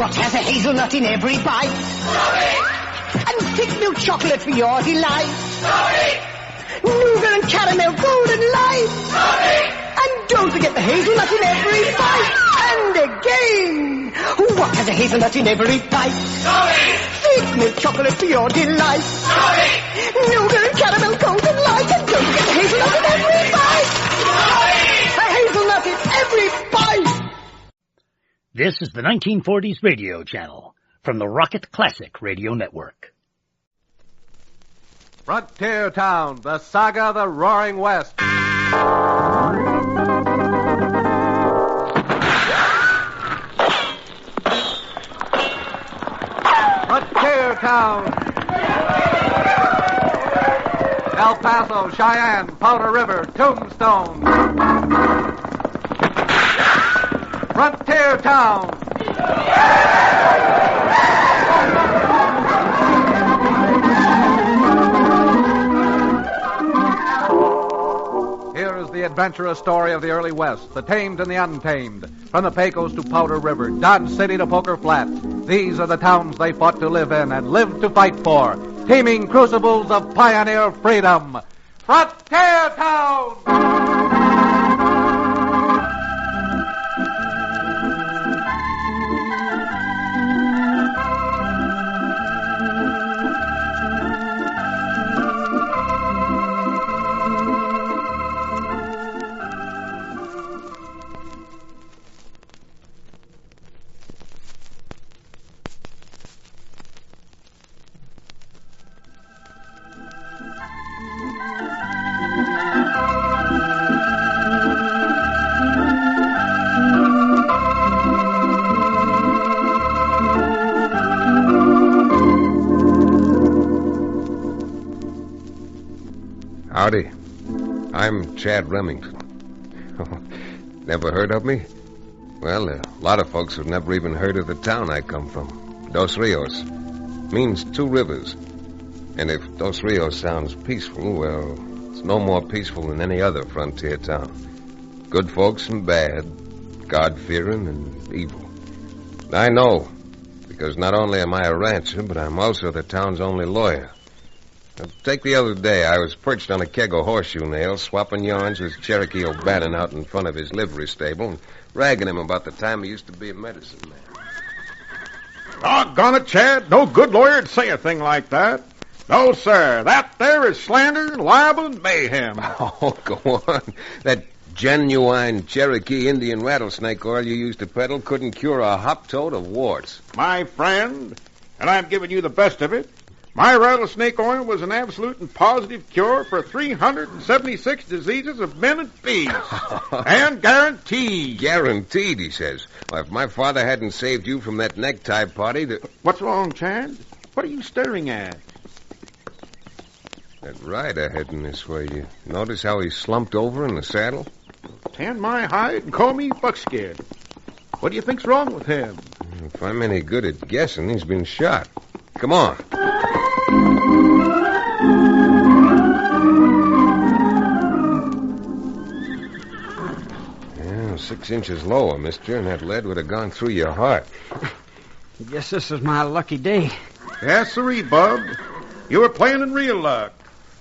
What has a hazelnut in every bite? Sorry. And thick milk chocolate for your delight. Sorry. Nougat and caramel, golden light. Sorry. And don't forget the hazelnut in every bite. And again. What has a hazelnut in every bite? Sorry. Thick milk chocolate for your delight. Sorry. Nougat and caramel, golden light. And don't forget the hazelnut in every bite. Sorry. A hazelnut in every bite. This is the 1940s radio channel from the Rocket Classic Radio Network. Frontier Town, the saga of the Roaring West. Frontier Town. El Paso, Cheyenne, Powder River, Tombstone. Frontier Town. Here is the adventurous story of the early West, the tamed and the untamed. From the Pecos to Powder River, Dodge City to Poker Flat. These are the towns they fought to live in and lived to fight for. Teeming crucibles of pioneer freedom. Frontier Town! Howdy. I'm Chad Remington. Never heard of me? Well, a lot of folks have never even heard of the town I come from. Dos Rios. Means two rivers. And if Dos Rios sounds peaceful, well, it's no more peaceful than any other frontier town. Good folks and bad, God-fearing and evil. I know, because not only am I a rancher, but I'm also the town's only lawyer. Take the other day, I was perched on a keg of horseshoe nails, swapping yarns with Cherokee O'Bannon out in front of his livery stable and ragging him about the time he used to be a medicine man. Doggone it, Chad. No good lawyer'd say a thing like that. No, sir. That there is slander, libel, and mayhem. Oh, go on. That genuine Cherokee Indian rattlesnake oil you used to peddle couldn't cure a hop toad of warts. My friend, and I'm giving you the best of it, my rattlesnake oil was an absolute and positive cure for 376 diseases of men and bees. And guaranteed. Guaranteed, he says. Well, if my father hadn't saved you from that necktie party... What's wrong, Chad? What are you staring at? That rider heading this way, you notice how he slumped over in the saddle? Tan my hide and call me Buckskin. What do you think's wrong with him? If I'm any good at guessing, he's been shot. Come on. Yeah, 6 inches lower, mister, and that lead would have gone through your heart. I guess this is my lucky day. Yes, sirree, Bub. You were playing in real luck.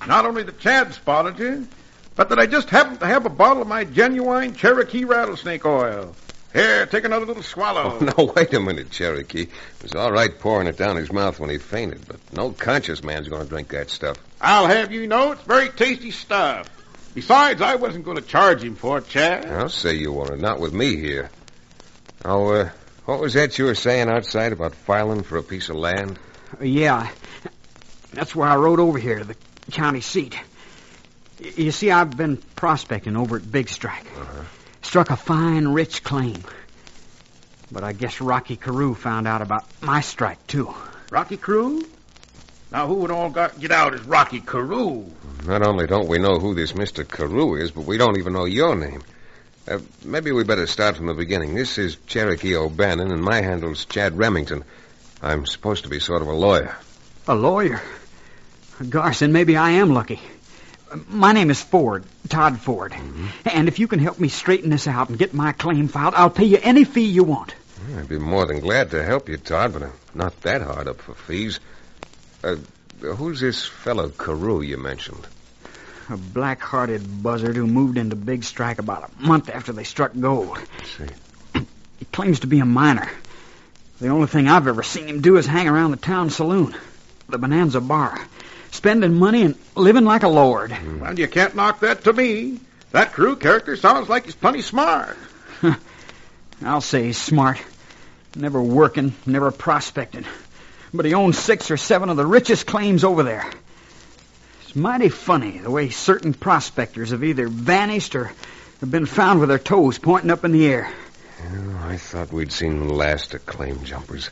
Not only that Chad spotted you, but that I just happened to have a bottle of my genuine Cherokee rattlesnake oil. Here, take another little swallow. Oh, no, wait a minute, Cherokee. It was all right pouring it down his mouth when he fainted, but no conscious man's going to drink that stuff. I'll have you know it's very tasty stuff. Besides, I wasn't going to charge him for it, Chad. I'll say you weren't. Not with me here. Oh, what was that you were saying outside about filing for a piece of land? Yeah, that's why I rode over here to the county seat. You see, I've been prospecting over at Big Strike. Uh-huh. Struck a fine, rich claim. But I guess Rocky Carew found out about my strike, too. Rocky Carew? Now, who would all get out as Rocky Carew? Not only don't we know who this Mr. Carew is, but we don't even know your name. Maybe we better start from the beginning. This is Cherokee O'Bannon, and my handle's Chad Remington. I'm supposed to be sort of a lawyer. A lawyer? Gosh, then maybe I am lucky. My name is Ford, Todd Ford. Mm-hmm. And if you can help me straighten this out and get my claim filed, I'll pay you any fee you want. I'd be more than glad to help you, Todd, but I'm not that hard up for fees. Who's this fellow Carew you mentioned? A black-hearted buzzard who moved into Big Strike about a month after they struck gold. I see. He claims to be a miner. The only thing I've ever seen him do is hang around the town saloon, the Bonanza Bar, spending money and living like a lord. Well, you can't knock that to me. That Carew character sounds like he's plenty smart. I'll say he's smart. Never working, never prospecting. But he owns 6 or 7 of the richest claims over there. It's mighty funny the way certain prospectors have either vanished or have been found with their toes pointing up in the air. I thought we'd seen the last of claim jumpers.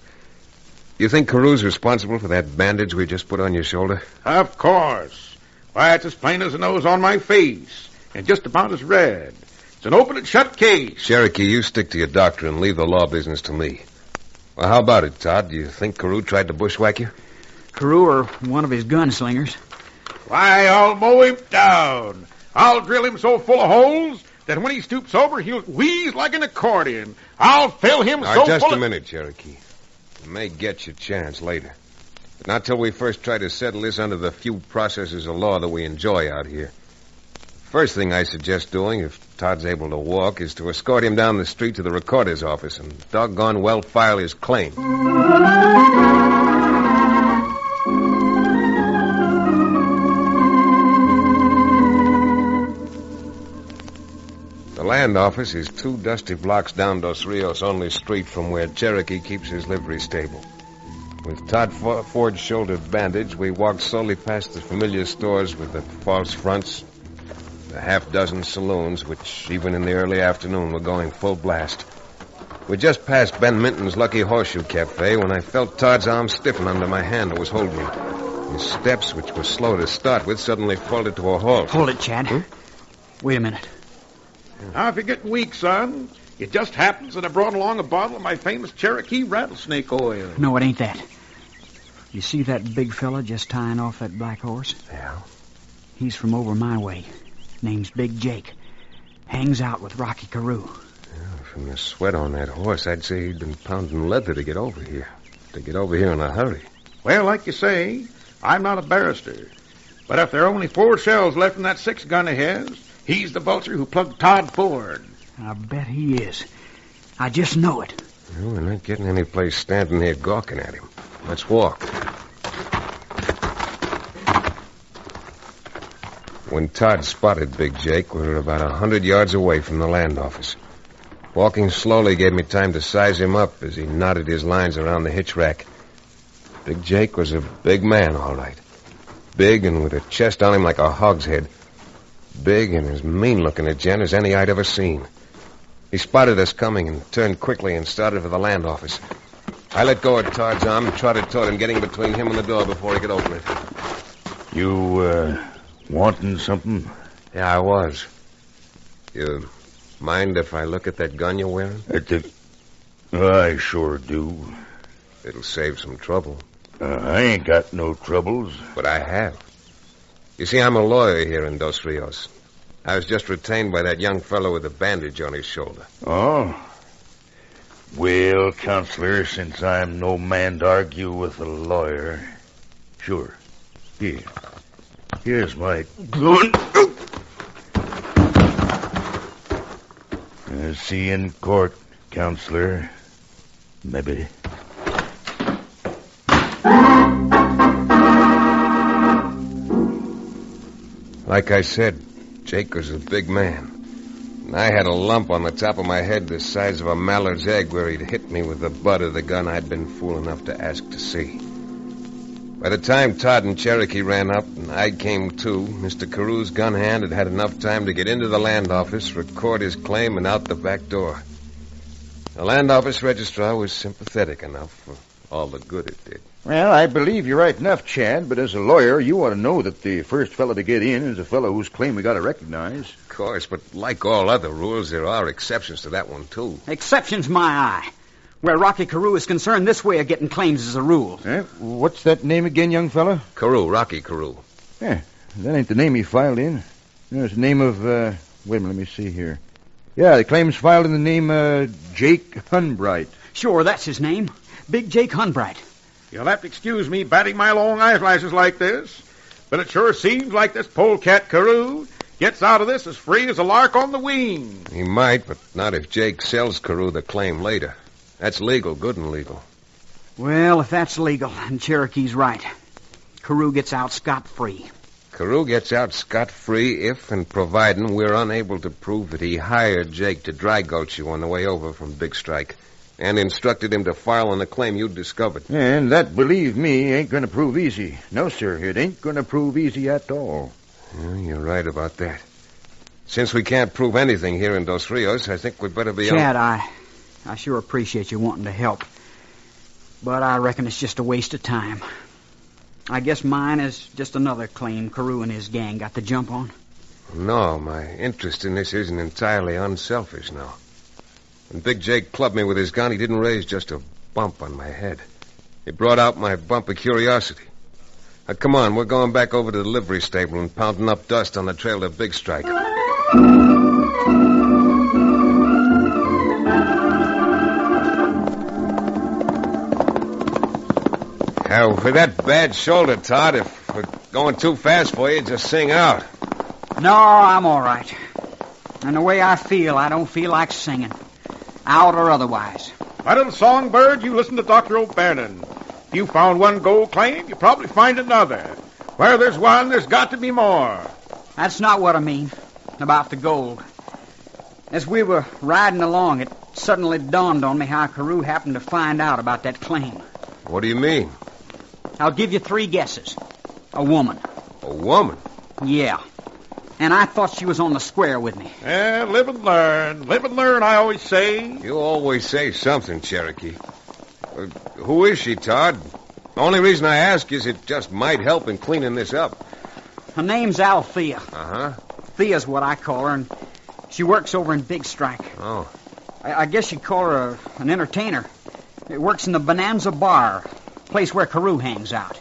You think Carew's responsible for that bandage we just put on your shoulder? Of course. Why, it's as plain as the nose on my face, and just about as red. It's an open and shut case. Cherokee, you stick to your doctor and leave the law business to me. Well, how about it, Todd? Do you think Carew tried to bushwhack you? Carew or one of his gunslingers. Why, I'll mow him down. I'll drill him so full of holes that when he stoops over, he'll wheeze like an accordion. I'll fill him Now, so just full a of... minute, Cherokee. You may get your chance later. But not till we first try to settle this under the few processes of law that we enjoy out here. First thing I suggest doing, if Todd's able to walk, is to escort him down the street to the recorder's office and doggone well file his claim. The land office is 2 dusty blocks down Dos Rios' only street from where Cherokee keeps his livery stable. With Todd Ford's shoulder bandage, we walked slowly past the familiar stores with the false fronts, the half-dozen saloons, which even in the early afternoon were going full blast. We just passed Ben Minton's Lucky Horseshoe Cafe when I felt Todd's arm stiffen under my hand that was holding me. His steps, which were slow to start with, suddenly faltered to a halt. Hold it, Chad. Wait a minute. Now, if you're getting weak, son, it just happens that I brought along a bottle of my famous Cherokee rattlesnake oil. No, it ain't that. You see that big fella just tying off that black horse? Yeah? He's from over my way. Name's Big Jake. Hangs out with Rocky Carew. Yeah, from the sweat on that horse, I'd say he'd been pounding leather to get over here. To get over here in a hurry. Well, like you say, I'm not a barrister. But if there are only 4 shells left in that 6-gun of his, he's the vulture who plugged Todd Ford. I bet he is. I just know it. Well, we're not getting any place standing here gawking at him. Let's walk. When Todd spotted Big Jake, we were about 100 yards away from the land office. Walking slowly gave me time to size him up as he knotted his lines around the hitch rack. Big Jake was a big man, all right. Big and with a chest on him like a hogshead. Big and as mean-looking a gent as any I'd ever seen. He spotted us coming and turned quickly and started for the land office. I let go of Todd's arm and trotted toward him, getting between him and the door before he could open it. You, wanting something? Yeah, I was. You mind if I look at that gun you're wearing? I sure do. It'll save some trouble. I ain't got no troubles. But I have. You see, I'm a lawyer here in Dos Rios. I was just retained by that young fellow with the bandage on his shoulder. Oh? Well, Counselor, since I'm no man to argue with a lawyer... Sure. Here's my gun. See you in court, Counselor. Maybe. Like I said, Jake was a big man. And I had a lump on the top of my head the size of a mallard's egg where he'd hit me with the butt of the gun I'd been fool enough to ask to see. By the time Todd and Cherokee ran up and I came to, Mr. Carew's gun hand had had enough time to get into the land office, record his claim, and out the back door. The land office registrar was sympathetic enough for all the good it did. Well, I believe you're right enough, Chad, but as a lawyer, you ought to know that the first fellow to get in is a fellow whose claim we got to recognize. Of course, but like all other rules, there are exceptions to that one, too. Exception's my eye. Where Rocky Carew is concerned, this way of getting claims is a rule. What's that name again, young fella? Carew, Rocky Carew. Yeah, that ain't the name he filed in. It's the name of, wait a minute, let me see here. Yeah, the claim's filed in the name, Jake Hunbright. Sure, that's his name. Big Jake Hunbright. You'll have to excuse me batting my long eyelashes like this, but it sure seems like this polecat Carew gets out of this as free as a lark on the wing. He might, but not if Jake sells Carew the claim later. That's legal, good and legal. Well, if that's legal, and Cherokee's right, Carew gets out scot-free. Carew gets out scot-free if and providing we're unable to prove that he hired Jake to dry gulch you on the way over from Big Strike and instructed him to file on the claim you discovered. And that, believe me, ain't going to prove easy. No, sir, it ain't going to prove easy at all. Yeah, you're right about that. Since we can't prove anything here in Dos Rios, I think we'd better be Chad, I sure appreciate you wanting to help. But I reckon it's just a waste of time. I guess mine is just another claim Carew and his gang got the jump on. No, my interest in this isn't entirely unselfish now. When Big Jake clubbed me with his gun, he didn't raise just a bump on my head. He brought out my bump of curiosity. Now, come on, we're going back over to the livery stable and pounding up dust on the trail to Big Strike. Now, for that bad shoulder, Todd, if we're going too fast for you, just sing out. No, I'm all right. And the way I feel, I don't feel like singing. Out or otherwise. My little songbird, you listen to Dr. O'Bannon. If you found one gold claim, you probably find another. Where there's one, there's got to be more. That's not what I mean about the gold. As we were riding along, it suddenly dawned on me how Carew happened to find out about that claim. What do you mean? I'll give you 3 guesses. A woman. A woman? Yeah. And I thought she was on the square with me. Live and learn. Live and learn, I always say. You always say something, Cherokee. Who is she, Todd? The only reason I ask is it just might help in cleaning this up. Her name's Althea. Uh-huh. Thea's what I call her, and she works over in Big Strike. Oh. I guess you'd call her an entertainer. It works in the Bonanza Bar, place where Carew hangs out.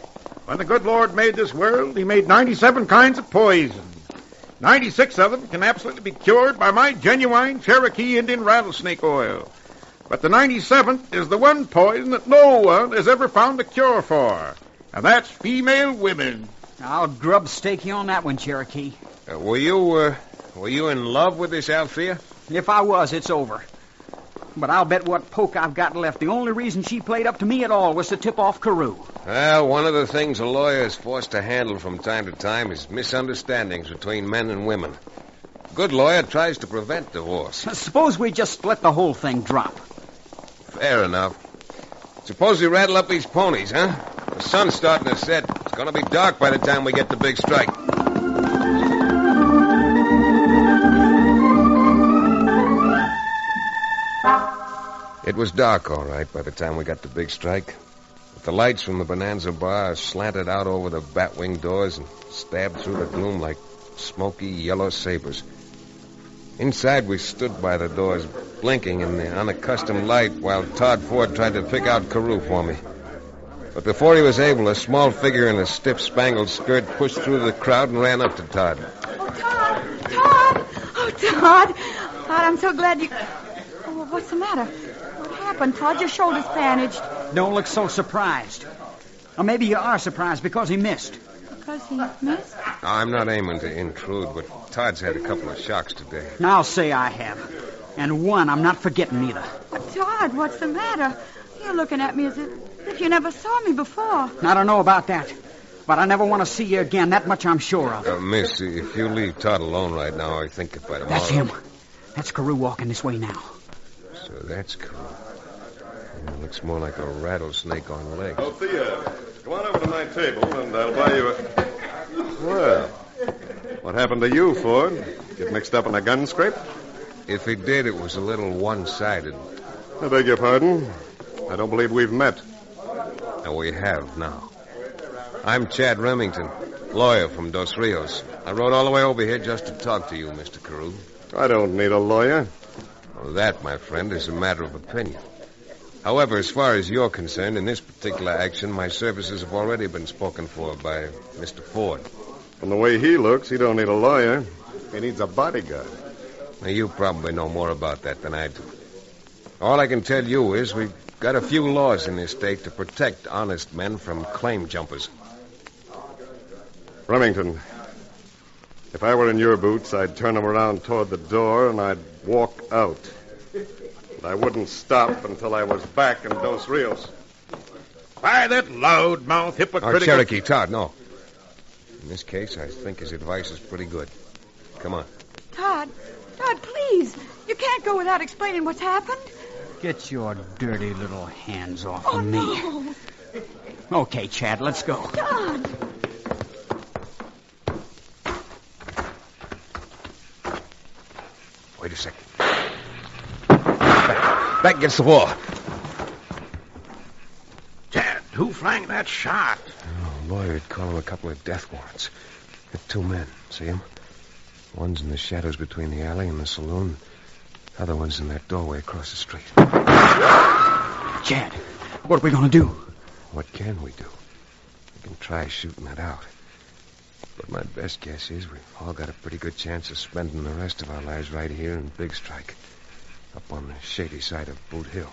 When the good Lord made this world, he made 97 kinds of poison. 96 of them can absolutely be cured by my genuine Cherokee Indian rattlesnake oil. But the 97th is the one poison that no one has ever found a cure for. And that's female women. I'll grub stake you on that one, Cherokee. Were you in love with this Althea? If I was, it's over. But I'll bet what poke I've got left, the only reason she played up to me at all was to tip off Carew. Well, one of the things a lawyer is forced to handle from time to time is misunderstandings between men and women. A good lawyer tries to prevent divorce. Suppose we just let the whole thing drop. Fair enough. Suppose we rattle up these ponies, huh? The sun's starting to set. It's going to be dark by the time we get to Big Strike. It was dark, all right, by the time we got to Big Strike. But the lights from the Bonanza Bar slanted out over the bat-wing doors and stabbed through the gloom like smoky yellow sabers. Inside, we stood by the doors, blinking in the unaccustomed light while Todd Ford tried to pick out Carew for me. But before he was able, a small figure in a stiff spangled skirt pushed through the crowd and ran up to Todd. Oh, Todd! Todd! Oh, Todd! Todd, I'm so glad you... Oh, what's the matter? What happened, Todd? Your shoulder's bandaged. Don't look so surprised. Or maybe you are surprised because he missed. Because he missed? I'm not aiming to intrude, but Todd's had a couple of shocks today. I'll say I have. And one I'm not forgetting either. Todd, what's the matter? You're looking at me as if you never saw me before. I don't know about that. But I never want to see you again. That much I'm sure of. Miss, if you leave Todd alone right now, I think that by tomorrow... That's him. That's Carew walking this way now. So that's Carew. It looks more like a rattlesnake on legs. Althea, come on over to my table and I'll buy you a... Well, what happened to you, Ford? Get mixed up in a gun scrape? If he did, it was a little one-sided. I beg your pardon. I don't believe we've met. And we have now. I'm Chad Remington, lawyer from Dos Rios. I rode all the way over here just to talk to you, Mr. Carew. I don't need a lawyer. Well, that, my friend, is a matter of opinion. However, as far as you're concerned, in this particular action, my services have already been spoken for by Mr. Ford. From the way he looks, he don't need a lawyer. He needs a bodyguard. Now, you probably know more about that than I do. All I can tell you is we Got a few laws in this state to protect honest men from claim jumpers. Remington, if I were in your boots, I'd turn them around toward the door and I'd walk out. And I wouldn't stop until I was back in Dos Rios. By that loudmouth, hypocritical... Cherokee, Todd, no. In this case, I think his advice is pretty good. Come on. Todd, please. You can't go without explaining what's happened. Get your dirty little hands off Oh, of me. no. Okay, Chad, let's go. Todd. Wait a second. Back against the wall. Chad, who flanked that shot? Oh, lawyer'd call him a couple of death warrants. Got 2 men. See him? One's in the shadows between the alley and the saloon. Other one's in that doorway across the street. Chad, what are we going to do? What can we do? We can try shooting it out. But my best guess is we've all got a pretty good chance of spending the rest of our lives right here in Big Strike, up on the shady side of Boot Hill.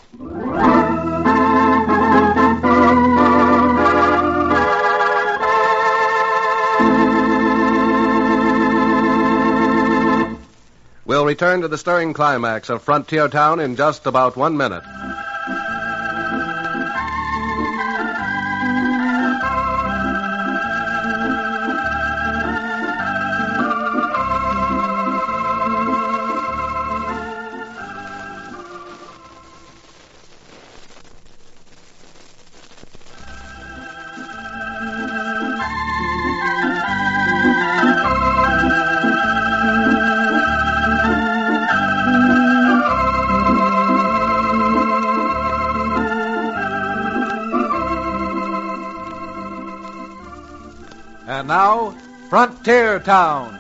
We'll return to the stirring climax of Frontier Town in just about 1 minute. And now, Frontier Town.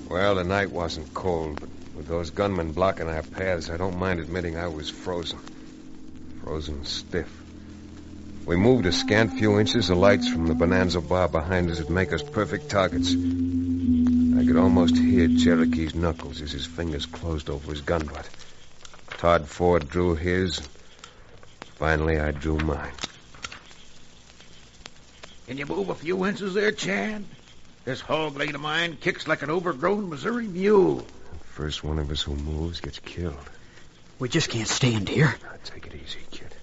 Well, the night wasn't cold, but with those gunmen blocking our paths, I don't mind admitting I was frozen. Frozen stiff. We moved a scant few inches. The lights from the Bonanza bar behind us would make us perfect targets. I could almost hear Cherokee's knuckles as his fingers closed over his gun butt. Todd Ford drew his. Finally, I drew mine. Can you move a few inches there, Chad? This hog leg of mine kicks like an overgrown Missouri mule. The first one of us who moves gets killed. We just can't stand here. Now, take it easy, kid.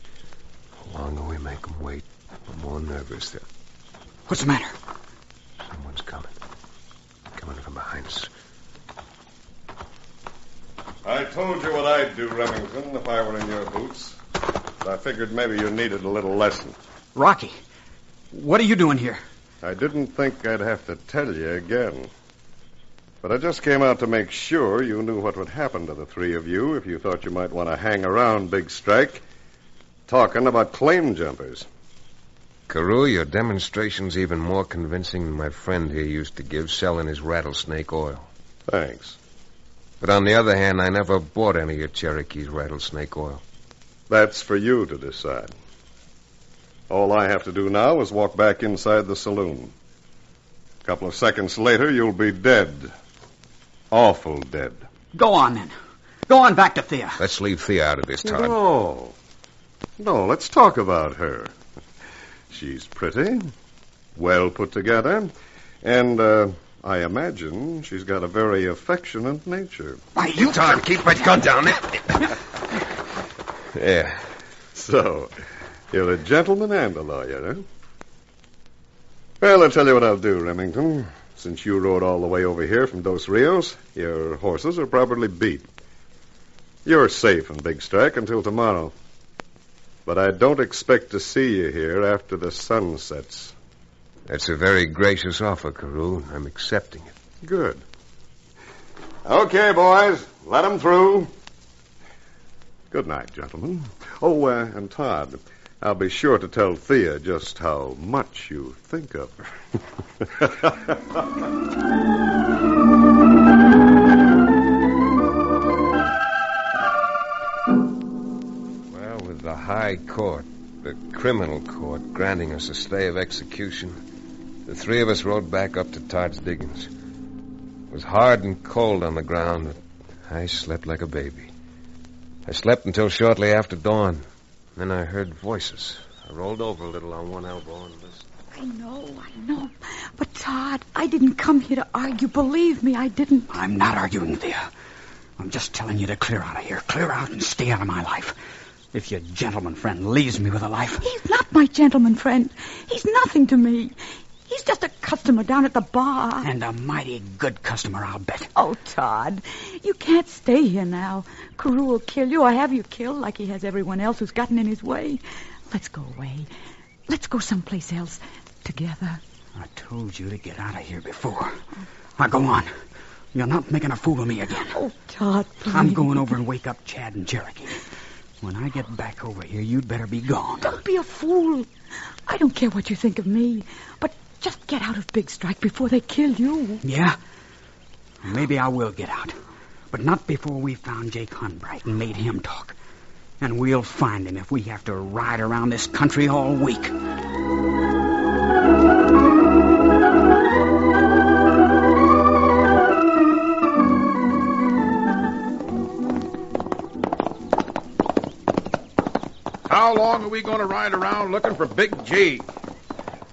The longer we make them wait, the more nervous they're... What's the matter? Someone's coming. Coming from behind us. I told you what I'd do, Remington, if I were in your boots. But I figured maybe you needed a little lesson. Rocky, what are you doing here? I didn't think I'd have to tell you again. But I just came out to make sure you knew what would happen to the 3 of you if you thought you might want to hang around Big Strike talking about claim jumpers. Carew, your demonstration's even more convincing than my friend here used to give selling his rattlesnake oil. Thanks. But on the other hand, I never bought any of Cherokee's rattlesnake oil. That's for you to decide. All I have to do now is walk back inside the saloon. A couple of seconds later, you'll be dead. Awful dead. Go on, then. Go on back to Thea. Let's leave Thea out of this, Todd. No, let's talk about her. She's pretty, well put together, and I imagine she's got a very affectionate nature. Why, you, Todd, keep that gun down there. Yeah. So, you're a gentleman and a lawyer, huh? Well, I'll tell you what I'll do, Remington. Since you rode all the way over here from Dos Rios, your horses are properly beat. You're safe in Big Strike until tomorrow. But I don't expect to see you here after the sun sets. That's a very gracious offer, Carew. I'm accepting it. Good. Okay, boys, let 'em through. Good night, gentlemen. Oh, and Todd, I'll be sure to tell Thea just how much you think of her. Well, with the high court, the criminal court, granting us a stay of execution, the 3 of us rode back up to Todd's diggings. was hard and cold on the ground, but I slept like a baby. I slept until shortly after dawn. Then I heard voices. I rolled over a little on one elbow and listened. I know. But, Todd, I didn't come here to argue. Believe me, I didn't. I'm not arguing, Thea. I'm just telling you to clear out of here. Clear out and stay out of my life. If your gentleman friend leaves me with a life... He's not my gentleman friend. He's nothing to me. He's just a customer down at the bar. And a mighty good customer, I'll bet. Oh, Todd, you can't stay here now. Carew will kill you or have you killed like he has everyone else who's gotten in his way. Let's go away. Let's go someplace else together. I told you to get out of here before. Now, go on. You're not making a fool of me again. Oh, Todd, please. I'm going over and wake up Chad and Cherokee. When I get back over here, you'd better be gone. Don't be a fool. I don't care what you think of me, but just get out of Big Strike before they kill you. Yeah? Maybe I will get out. But not before we found Jake Hunbright and made him talk. And we'll find him if we have to ride around this country all week. How long are we going to ride around looking for Big Jake?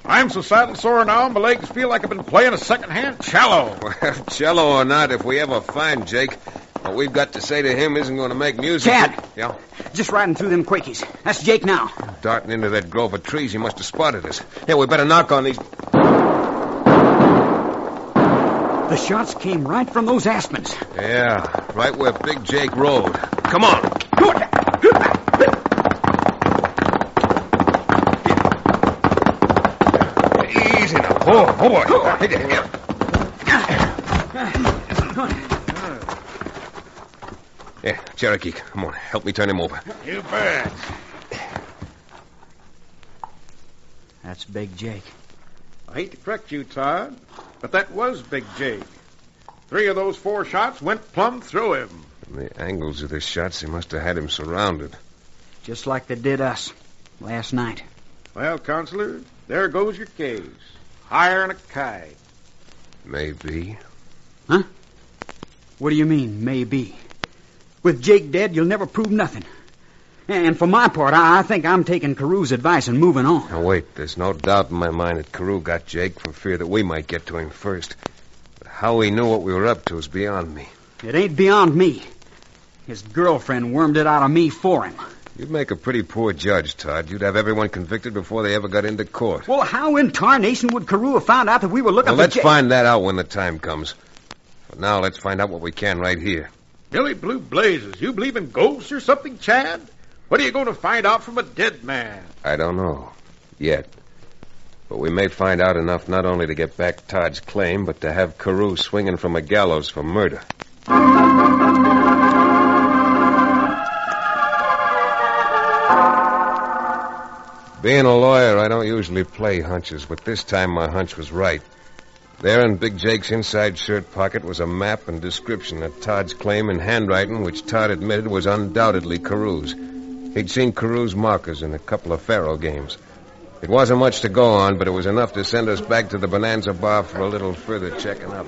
I'm so saddle sore now, my legs feel like I've been playing a second-hand cello. Well, cello or not, if we ever find Jake, what we've got to say to him isn't going to make music. Chad! Yeah? Just riding through them Quakies. That's Jake now. Darting into that grove of trees, he must have spotted us. Yeah, we better knock on these... The shots came right from those aspens. Yeah, right where Big Jake rode. Come on. Easy now. Oh, boy. Yeah, Cherokee, come on. Help me turn him over. You bet. That's Big Jake. I hate to correct you, Todd, but that was Big Jake. 3 of those 4 shots went plumb through him. From the angles of the shots, they must have had him surrounded. Just like they did us last night. Well, Counselor, there goes your case. Higher than a kite. Maybe. Huh? What do you mean, maybe? With Jake dead, you'll never prove nothing. And for my part, I think I'm taking Carew's advice and moving on. Now, wait. There's no doubt in my mind that Carew got Jake for fear that we might get to him first. But how he knew what we were up to is beyond me. It ain't beyond me. His girlfriend wormed it out of me for him. You'd make a pretty poor judge, Todd. You'd have everyone convicted before they ever got into court. Well, how in tarnation would Carew have found out that we were looking well, for let's Jake? find that out when the time comes. But now let's find out what we can right here. Billy Blue Blazes, you believe in ghosts or something, Chad? What are you going to find out from a dead man? I don't know. Yet. But we may find out enough not only to get back Todd's claim, but to have Carew swinging from a gallows for murder. Being a lawyer, I don't usually play hunches, but this time my hunch was right. There in Big Jake's inside shirt pocket was a map and description of Todd's claim in handwriting, which Todd admitted was undoubtedly Carew's. He'd seen Carew's markers in a couple of faro games. It wasn't much to go on, but it was enough to send us back to the Bonanza Bar for a little further checking up.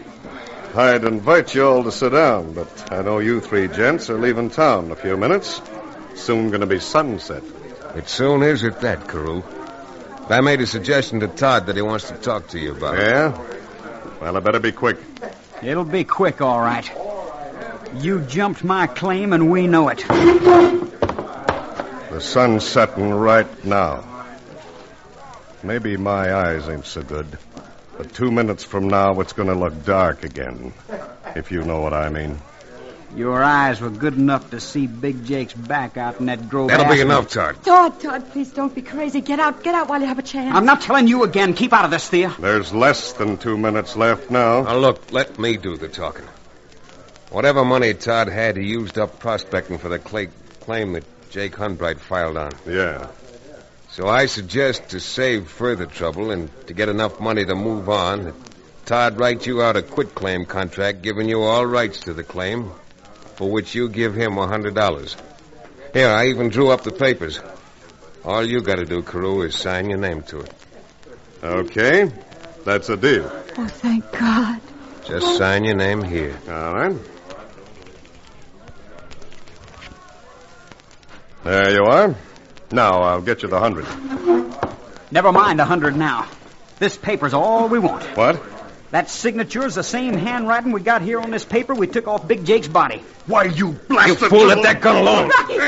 I'd invite you all to sit down, but I know you 3 gents are leaving town in a few minutes. Soon going to be sunset. It soon is at that, Carew. I made a suggestion to Todd that he wants to talk to you about. Yeah? Well, I better be quick. It'll be quick, all right. You jumped my claim, and we know it. The sun's setting right now. Maybe my eyes ain't so good, but 2 minutes from now it's going to look dark again, if you know what I mean. Your eyes were good enough to see Big Jake's back out in that grove. That'll be enough, Todd. Todd, please don't be crazy. Get out while you have a chance. I'm not telling you again. Keep out of this, Thea. There's less than 2 minutes left now. Now, look, let me do the talking. Whatever money Todd had, he used up prospecting for the claim that Jake Hunbright filed on. Yeah. So I suggest to save further trouble and to get enough money to move on, that Todd write you out a quitclaim contract giving you all rights to the claim, for which you give him $100. Here, I even drew up the papers. All you got to do, Carew, is sign your name to it. Okay. That's a deal. Oh, thank God. Just sign your name here. All right. There you are. Now I'll get you the 100. Never mind 100 now. This paper's all we want. What? That signature's the same handwriting we got here on this paper we took off Big Jake's body. Why, you blasted... You fool, let that gun alone. Rocky, go!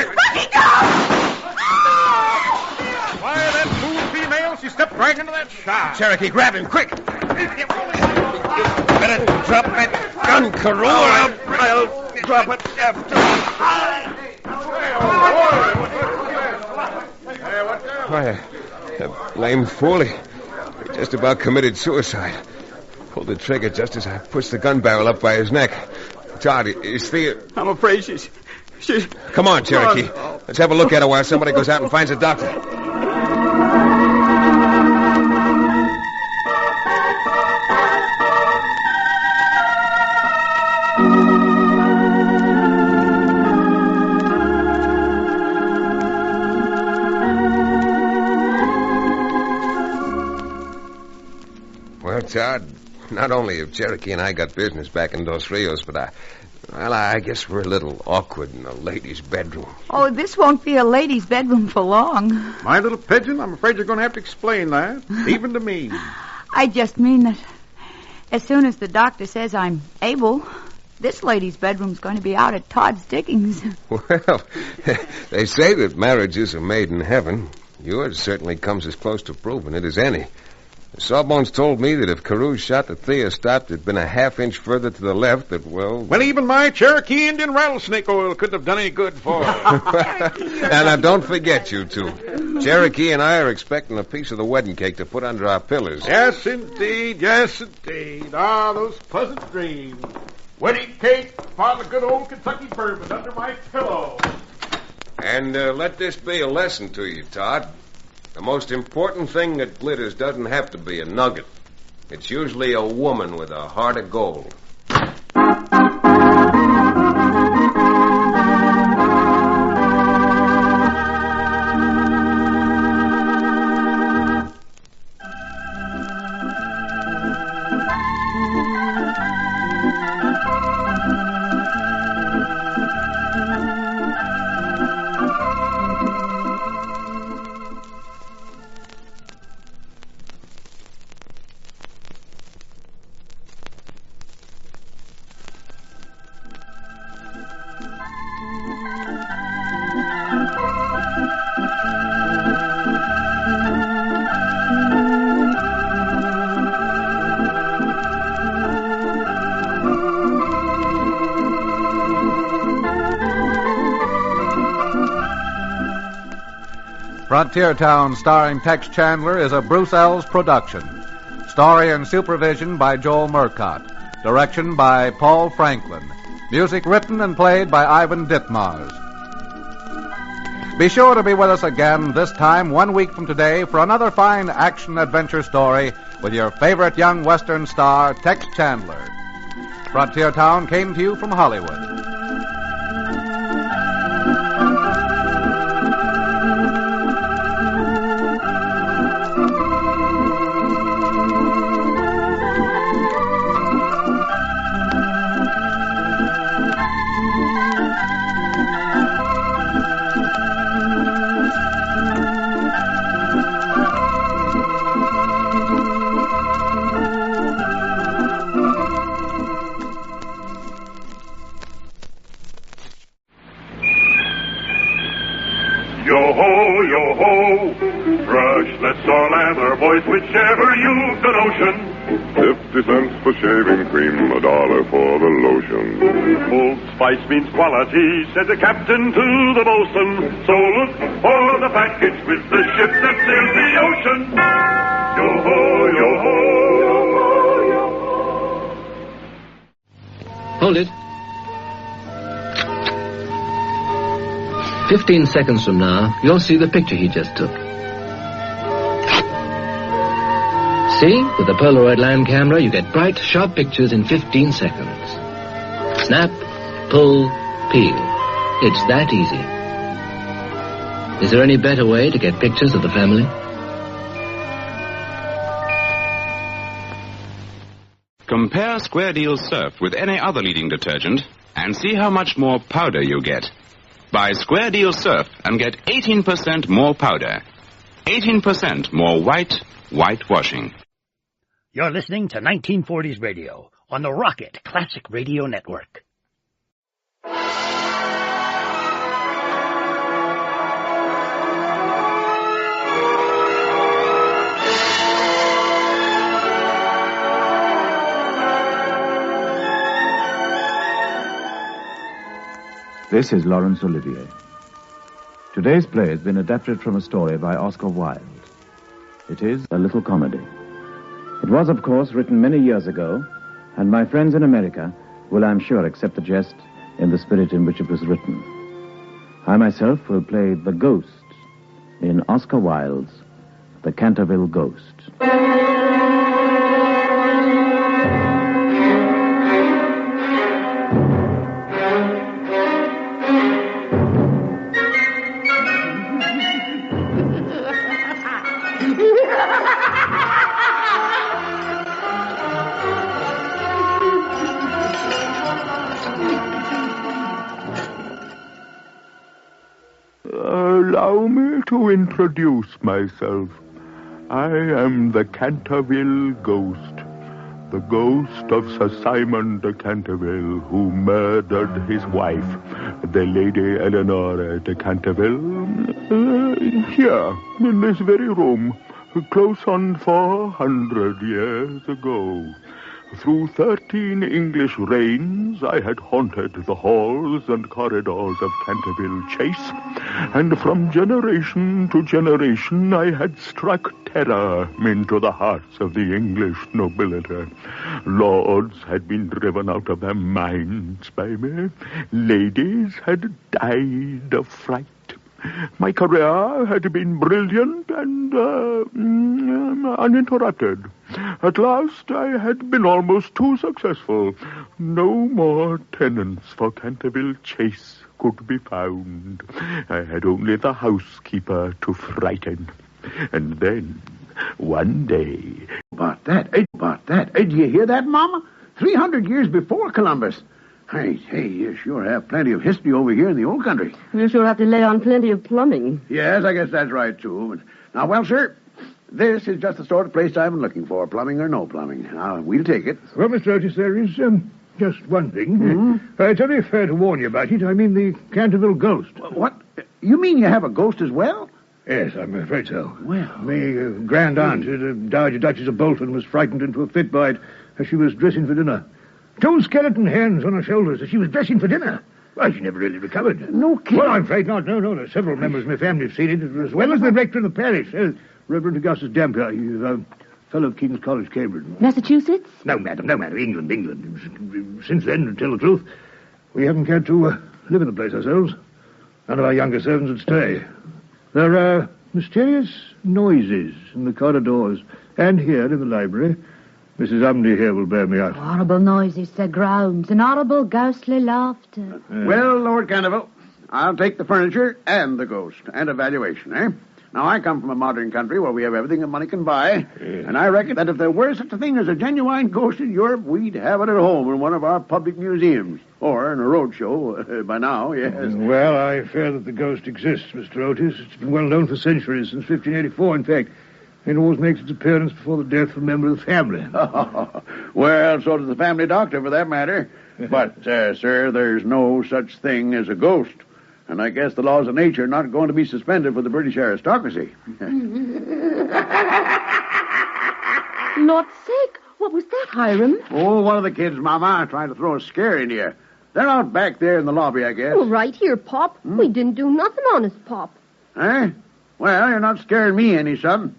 Why, that fool female, she stepped right into that shot. Cherokee, grab him, quick. Better drop that gun, Carew, or I'll drop it after. Why, that lame fool, he just about committed suicide. Pulled the trigger just as I pushed the gun barrel up by his neck. Todd, is Thea... I'm afraid she's... Come on, Cherokee. Let's have a look at her while somebody goes out and finds a doctor. Well, Todd, not only have Cherokee and I got business back in Dos Rios, but I guess we're a little awkward in a lady's bedroom. Oh, this won't be a lady's bedroom for long. My little pigeon, I'm afraid you're going to have to explain that, even to me. I just mean that as soon as the doctor says I'm able, this lady's bedroom's going to be out at Todd's diggings. Well, they say that marriages are made in heaven. Yours certainly comes as close to proving it as any. Sawbones told me that if Carew's shot that Thea stopped had been a half-inch further to the left, that, well... Well, even my Cherokee Indian rattlesnake oil couldn't have done any good for her. Now, don't forget, you two. Cherokee and I are expecting a piece of the wedding cake to put under our pillows. Yes, indeed. Yes, indeed. Ah, those pleasant dreams. Wedding cake, bottle of good old Kentucky bourbon under my pillow. And let this be a lesson to you, Todd. The most important thing that glitters doesn't have to be a nugget. It's usually a woman with a heart of gold. Frontier Town, starring Tex Chandler, is a Bruce Ells production. Story and supervision by Joel Murcott. Direction by Paul Franklin. Music written and played by Ivan Ditmars. Be sure to be with us again this time 1 week from today for another fine action-adventure story with your favorite young Western star, Tex Chandler. Frontier Town came to you from Hollywood. Yo-ho, yo-ho, brush, let's all lather, boys, whichever you've the notion. 50 cents for shaving cream, $1 for the lotion. Old Spice means quality, said the captain to the bosun. So look for the package with the ship that sails the ocean. Yo-ho, yo-ho. Hold it. 15 seconds from now, you'll see the picture he just took. See? With the Polaroid land camera, you get bright, sharp pictures in 15 seconds. Snap, pull, peel. It's that easy. Is there any better way to get pictures of the family? Compare Square Deal's Surf with any other leading detergent and see how much more powder you get. Buy Square Deal Surf and get 18% more powder. 18% more whitewashing. You're listening to 1940s Radio on the Rocket Classic Radio Network. This is Laurence Olivier. Today's play has been adapted from a story by Oscar Wilde. It is a little comedy. It was, of course, written many years ago, and my friends in America will, I'm sure, accept the jest in the spirit in which it was written. I myself will play the ghost in Oscar Wilde's The Canterville Ghost. Allow me to introduce myself. I am the Canterville Ghost, the ghost of Sir Simon de Canterville, who murdered his wife, the Lady Eleanor de Canterville, here, in this very room, close on 400 years ago. Through 13 English reigns, I had haunted the halls and corridors of Canterville Chase, and from generation to generation I had struck terror into the hearts of the English nobility. Lords had been driven out of their minds by me. Ladies had died of fright. My career had been brilliant and uninterrupted. At last, I had been almost too successful. No more tenants for Canterville Chase could be found. I had only the housekeeper to frighten. And then, one day... About that. Did you hear that, Mama? 300 years before Columbus. Hey, you sure have plenty of history over here in the old country. You sure have to lay on plenty of plumbing. Yes, I guess that's right, too. Now, well, sir, this is just the sort of place I've been looking for, plumbing or no plumbing. Now, we'll take it. Well, Mr. Otis, there is just one thing. Mm-hmm. It's only fair to warn you about it. I mean the Canterville Ghost. What? You mean you have a ghost as well? Yes, I'm afraid so. Well... My grand aunt, the Dowager Duchess of Bolton, was frightened into a fit by it as she was dressing for dinner. 2 skeleton hands on her shoulders as she was dressing for dinner. Why, she never really recovered. No kidding. Well, I'm afraid not. No. There's several members of my family have seen it, as well as the rector of the parish, Reverend Augustus Dampier. He's a fellow of King's College, Cambridge. Massachusetts? No, madam. England. Since then, to tell the truth, we haven't cared to live in the place ourselves. None of our younger servants would stay. There are mysterious noises in the corridors and here in the library. Mrs. Umney here will bear me out. Horrible noises, sir, groans, and horrible ghostly laughter. Well, Lord Canterville, I'll take the furniture and the ghost and a valuation, eh? Now, I come from a modern country where we have everything that money can buy, and I reckon that if there were such a thing as a genuine ghost in Europe, we'd have it at home in one of our public museums, or in a roadshow by now, yes. Well, I fear that the ghost exists, Mr. Otis. It's been well known for centuries, since 1584, in fact. It always makes its appearance before the death of a member of the family. Well, so does the family doctor, for that matter. But, sir, there's no such thing as a ghost. And I guess the laws of nature are not going to be suspended for the British aristocracy. Lord's sake, what was that, Hiram? Oh, one of the kids, Mama, trying to throw a scare in you. They're out back there in the lobby, I guess. Oh, right here, Pop. We didn't do nothing honest, Pop. Eh? Well, you're not scaring me any, son.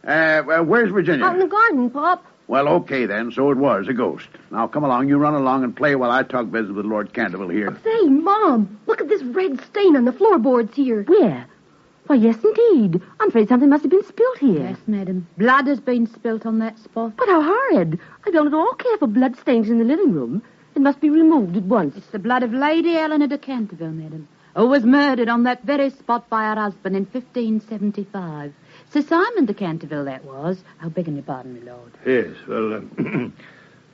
Where's Virginia? Out in the garden, Pop. Well, okay, then. So it was a ghost. Now, come along. You run along and play while I talk business with Lord Canterville here. Say, Mom, look at this red stain on the floorboards here. Where? Why, yes, indeed. I'm afraid something must have been spilt here. Yes, madam. Blood has been spilt on that spot. But how horrid. I don't at all care for blood stains in the living room. It must be removed at once. It's the blood of Lady Eleanor de Canterville, madam, who was murdered on that very spot by her husband in 1575. Sir Simon de Canterville, that was. I beg your pardon, my lord. Yes, well,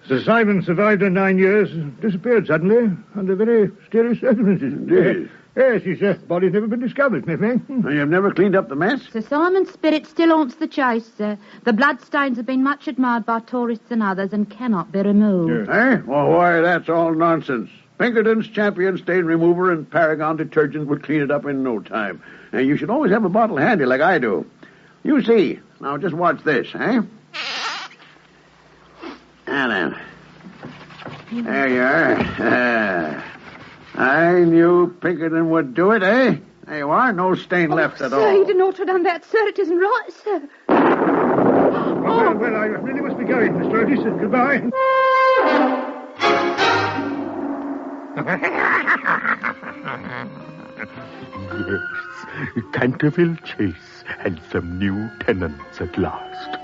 Sir Simon survived her 9 years, disappeared suddenly under very mysterious circumstances. Indeed. Yes, his body's never been discovered, Smith. You've never cleaned up the mess? Sir Simon's spirit still haunts the chase, sir. The bloodstains have been much admired by tourists and others and cannot be removed. Eh? Well, why, that's all nonsense. Pinkerton's champion stain remover and Paragon detergent would clean it up in no time. And you should always have a bottle handy like I do. You see. Now, just watch this, eh? Now then. There you are. I knew Pinkerton would do it, eh? There you are. No stain left at all. Sir, you didn't ought to have done that, sir. It isn't right, sir. Well, I really must be going, Mr. Otis. Goodbye. Yes, Canterville Chase had some new tenants at last.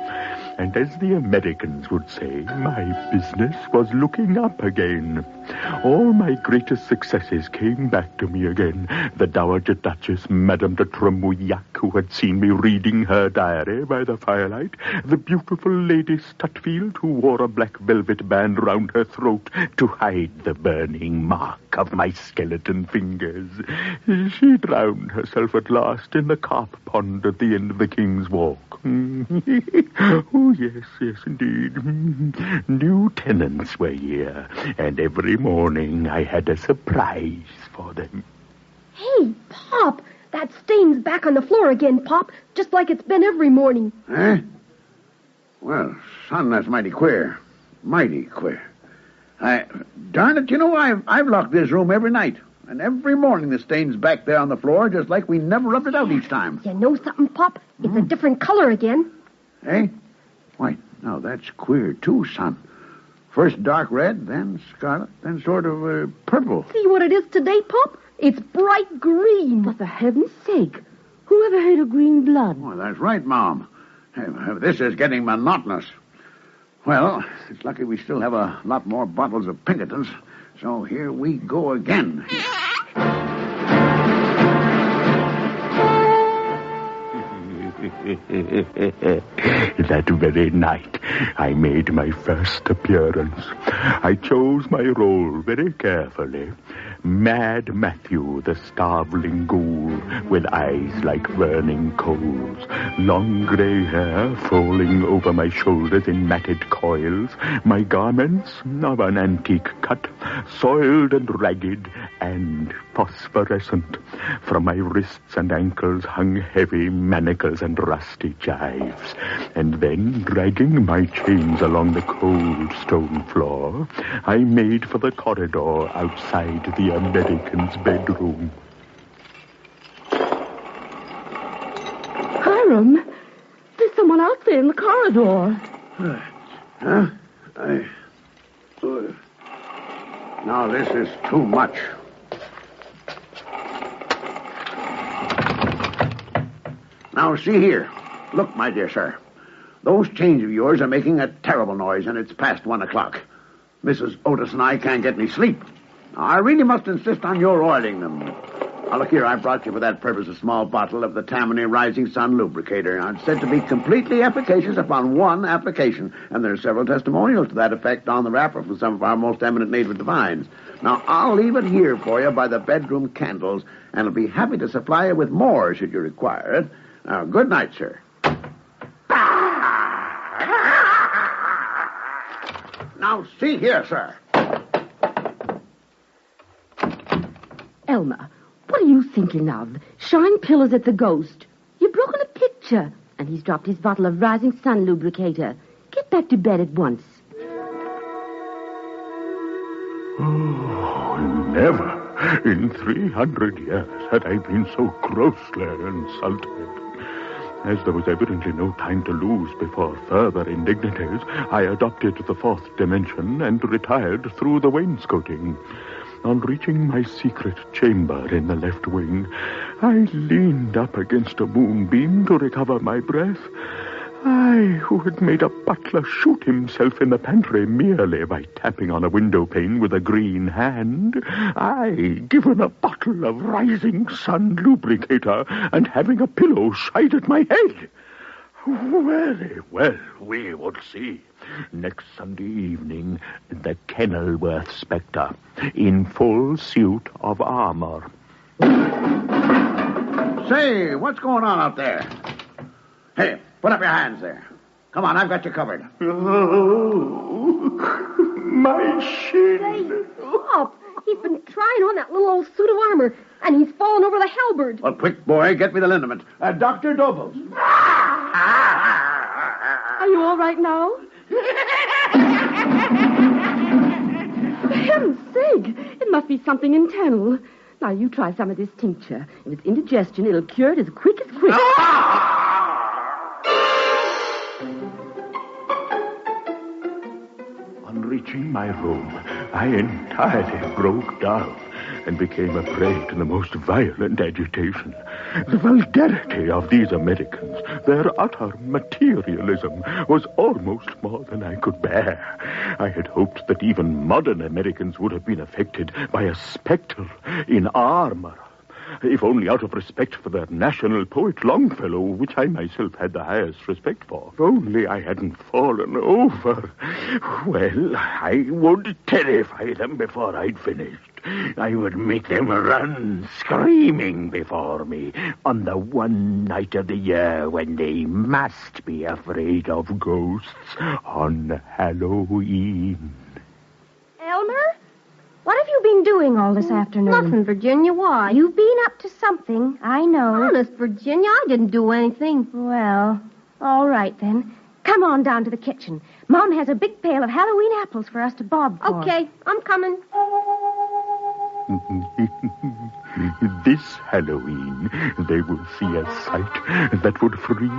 And as the Americans would say, my business was looking up again. All my greatest successes came back to me again. The Dowager Duchess, Madame de Tremouillac, who had seen me reading her diary by the firelight. The beautiful Lady Stutfield, who wore a black velvet band round her throat to hide the burning mark of my skeleton fingers. She drowned herself at last in the carp pond at the end of the King's Walk. Oh, yes, indeed. New tenants were here, and every morning I had a surprise for them. Hey, Pop, that stain's back on the floor again, Pop, just like it's been every morning. Eh? Well, son, that's mighty queer. Mighty queer. Darn it, you know, I've locked this room every night. And every morning the stain's back there on the floor, just like we never rubbed it out each time. You know something, Pop? It's a different color again. Eh? Why, now that's queer, too, son. First dark red, then scarlet, then sort of purple. See what it is today, Pop? It's bright green. For heaven's sake, who ever heard of green blood? Well, that's right, Mom. This is getting monotonous. Well, it's lucky we still have a lot more bottles of Pinkertons. So here we go again. That very night, I made my first appearance. I chose my role very carefully. Mad Matthew, the starveling ghoul, with eyes like burning coals, long grey hair falling over my shoulders in matted coils, my garments of an antique cut, soiled and ragged and phosphorescent. From my wrists and ankles hung heavy manacles and rusty gyves, and then, dragging my chains along the cold stone floor, I made for the corridor outside the American's bedroom. Hiram, there's someone out there in the corridor. Huh? Now, this is too much. Now, see here. Look, my dear sir. Those chains of yours are making a terrible noise, and it's past 1 o'clock. Mrs. Otis and I can't get any sleep. Now, I really must insist on your oiling them. Now, look here, I brought you for that purpose a small bottle of the Tammany Rising Sun Lubricator. Now, it's said to be completely efficacious upon one application, and there are several testimonials to that effect on the wrapper from some of our most eminent native divines. Now, I'll leave it here for you by the bedroom candles, and I'll be happy to supply you with more should you require it. Now, good night, sir. Now, see here, sir. Elmer, what are you thinking of? Shine pillars at the ghost. You've broken a picture, and he's dropped his bottle of Rising Sun Lubricator. Get back to bed at once. Oh, never in 300 years had I been so grossly insulted. As there was evidently no time to lose before further indignities, I adopted the fourth dimension and retired through the wainscoting. On reaching my secret chamber in the left wing, I leaned up against a moonbeam to recover my breath. I, who had made a butler shoot himself in the pantry merely by tapping on a window pane with a green hand, I, given a bottle of Rising Sun Lubricator and having a pillow shied at my head. Very well, we would see. Next Sunday evening, the Kenilworth Spectre, in full suit of armor. Say, what's going on out there? Hey, put up your hands there. Come on, I've got you covered. Oh, my shin. Say, Pop, he's been trying on that little old suit of armor, and he's fallen over the halberd. Well, quick, boy, get me the liniment. Dr. Dobles. Are you all right now? For heaven's sake, it must be something internal. Now, you try some of this tincture. If it's indigestion, it'll cure it as quick as quick. On reaching my room, I entirely broke down and became a prey to the most violent agitation. The vulgarity of these Americans, their utter materialism, was almost more than I could bear. I had hoped that even modern Americans would have been affected by a spectre in armor, if only out of respect for their national poet Longfellow, which I myself had the highest respect for. If only I hadn't fallen over. Well, I would terrify them before I'd finished. I would make them run screaming before me on the one night of the year when they must be afraid of ghosts, on Halloween. Elmer? What have you been doing all this afternoon? Nothing, Virginia. Why? You've been up to something. I know. Honest, Virginia, I didn't do anything. Well, all right then. Come on down to the kitchen. Mom has a big pail of Halloween apples for us to bob for. Okay, I'm coming. This Halloween, they will see a sight that would freeze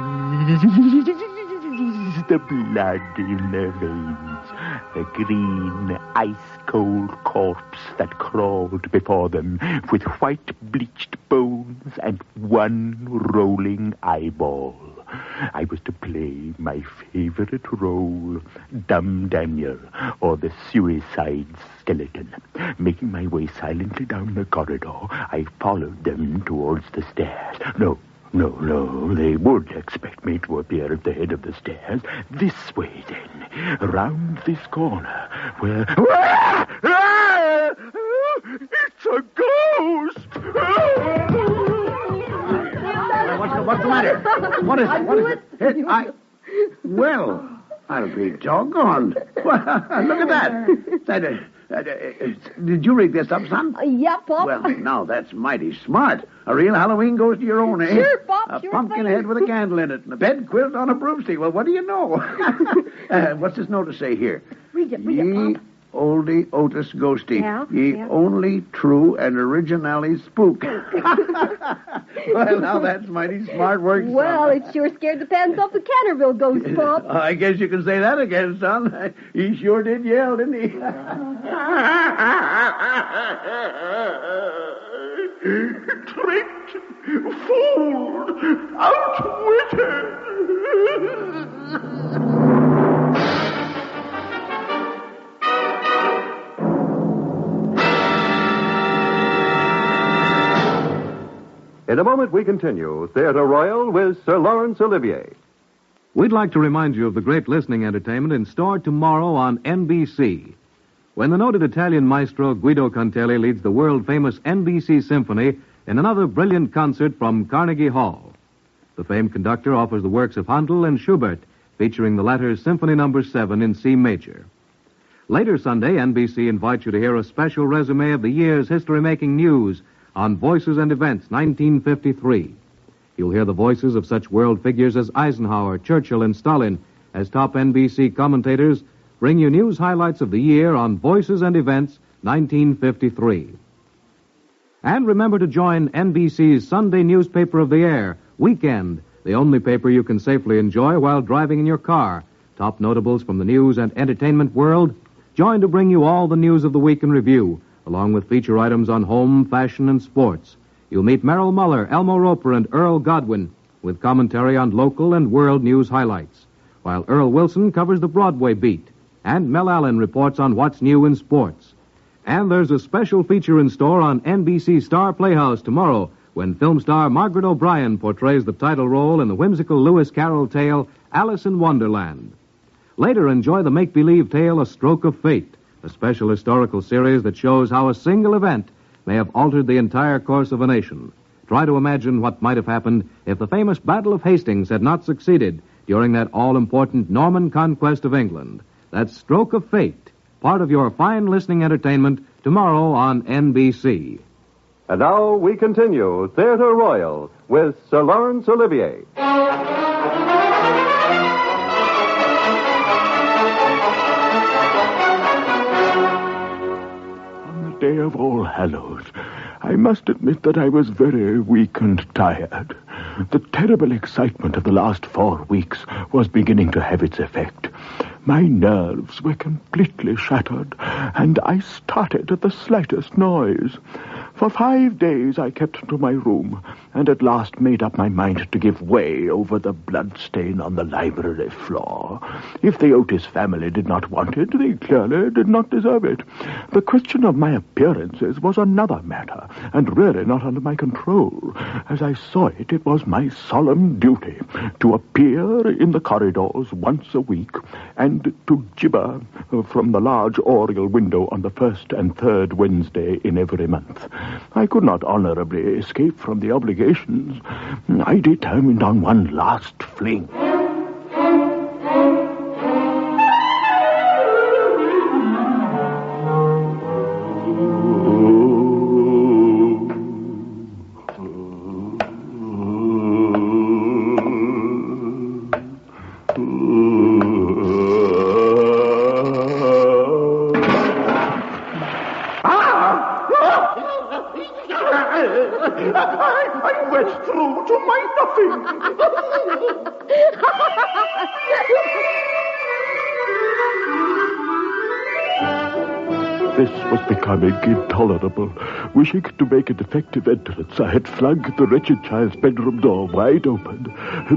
the blood in their veins. A green, ice-cold corpse that crawled before them with white bleached bones and one rolling eyeball. I was to play my favorite role, Dumb Daniel, or the suicide skeleton. Making my way silently down the corridor, I followed them towards the stairs. No, they would expect me to appear at the head of the stairs. This way, then, around this corner, where... It's a ghost! What's the matter? What is it? Well, I'll be doggone. Look at that. Did you rig this up, son? Yeah, Pop. Well, now that's mighty smart. A real Halloween ghost of your own, eh? Sure, Pop. A Sure pumpkin thing. head with a candle in it and a bed quilt on a broomstick. Well, what do you know? What's this notice say here? Read it, Ye Pop. oldie Otis ghosty. Yeah, Ye yeah. only true and originally spook. Well, now that's mighty smart work, son. Well, it sure scared the pants off the Canterville ghost, Pop. I guess you can say that again, son. He sure did yell, didn't he? Tricked, fooled, outwitted. In a moment, we continue Theatre Royal with Sir Laurence Olivier. We'd like to remind you of the great listening entertainment in store tomorrow on NBC. When the noted Italian maestro Guido Contelli leads the world-famous NBC Symphony in another brilliant concert from Carnegie Hall. The famed conductor offers the works of Handel and Schubert, featuring the latter's Symphony No. 7 in C major. Later Sunday, NBC invites you to hear a special resume of the year's history-making news on Voices and Events 1953. You'll hear the voices of such world figures as Eisenhower, Churchill, and Stalin as top NBC commentators bring you news highlights of the year on Voices and Events 1953. And remember to join NBC's Sunday newspaper of the air, Weekend, the only paper you can safely enjoy while driving in your car. Top notables from the news and entertainment world join to bring you all the news of the week in review, along with feature items on home, fashion, and sports. You'll meet Merrill Muller, Elmo Roper, and Earl Godwin with commentary on local and world news highlights, while Earl Wilson covers the Broadway beat, and Mel Allen reports on what's new in sports. And there's a special feature in store on NBC Star Playhouse tomorrow when film star Margaret O'Brien portrays the title role in the whimsical Lewis Carroll tale Alice in Wonderland. Later, enjoy the make-believe tale A Stroke of Fate, a special historical series that shows how a single event may have altered the entire course of a nation. Try to imagine what might have happened if the famous Battle of Hastings had not succeeded during that all-important Norman conquest of England. That's Stroke of Fate, part of your fine listening entertainment tomorrow on NBC. And now we continue Theatre Royal with Sir Laurence Olivier. On the day of All Hallows, I must admit that I was very weak and tired. The terrible excitement of the last 4 weeks was beginning to have its effect. My nerves were completely shattered, and I started at the slightest noise. For 5 days I kept to my room, and at last made up my mind to give way over the bloodstain on the library floor. If the Otis family did not want it, they clearly did not deserve it. The question of my appearances was another matter, and really not under my control. As I saw it, it was my solemn duty to appear in the corridors once a week, and to gibber from the large oriel window on the first and third Wednesday in every month. I could not honorably escape from the obligations. I determined on one last fling. I went through to my This was becoming intolerable. Wishing to make an effective entrance, I had flung the wretched child's bedroom door wide open,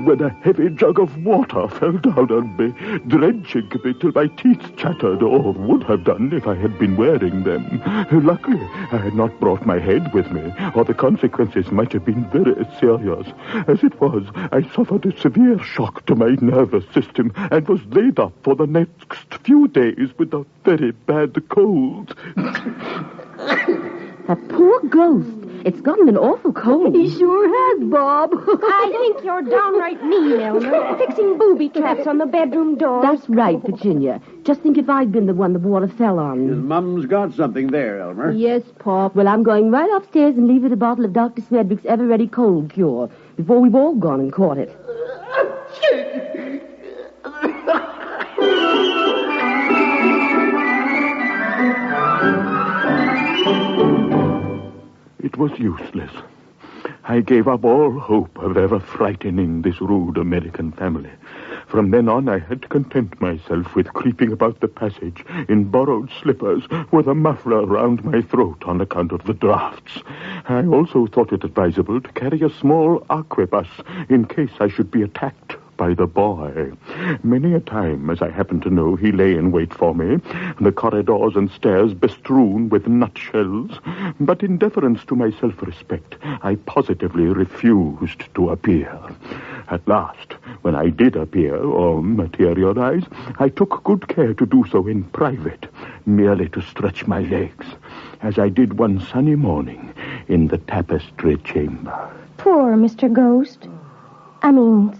when a heavy jug of water fell down on me, drenching me till my teeth chattered, or would have done if I had been wearing them. Luckily, I had not brought my head with me, or the consequences might have been very serious. As it was, I suffered a severe shock to my nervous system, and was laid up for the next few days with a very bad cold. That poor ghost. It's gotten an awful cold. He sure has, Bob. I think you're downright mean, Elmer, fixing booby traps on the bedroom door. That's right, Virginia. Just think if I'd been the one the water fell on. His mum's got something there, Elmer. Yes, Pop. Well, I'm going right upstairs and leave her the bottle of Dr. Swedrick's Ever-Ready Cold Cure before we've all gone and caught it. It was useless. I gave up all hope of ever frightening this rude American family. From then on, I had to content myself with creeping about the passage in borrowed slippers with a muffler round my throat on account of the drafts. I also thought it advisable to carry a small arquebus in case I should be attacked by the boy. Many a time, as I happened to know, he lay in wait for me, the corridors and stairs bestrewn with nutshells. But in deference to my self-respect, I positively refused to appear. At last, when I did appear or materialize, I took good care to do so in private, merely to stretch my legs, as I did one sunny morning in the tapestry chamber. Poor Mr. Ghost.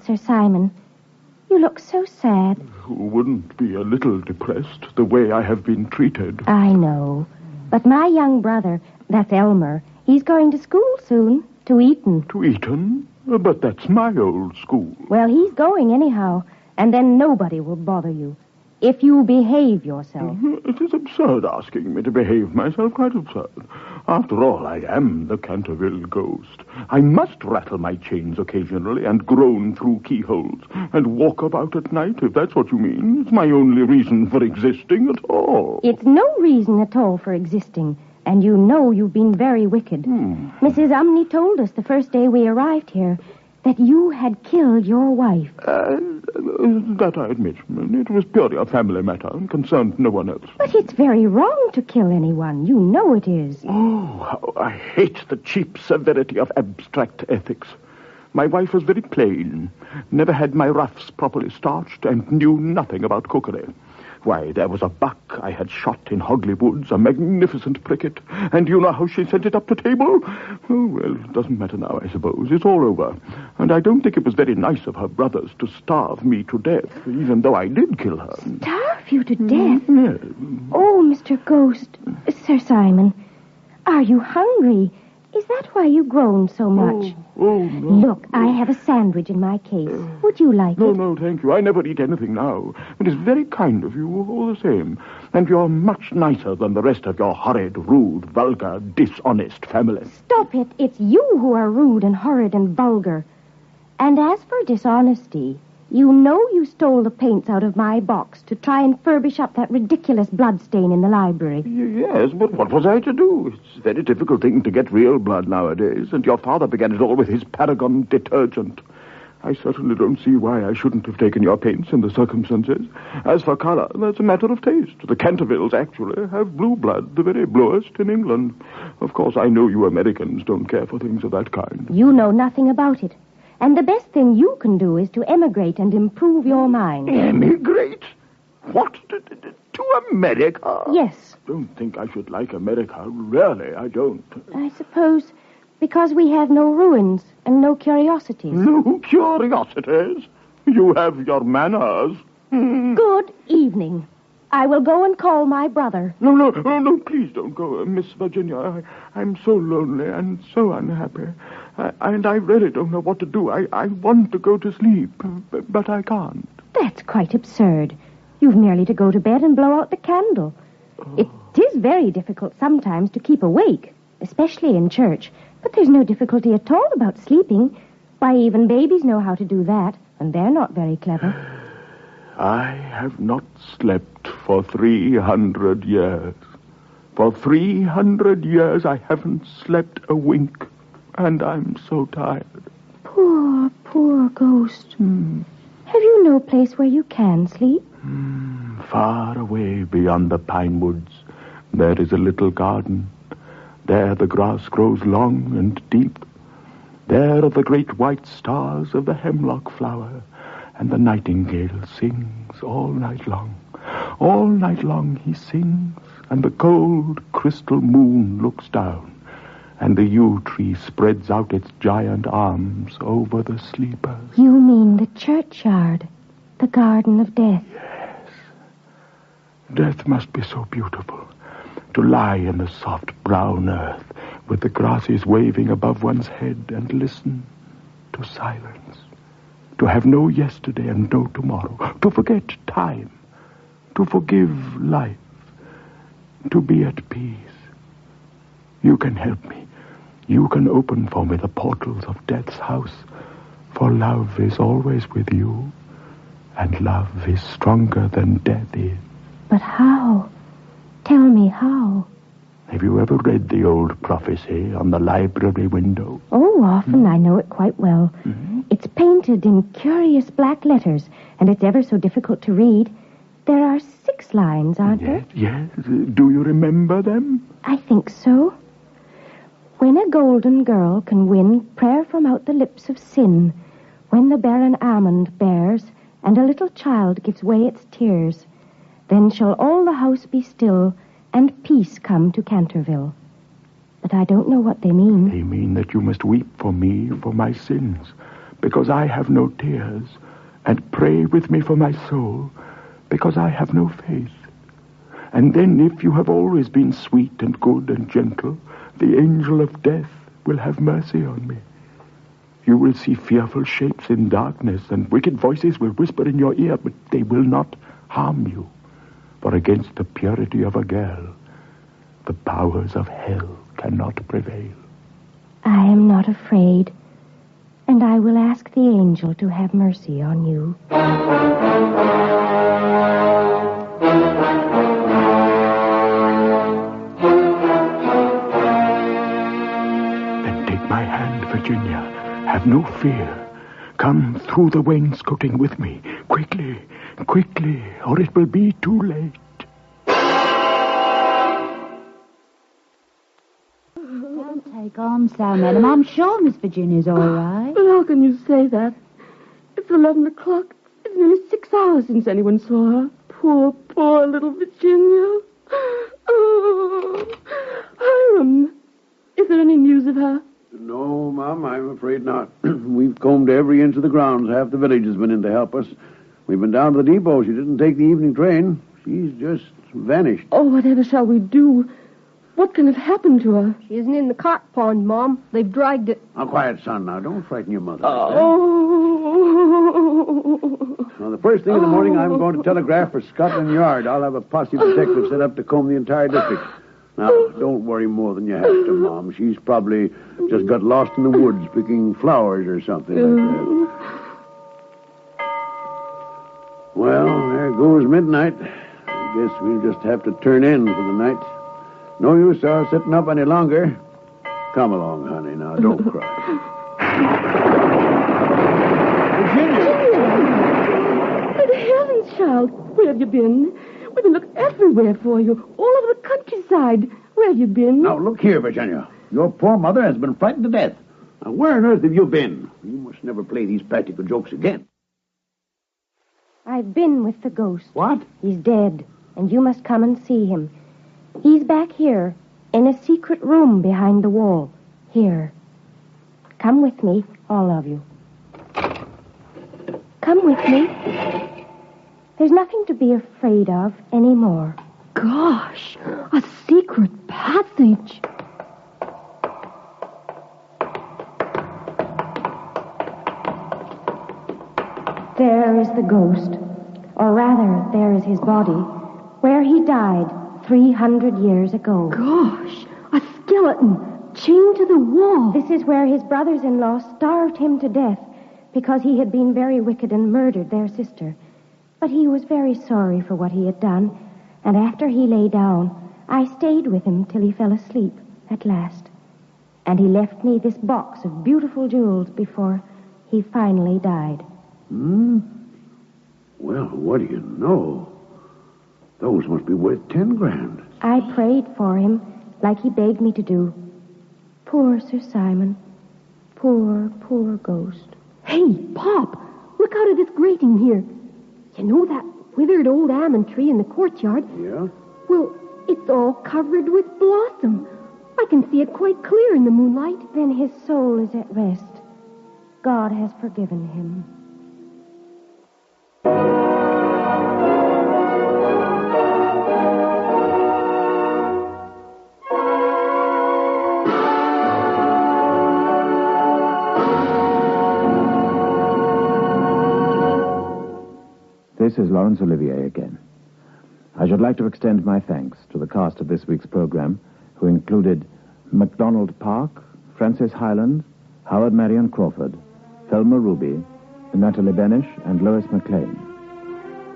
Sir Simon. You look so sad. Who wouldn't be a little depressed the way I have been treated? I know. But my young brother, that's Elmer, he's going to school soon, to Eton. To Eton? But that's my old school. Well, he's going anyhow, and then nobody will bother you. If you behave yourself. It is absurd asking me to behave myself, quite absurd. After all, I am the Canterville ghost. I must rattle my chains occasionally and groan through keyholes and walk about at night, if that's what you mean. It's my only reason for existing at all. It's no reason at all for existing, and you know you've been very wicked. Mrs. Umney told us the first day we arrived here that you had killed your wife. That I admit. It was purely a family matter and concerned no one else. But it's very wrong to kill anyone. You know it is. Oh, how I hate the cheap severity of abstract ethics. My wife was very plain, never had my ruffs properly starched, and knew nothing about cookery. Why, there was a buck I had shot in Hogley Woods, a magnificent pricket, and you know how she sent it up to table? Oh, well, it doesn't matter now, I suppose. It's all over. And I don't think it was very nice of her brothers to starve me to death, even though I did kill her. Starve you to death? Yes. Oh, Mr. Ghost, Sir Simon, are you hungry? Is that why you groan so much? Oh, no. Look, I have a sandwich in my case. Would you like it? No, thank you. I never eat anything now. It is very kind of you, all the same. And you're much nicer than the rest of your horrid, rude, vulgar, dishonest family. Stop it. It's you who are rude and horrid and vulgar. And as for dishonesty, you know you stole the paints out of my box to try and furbish up that ridiculous bloodstain in the library. Yes, but what was I to do? It's a very difficult thing to get real blood nowadays, and your father began it all with his Paragon detergent. I certainly don't see why I shouldn't have taken your paints in the circumstances. As for colour, that's a matter of taste. The Cantervilles, actually, have blue blood, the very bluest in England. Of course, I know you Americans don't care for things of that kind. You know nothing about it. And the best thing you can do is to emigrate and improve your mind. Emigrate? What? To America? Yes. Don't think I should like America. Really, I don't. I suppose because we have no ruins and no curiosities. No curiosities? You have your manners. Good evening. I will go and call my brother. No, please don't go, Miss Virginia. I'm so lonely and so unhappy. And I really don't know what to do. I want to go to sleep, but I can't. That's quite absurd. You've merely to go to bed and blow out the candle. It is very difficult sometimes to keep awake, especially in church. But there's no difficulty at all about sleeping. Why, even babies know how to do that, and they're not very clever. I have not slept for 300 years. For 300 years I haven't slept a wink, and I'm so tired. Poor ghost. Have you no place where you can sleep? Far away beyond the pine woods, there is a little garden. There the grass grows long and deep. There are the great white stars of the hemlock flower, and the nightingale sings all night long. All night long he sings, and the cold crystal moon looks down, and the yew tree spreads out its giant arms over the sleepers. You mean the churchyard, the garden of death? Yes. Death must be so beautiful. To lie in the soft brown earth with the grasses waving above one's head and listen to silence. To have no yesterday and no tomorrow. To forget time. To forgive life. To be at peace. You can help me. You can open for me the portals of death's house. For love is always with you. And love is stronger than death is. But how? Tell me how. Have you ever read the old prophecy on the library window? Oh, often. I know it quite well. It's painted in curious black letters, and it's ever so difficult to read. There are 6 lines, aren't there? Yes. Do you remember them? I think so. When a golden girl can win prayer from out the lips of sin, when the barren almond bears, and a little child gives way its tears, then shall all the house be still, and peace come to Canterville. But I don't know what they mean. They mean that you must weep for me for my sins, because I have no tears, and pray with me for my soul, because I have no faith. And then, if you have always been sweet and good and gentle, the angel of death will have mercy on me. You will see fearful shapes in darkness, and wicked voices will whisper in your ear, but they will not harm you. For against the purity of a girl, the powers of hell cannot prevail. I am not afraid, and I will ask the angel to have mercy on you. Then take my hand, Virginia. Have no fear. Come through the wainscoting with me. Quickly, quickly, or it will be too late. Can't I Calm, Sal, madam. I'm sure Miss Virginia's all right. But how can you say that? It's 11 o'clock. It's nearly 6 hours since anyone saw her. Poor little Virginia. Oh, Hiram, is there any news of her? No, Mom, I'm afraid not. We've combed every inch of the grounds. Half the village has been in to help us. We've been down to the depot. She didn't take the evening train. She's just vanished. Oh, whatever shall we do? What can have happened to her? She isn't in the carp pond, Mom. They've dragged it. Now, quiet, son. Now, don't frighten your mother. Oh. Now, the first thing in the morning, I'm going to telegraph for Scotland Yard. I'll have a posse of detectives set up to comb the entire district. Now, don't worry more than you have to, Mom. She's probably just got lost in the woods picking flowers or something like that. Well, there goes midnight. I guess we'll just have to turn in for the night. No use our sitting up any longer. Come along, honey. Now, don't cry. Good heavens, child. Where have you been? We've been looking everywhere for you. All over the countryside. Where have you been? Now, look here, Virginia. Your poor mother has been frightened to death. Now, where on earth have you been? You must never play these practical jokes again. I've been with the ghost. What? He's dead, and you must come and see him. He's back here, in a secret room behind the wall. Here. Come with me, all of you. Come with me. There's nothing to be afraid of anymore. Gosh, a secret passage. There is the ghost, or rather, there is his body, where he died 300 years ago. Gosh, a skeleton chained to the wall. This is where his brothers-in-law starved him to death because he had been very wicked and murdered their sister. But he was very sorry for what he had done, and after he lay down, I stayed with him till he fell asleep at last. And he left me this box of beautiful jewels before he finally died. Well, what do you know? Those must be worth 10 grand. I prayed for him like he begged me to do. Poor Sir Simon. Poor, poor ghost. Hey, Pop, look out of this grating here. You know that withered old almond tree in the courtyard? Yeah? Well, it's all covered with blossom. I can see it quite clear in the moonlight. Then his soul is at rest. God has forgiven him. This is Laurence Olivier again. I should like to extend my thanks to the cast of this week's program, who included MacDonald Park, Francis Hyland, Howard Marion Crawford, Thelma Ruby, Natalie Benish, and Lois McLean.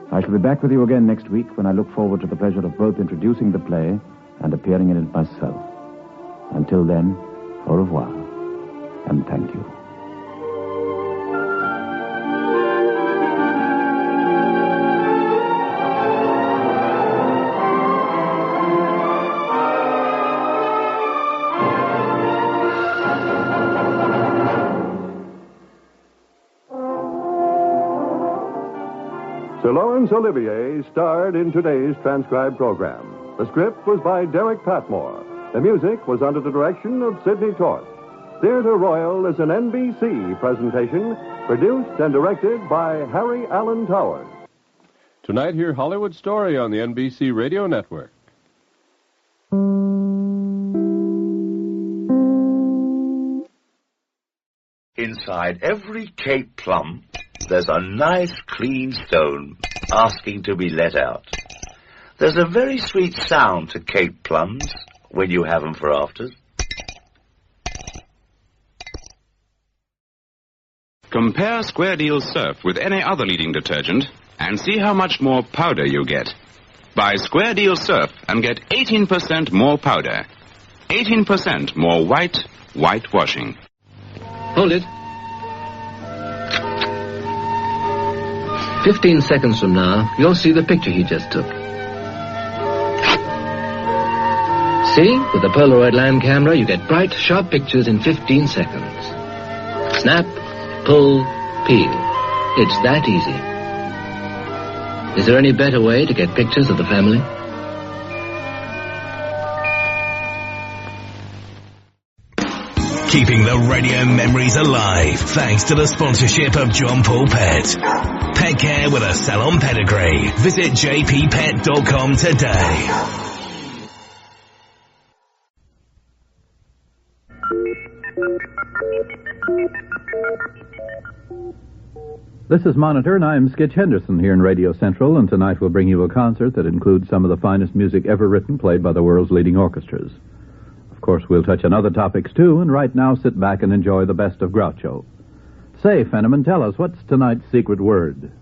I shall be back with you again next week when I look forward to the pleasure of both introducing the play and appearing in it myself. Until then, au revoir, and thank you. Sir Laurence Olivier starred in today's transcribed program. The script was by Derek Patmore. The music was under the direction of Sidney Torch. Theatre Royal is an NBC presentation, produced and directed by Harry Allen Towers. Tonight, hear Hollywood Story on the NBC Radio Network. Inside every Cape plum, there's a nice clean stone asking to be let out. There's a very sweet sound to Cape plums when you have them for afters. Compare Square Deal Surf with any other leading detergent and see how much more powder you get. Buy Square Deal Surf and get 18% more powder. 18% more whitewashing. Hold it. 15 seconds from now, you'll see the picture he just took. See, with the Polaroid land camera, you get bright, sharp pictures in 15 seconds. Snap, pull, peel. It's that easy. Is there any better way to get pictures of the family? Keeping the radio memories alive thanks to the sponsorship of John Paul Pet. Pet care with a salon pedigree. Visit jppet.com today. This is Monitor, and I'm Skitch Henderson here in Radio Central, and tonight we'll bring you a concert that includes some of the finest music ever written, played by the world's leading orchestras. Of course, we'll touch on other topics, too, and right now sit back and enjoy the best of Groucho. Say, Fenneman, tell us, what's tonight's secret word?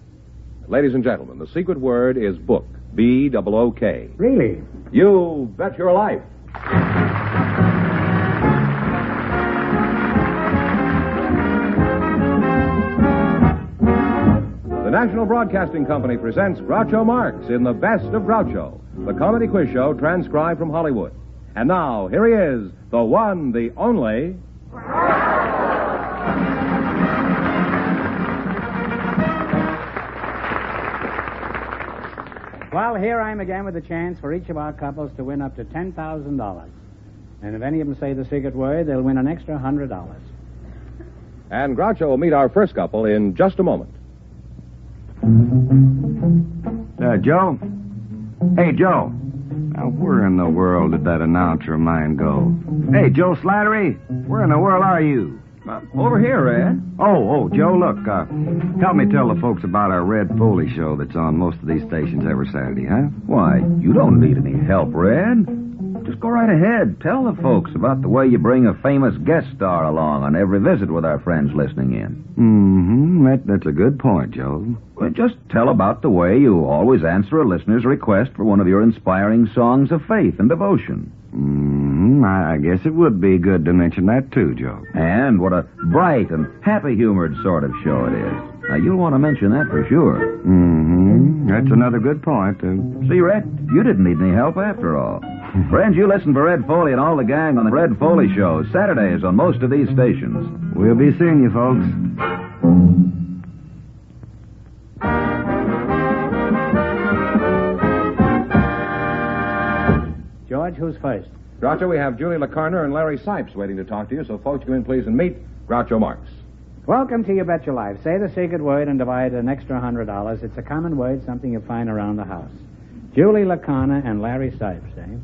Ladies and gentlemen, the secret word is book. B-O-O-K. Really? You bet your life. The National Broadcasting Company presents Groucho Marx in The Best of Groucho, the comedy quiz show transcribed from Hollywood. And now, here he is, the one, the only... Well, here I am again with a chance for each of our couples to win up to $10,000. And if any of them say the secret word, they'll win an extra $100. And Groucho will meet our first couple in just a moment. Joe? Hey, Joe. Now, where in the world did that announcer of mine go? Hey, Joe Slattery, where in the world are you? Over here, Red. Oh, Joe, look, help me tell the folks about our Red Foley show that's on most of these stations every Saturday, huh? Why, you don't need any help, Red. Just go right ahead. Tell the folks about the way you bring a famous guest star along on every visit with our friends listening in. That's a good point, Joe. Well, just tell about the way you always answer a listener's request for one of your inspiring songs of faith and devotion. I guess it would be good to mention that, too, Joe. And what a bright and happy-humored sort of show it is. Now, you'll want to mention that for sure. That's another good point. See, Red, you didn't need any help after all. Friends, you listen for Red Foley and all the gang on the Red Foley Show, Saturdays on most of these stations. We'll be seeing you, folks. George, who's first? Groucho, we have Julie LaCarner and Larry Sipes waiting to talk to you, so folks, come in, please, and meet Groucho Marx. Welcome to You Bet Your Life. Say the secret word and divide an extra $100. It's a common word, something you find around the house. Julie LaCarner and Larry Sipes, eh?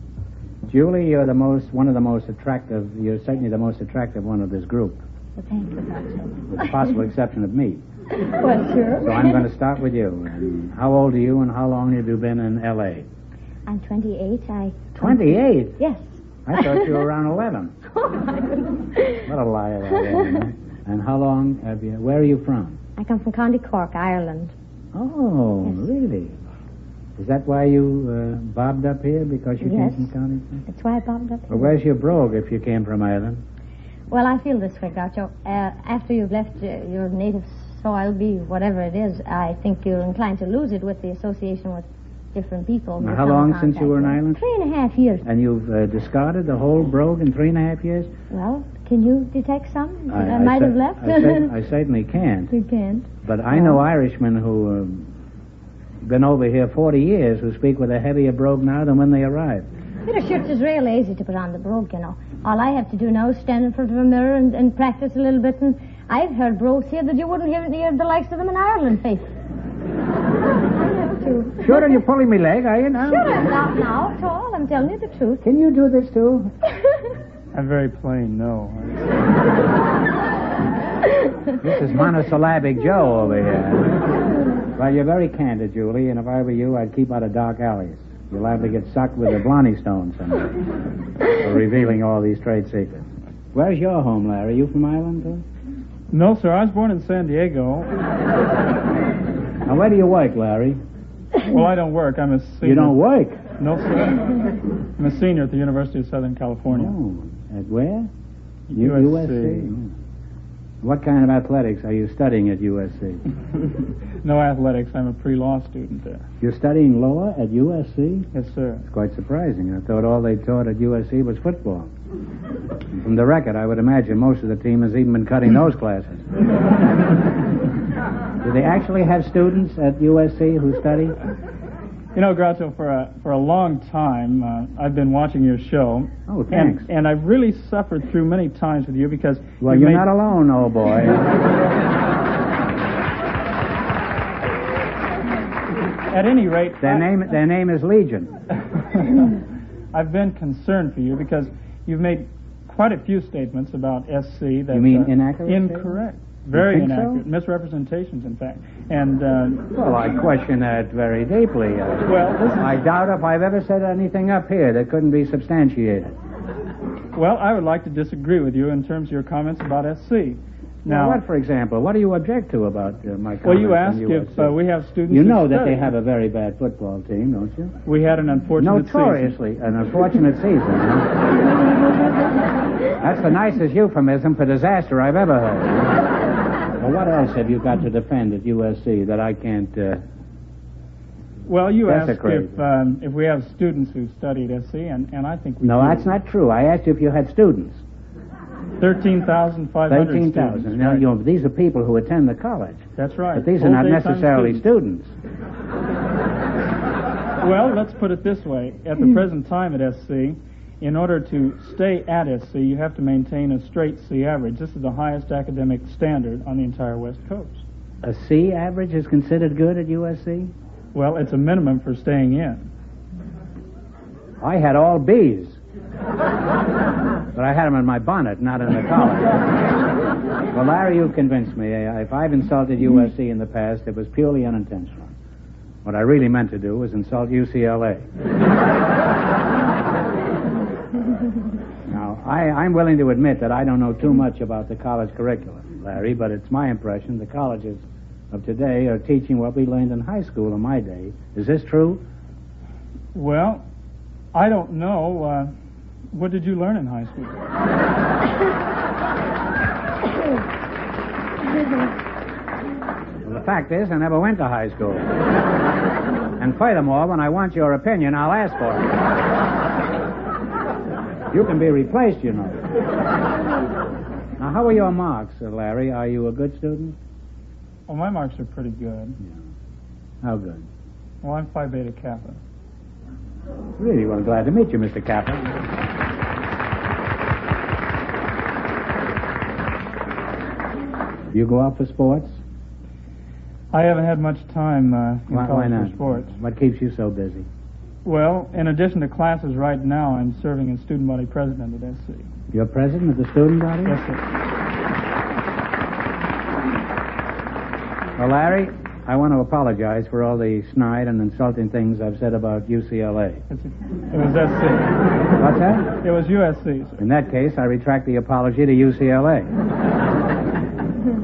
Julie, you're one of the most attractive, you're certainly the most attractive one of this group. Well, thank you, Groucho. With the possible exception of me. Well, sure. So I'm going to start with you. And how old are you and how long have you been in L.A.? I'm 28. 28? Yes. I thought you were around 11. What a liar I am. And how long have you... Where are you from? I come from County Cork, Ireland. Oh, yes. Really? Is that why you bobbed up here? Because you came from County Cork? That's why I bobbed up here. Well, where's your brogue if you came from Ireland? Well, I feel this way, Groucho. After you've left your native soil, be whatever it is, I think you're inclined to lose it with the association with different people. Now, how long since you were in Ireland? 3.5 years. And you've discarded the whole brogue in 3.5 years? Well, can you detect some? I might have left. I certainly can't. You can't. But I know Irishmen who been over here 40 years who speak with a heavier brogue now than when they arrived. Peter Schutz is real easy to put on the brogue, you know. All I have to do now is stand in front of a mirror and practice a little bit, and I've heard brogues here that you wouldn't hear the likes of them in Ireland, Faith. Sure, are you pulling me leg, are you now? Sure, I'm not now at all. I'm telling you the truth. Can you do this, too? I'm very plain, no. This is monosyllabic Joe over here. Well, you're very candid, Julie, and if I were you, I'd keep out of dark alleys. You're liable to get sucked with a Blondie stone someday for revealing all these trade secrets. Where's your home, Larry? You from Ireland, too? No, sir. I was born in San Diego. Now, where do you work, Larry? Well, I don't work. I'm a senior. You don't work? No, sir. I'm a senior at the University of Southern California. Oh, at where? USC. What kind of athletics are you studying at USC? No athletics. I'm a pre-law student there. You're studying law at USC? Yes, sir. It's quite surprising. I thought all they taught at USC was football. From the record, I would imagine most of the team has even been cutting those classes. Do they actually have students at USC who study? You know, Groucho, for a long time, I've been watching your show. Oh, thanks. And I've really suffered through many times with you because... Well, you're not alone, old boy. At any rate... Their name is Legion. I've been concerned for you because you've made quite a few statements about SC that... You mean inaccurate? Incorrect. Very inaccurate. So? Misrepresentations, in fact. And, well, I question that very deeply. I doubt if I've ever said anything up here that couldn't be substantiated. Well, I would like to disagree with you in terms of your comments about SC. Now, what, for example? What do you object to about my comments? Well, you asked if we have students. You know that they have a very bad football team, don't you? We had an unfortunate Notoriously, an unfortunate season. Huh? That's the nicest euphemism for disaster I've ever heard. Well, what else have you got to defend at USC that I can't... Well, you asked if we have students who studied SC, and I think we do. No, that's not true. I asked you if you had students. 13,500 13,000. Now, right. These are people who attend the college. That's right. But these are not necessarily students. Well, let's put it this way. At the present time at SC, in order to stay at SC, you have to maintain a straight C average. This is the highest academic standard on the entire West Coast. A C average is considered good at USC? Well, it's a minimum for staying in. I had all B's. But I had them in my bonnet, not in the college. Well, Larry, you've convinced me. If I've insulted USC in the past, it was purely unintentional. What I really meant to do was insult UCLA. Now, I'm willing to admit that I don't know too much about the college curriculum, Larry, but it's my impression the colleges of today are teaching what we learned in high school in my day. Is this true? Well, I don't know. What did you learn in high school? Well, the fact is, I never went to high school. And furthermore, when I want your opinion, I'll ask for it. You can be replaced, you know. Now, how are your marks, Larry? Are you a good student? Well, my marks are pretty good. Yeah. How good? Well, I'm Phi Beta Kappa. Really, well, glad to meet you, Mr. Kappa. You go out for sports? I haven't had much time in college for sports. What keeps you so busy? Well, in addition to classes right now, I'm serving as student body president at SC. You're president of the student body? Yes, sir. Well, Larry, I want to apologize for all the snide and insulting things I've said about UCLA. It was SC. What's that? It was USC, sir. In that case, I retract the apology to UCLA.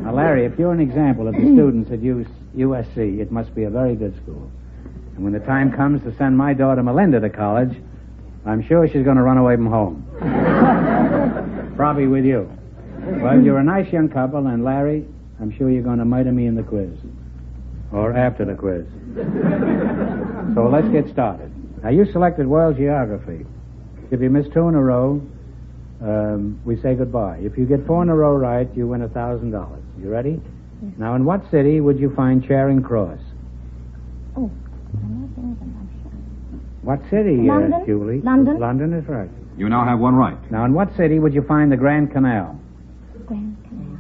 Now, Larry, if you're an example of the students at USC, it must be a very good school. And when the time comes to send my daughter Melinda to college, I'm sure she's going to run away from home. Probably with you. Well, you're a nice young couple, and Larry, I'm sure you're going to murder me in the quiz. Or after the quiz. So let's get started. Now, you selected world geography. If you miss 2 in a row, we say goodbye. If you get 4 in a row right, you win $1,000. You ready? Yes. Now, in what city would you find Charing Cross? Oh, what city, London? Julie? London. London is right. You now have one right. Now, in what city would you find the Grand Canal? Grand Canal.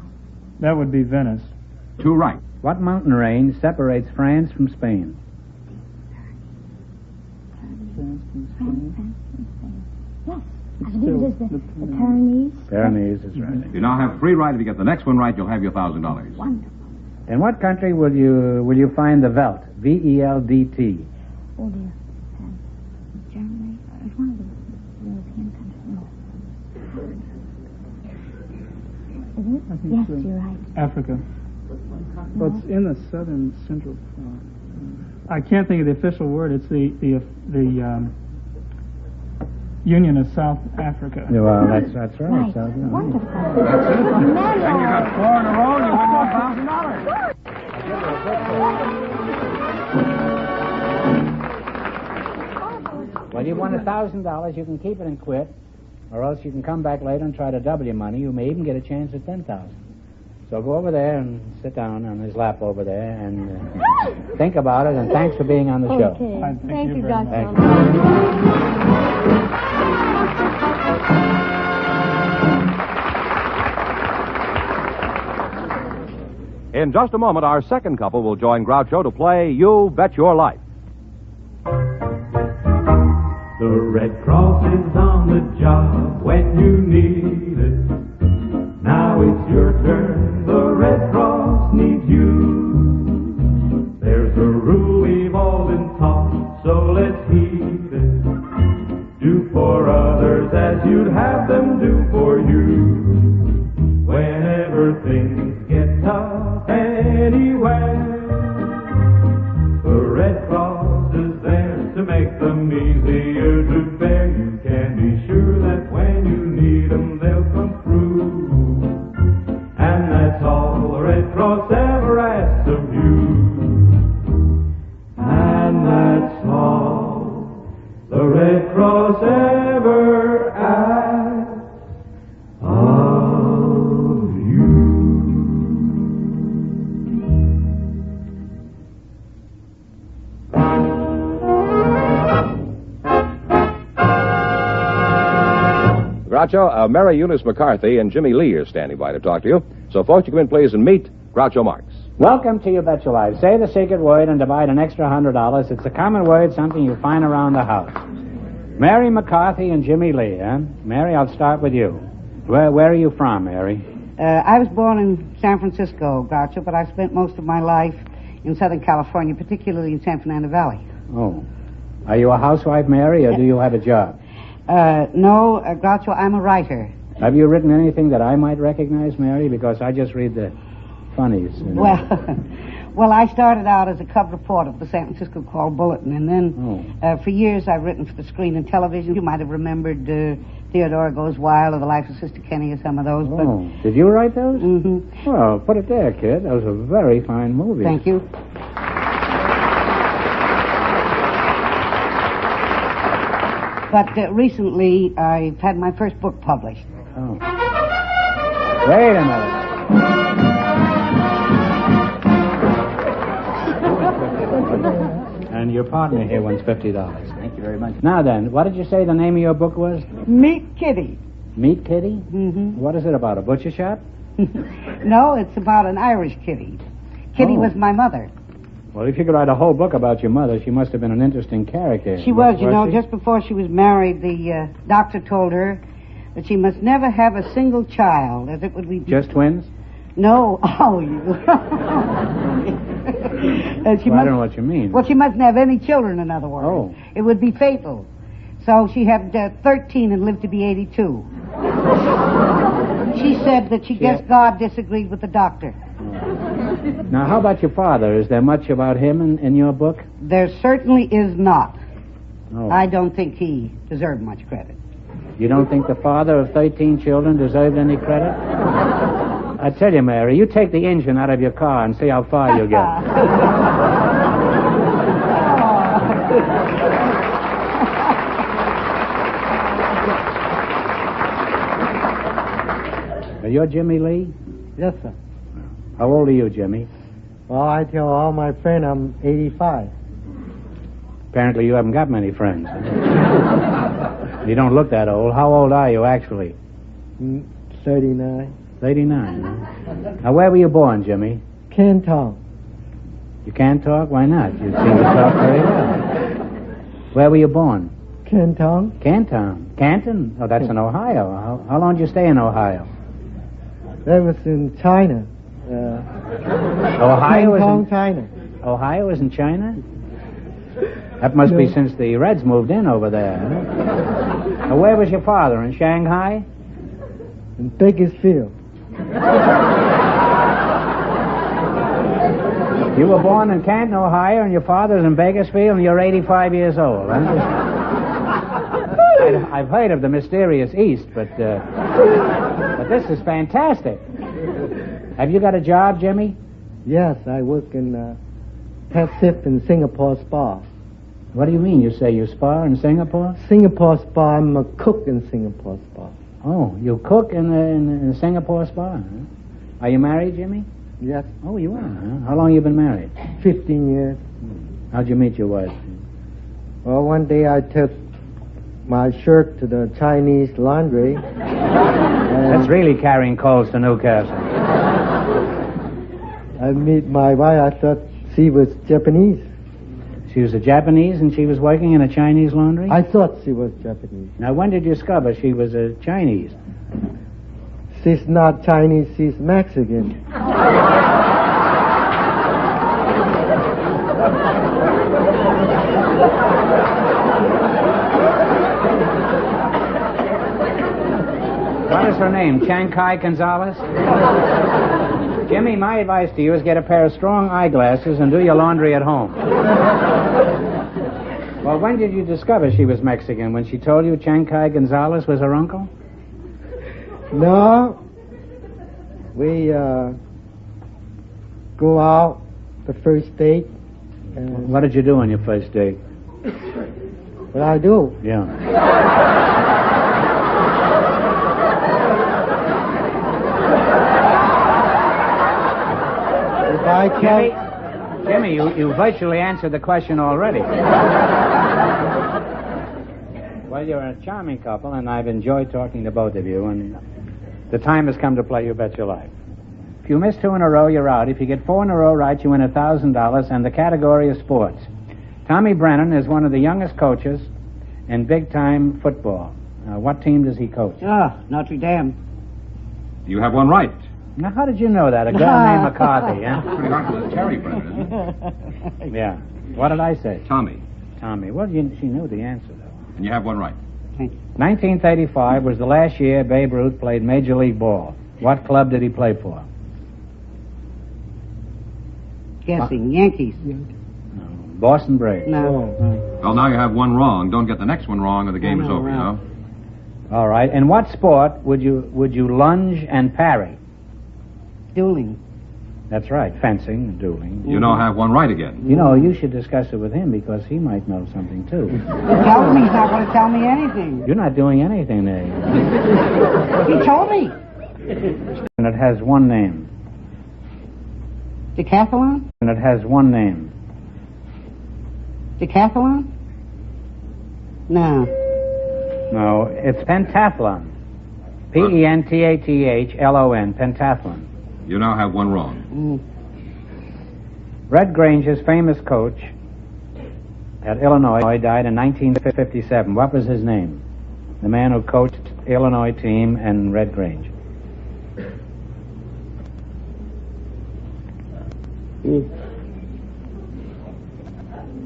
That would be Venice. 2 right. What mountain range separates France from Spain? Yes, I believe it is the Pyrenees. Pyrenees is right. You now have 3 right. If you get the next one right, you'll have your $1,000. Wonderful. In what country will you find the Veldt? V-E-L-D-T. Oh, dear. Germany. It's one of the European countries. No. Is it? Yes, you're right. Africa. Well, it's in the southern central part. I can't think of the official word. It's the Union of South Africa. Yeah, well, that's right. Right. So, yeah. Wonderful. And you got 4 in a row and you win $1,000. Well, you won $1,000. You can keep it and quit, or else you can come back later and try to double your money. You may even get a chance at $10,000. So go over there and sit down on his lap over there and think about it. And thanks for being on the show. Okay. Thank you, Dr. Thank In just a moment, our second couple will join Groucho to play You Bet Your Life. The Red Cross is on the job when you need it. Now it's your turn, the Red Cross needs you. There's a rule we've all been taught, so let's heed it. Do for others as you'd have them do for you. Whenever things get tough anywhere, the Red Cross is there to make them easier to bear. You can be sure that when you need them, they'll come through. And that's all the Red Cross ever asks of you. And that's all the Red Cross ever asks of you. Groucho, Mary Eunice McCarthy and Jimmy Lee are standing by to talk to you. So, folks, you come in, please, and meet Groucho Marx. Welcome to You Bet Your Life. Say the secret word and divide an extra $100. It's a common word, something you find around the house. Mary McCarthy and Jimmy Lee, huh? Mary, I'll start with you. Where are you from, Mary? I was born in San Francisco, Groucho, but I spent most of my life in Southern California, particularly in San Fernando Valley. Oh. Are you a housewife, Mary, or do you have a job? No, Groucho, I'm a writer. Have you written anything that I might recognize, Mary? Because I just read the funnies. Well, I started out as a cub reporter of the San Francisco Call Bulletin, and then for years I've written for the screen and television. You might have remembered Theodora Goes Wild or The Life of Sister Kenny or some of those. Oh, did you write those? Mm-hmm. Well, put it there, kid. Those are very fine movies. Thank you. But recently I've had my first book published. Oh. Wait a minute. And your partner here wants $50. Thank you very much. Now then, what did you say the name of your book was? Meet Kitty. Meet Kitty? Mm-hmm. What is it about, a butcher shop? No, it's about an Irish kitty. Kitty was my mother. Well, if you could write a whole book about your mother, she must have been an interesting character. She was, just before she was married, the doctor told her that she must never have a single child, as it would be... Just twins? No. Oh, you... I don't know what you mean. Well, she mustn't have any children, in other words. Oh. It would be fatal. So she had 13 and lived to be 82. She said that she guessed God disagreed with the doctor. Now, how about your father? Is there much about him in your book? There certainly is not. Oh. I don't think he deserved much credit. You don't think the father of 13 children deserved any credit? I tell you, Mary, you take the engine out of your car and see how far you get. You're Jimmy Lee? Yes, sir. How old are you, Jimmy? Well, I tell all my friends I'm 85. Apparently you haven't got many friends. You don't look that old. How old are you, actually? 39. 39, huh? Now, where were you born, Jimmy? Canton. You can't talk? Why not? You seem to talk very well. Where were you born? Canton. Canton? Canton? Oh, that's in Ohio. How long did you stay in Ohio? That was in China. Ohio is in China. Ohio is in China? That must be since the Reds moved in over there. Huh? Now, where was your father? In Shanghai? In Bakersfield. You were born in Canton, Ohio, and your father's in Bakersfield, and you're 85 years old. Huh? I've heard of the mysterious East, but this is fantastic. Have you got a job, Jimmy? Yes, I work in Pet Sip in Singapore Spa. What do you mean? You say you spa in Singapore? Singapore Spa. I'm a cook in Singapore Spa. Oh, you cook in the Singapore Spa? Huh? Are you married, Jimmy? Yes. Oh, you are, huh? How long you been married? 15 years. How'd you meet your wife? Well, one day I took my shirt to the Chinese laundry. That's really carrying coals to Newcastle. I meet my wife. I thought she was Japanese. She was a Japanese and she was working in a Chinese laundry? I thought she was Japanese. Now, when did you discover she was a Chinese? She's not Chinese, she's Mexican. What is her name? Chiang-Kai Gonzalez? Jimmy, my advice to you is get a pair of strong eyeglasses and do your laundry at home. Well, when did you discover she was Mexican? When she told you Chiang-Kai Gonzalez was her uncle? No. We go out the first date. What did you do on your first date? What I do? Yeah. Jimmy, you virtually answered the question already. Well, you're a charming couple, and I've enjoyed talking to both of you, and the time has come to play You Bet Your Life. If you miss 2 in a row, you're out. If you get 4 in a row right, you win $1,000, and the category is sports. Tommy Brennan is one of the youngest coaches in big-time football. What team does he coach? Notre Dame. You have one right. Now, how did you know that? A girl named McCarthy, huh? Pretty hard for the Terry Brennan, isn't it? Yeah. What did I say? Tommy. Tommy. Well, she knew the answer, though. And you have one right. 1935 was the last year Babe Ruth played Major League Ball. What club did he play for? Guessing. Yankees. No. Boston Braves. No. Well, now you have one wrong. Don't get the next one wrong or the game is over, you know? All right. In what sport would you lunge and parry? Dueling. That's right. Fencing and dueling. You now have one right again. You know, you should discuss it with him because he might know something, too. He told me he's not going to tell me anything. You're not doing anything there. He told me. And it has one name. Decathlon? And it has one name. Decathlon? No. No, it's pentathlon. Pentathlon. Pentathlon. You now have one wrong. Red Grange's famous coach at Illinois died in 1957. What was his name? The man who coached Illinois team and Red Grange.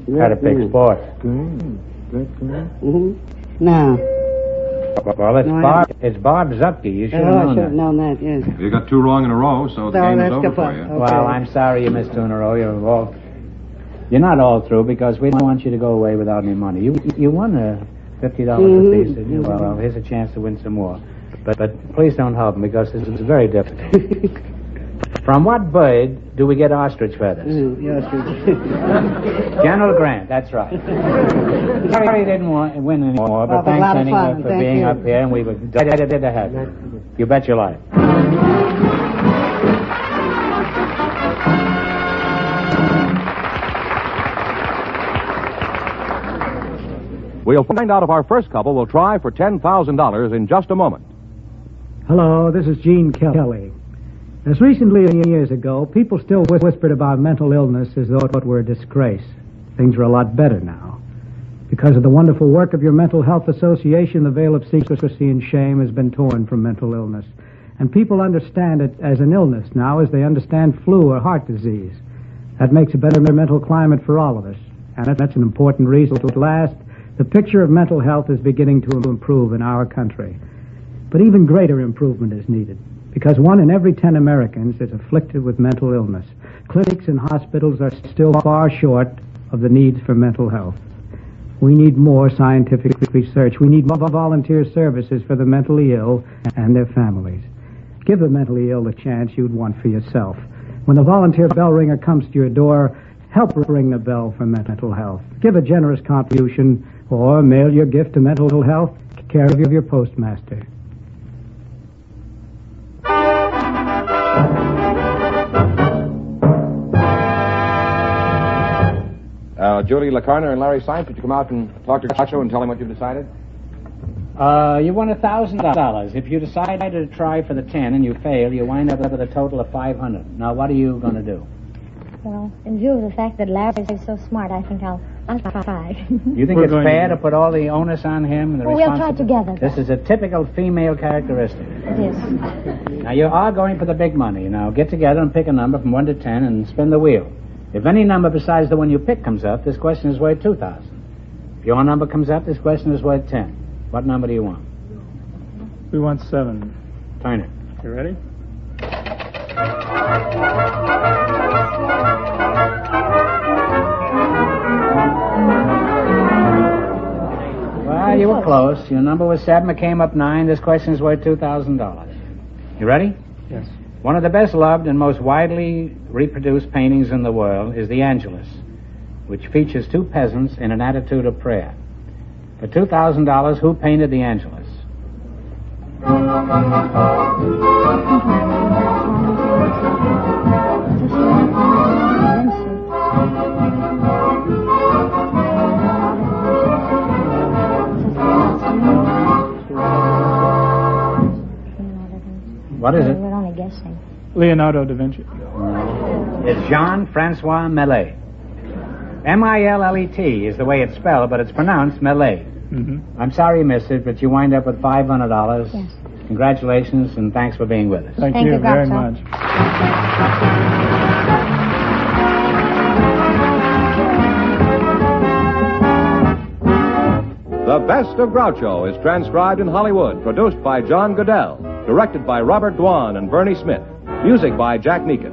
Try to pick sports. No. Well, it's Bob Zupke. You should have known I should that. have known that, yes. You got 2 wrong in a row, so the game is over for you. Okay. Well, I'm sorry you missed 2 in a row. You're not all through because we don't want you to go away without any money. You won $50 apiece, didn't you? Well, here's a chance to win some more. But please don't help him because this is very difficult. From what bird do we get ostrich feathers? General Grant, that's right. Sorry you didn't win anymore, but thanks anyway for being up here, and we were delighted to have you. You bet your life. We'll find out if our first couple will try for $10,000 in just a moment. Hello, this is Gene Kelly. As recently as years ago, people still whispered about mental illness as though it were a disgrace. Things are a lot better now. Because of the wonderful work of your Mental Health Association, the veil of secrecy and shame has been torn from mental illness. And people understand it as an illness now as they understand flu or heart disease. That makes a better mental climate for all of us. And that's an important reason. At last, the picture of mental health is beginning to improve in our country. But even greater improvement is needed. Because 1 in every 10 Americans is afflicted with mental illness. Clinics and hospitals are still far short of the needs for mental health. We need more scientific research. We need more volunteer services for the mentally ill and their families. Give the mentally ill the chance you'd want for yourself. When the volunteer bell ringer comes to your door, help ring the bell for mental health. Give a generous contribution or mail your gift to mental health, care of your postmaster. Julie LaCarner and Larry Sines, would you come out and talk to Groucho and tell him what you've decided? You won $1,000. If you decide to try for the 10 and you fail, you wind up with a total of $500. Now, what are you going to do? Well, in view of the fact that Larry is so smart, I think I'll try. You think it's fair to put all the onus on him and the Well, we'll try together. This is a typical female characteristic. It is. Now, you are going for the big money. Now, get together and pick a number from 1 to 10 and spin the wheel. If any number besides the one you pick comes up, this question is worth $2,000. If your number comes up, this question is worth 10. What number do you want? We want 7. Turn it. You ready? Well, you were close. Your number was 7. It came up 9. This question is worth $2,000. You ready? Yes. One of the best loved and most widely reproduced paintings in the world is the Angelus, which features 2 peasants in an attitude of prayer. For $2,000, who painted the Angelus? What is it? We're only guessing. Leonardo da Vinci. It's Jean-Francois Millet. M-I-L-L-E-T is the way it's spelled, but it's pronounced Millet. Mm-hmm. I'm sorry you missed it, but you wind up with $500. Yes. Congratulations, and thanks for being with us. Thank you very much. The Best of Groucho is transcribed in Hollywood, produced by John Goodell, directed by Robert Dwan and Bernie Smith, music by Jack Meakin.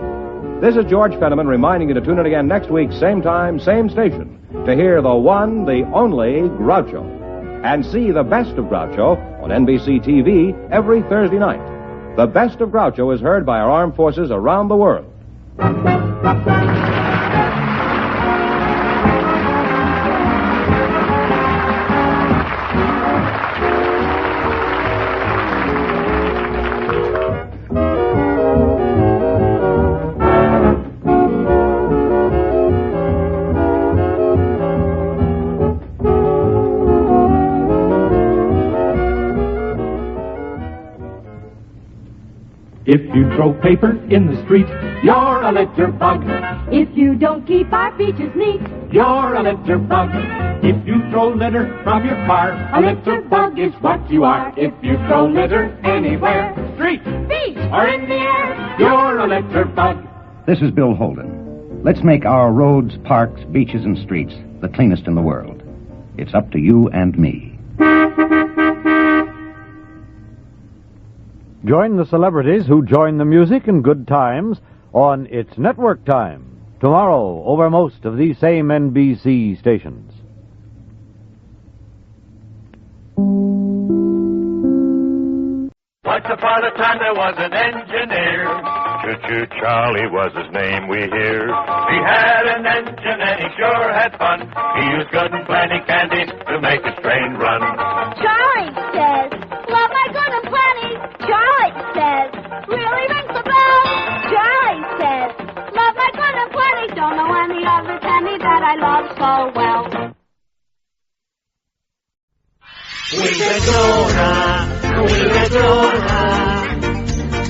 This is George Fenneman reminding you to tune in again next week, same time, same station, to hear the one, the only Groucho. And see The Best of Groucho on NBC TV every Thursday night. The Best of Groucho is heard by our armed forces around the world. If you throw paper in the street, you're a litter bug. If you don't keep our beaches neat, You're a litter bug. If you throw litter from your car, a litter bug is what you are. If you throw litter anywhere, street, beach, or in the air, you're a litter bug. This is Bill Holden. Let's make our roads, parks, beaches, and streets the cleanest in the world. It's up to you and me. Join the celebrities who join the music and good times on It's Network Time, tomorrow over most of these same NBC stations. Once upon a time there was an engineer. Choo-choo Charlie was his name, we hear. He had an engine and he sure had fun. He used good and plenty candy to make his train run. Charlie says, love my good and plenty. Charlie says, really rings the bell. Charlie says, love my good and plenty. Don't know any other candy that I love so well. We get Dora,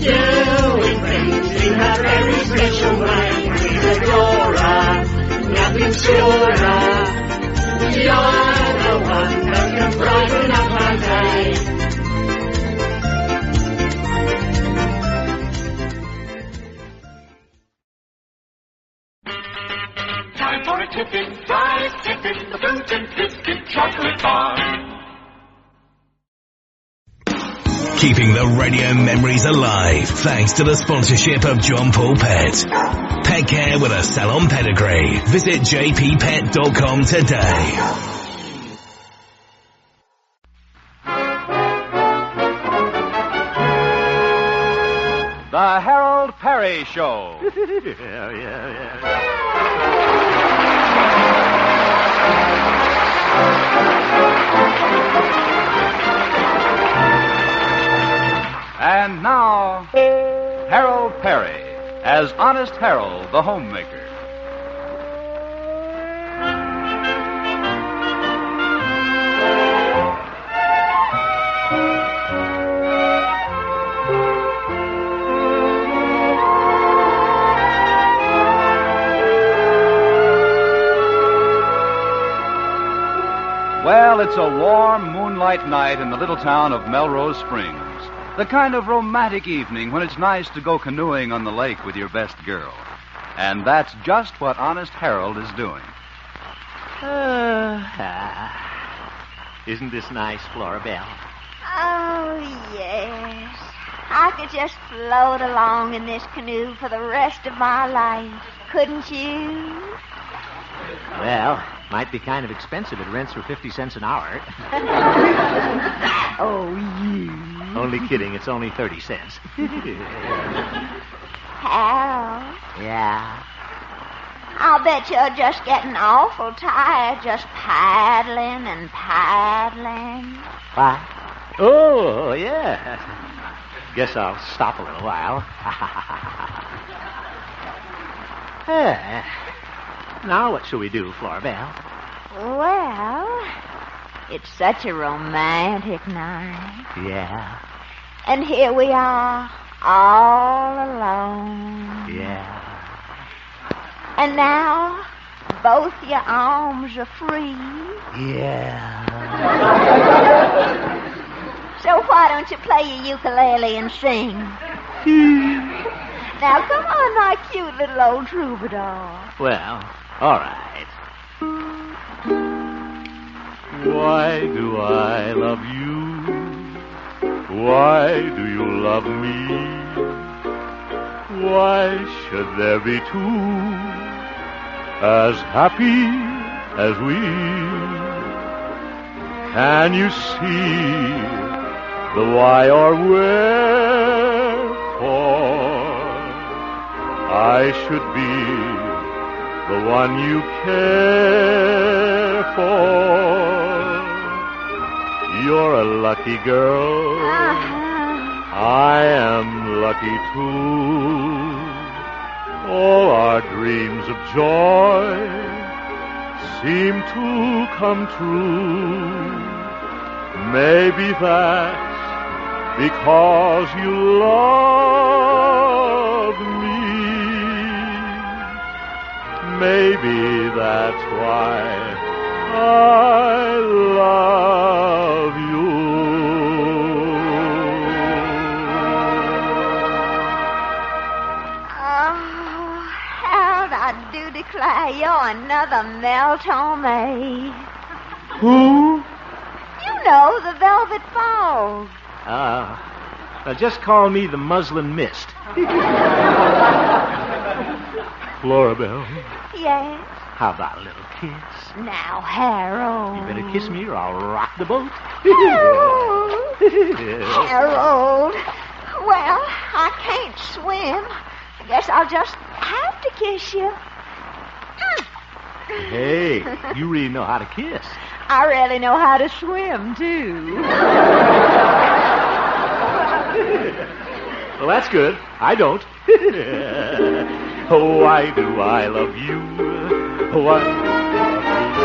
doing things in a very special way. We get Dora, nothing surer. You're the one that can brighten up my day. Time for a tiffin, fries tiffin, the fruit and biscuit chocolate bar. Keeping the radio memories alive thanks to the sponsorship of John Paul Pet. Pet care with a salon pedigree. Visit jppet.com today. The Harold Perry Show. And now, Harold Perry as Honest Harold, the homemaker. Well, it's a warm moonlight night in the little town of Melrose Springs. The kind of romantic evening when it's nice to go canoeing on the lake with your best girl. And that's just what Honest Harold is doing. Isn't this nice, Flora Belle? Oh, yes. I could just float along in this canoe for the rest of my life. Couldn't you? Well, might be kind of expensive. It rents for 50 cents an hour. Oh, you. Only kidding. It's only 30 cents. Harold, Yeah. I'll bet you're just getting awful tired just paddling and paddling. What? Oh, yeah. Guess I'll stop a little while. Now what shall we do, Flora Belle? Well, it's such a romantic night. Yeah. And here we are, all alone. Yeah. And now, both your arms are free. Yeah. So why don't you play your ukulele and sing? Now, come on, my cute little old troubadour. Well, all right. Why do I love you? Why do you love me? Why should there be two as happy as we? Can you see the why or wherefore I should be the one you care for? You're a lucky girl. I am lucky too. All our dreams of joy seem to come true. Maybe that's because you love me. Maybe that's why I love you. Oh, Harold, I do declare you're another Meltome. Who? You know, the Velvet Fog. Now just call me the Muslin Mist. Flora Belle, Yes. how about a little kiss? Now, Harold. You better kiss me or I'll rock the boat. Harold. Harold. Well, I can't swim. I guess I'll just have to kiss you. Hey, you really know how to kiss. I really know how to swim, too. Well, that's good. I don't. Oh, why do I love you? Why do I love you?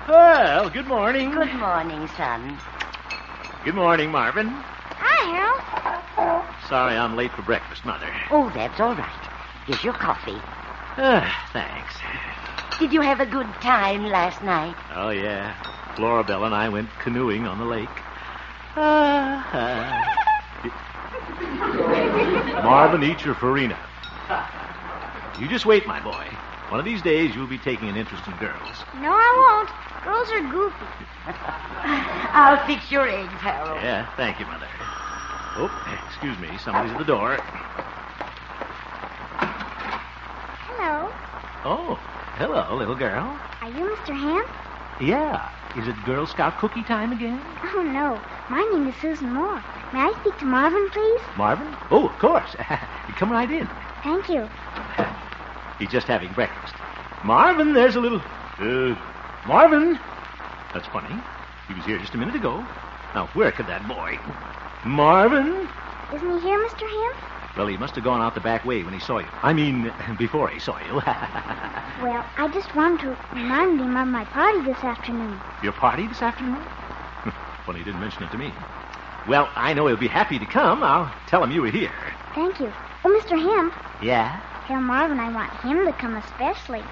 Well, good morning. Good morning, son. Good morning, Marvin. Hi, Harold. Sorry I'm late for breakfast, Mother. Oh, that's all right. Here's your coffee. Thanks. Did you have a good time last night? Oh, yeah. Flora Belle and I went canoeing on the lake. Marvin, eat your farina. You just wait, my boy. One of these days, you'll be taking an interest in girls. No, I won't. Girls are goofy. I'll fix your eggs, Harold. Yeah, thank you, Mother. Oh, excuse me. Somebody's at the door. Hello. Oh, Hello, little girl. Are you Mr. Ham? Yeah. Is it Girl Scout cookie time again? Oh, no. My name is Susan Moore. May I speak to Marvin, please? Marvin? Oh, of course. Come right in. Thank you. He's just having breakfast. Marvin, there's a little... Marvin? That's funny. He was here just a minute ago. Now, where could that boy... Marvin? Isn't he here, Mr. Ham? Well, he must have gone out the back way when he saw you. I mean, before he saw you. Well, I just wanted to remind him of my party this afternoon. Your party this afternoon? Funny he didn't mention it to me. Well, I know he'll be happy to come. I'll tell him you were here. Thank you. Oh, Mr. Ham. Yeah? Tell Marvin I want him to come especially.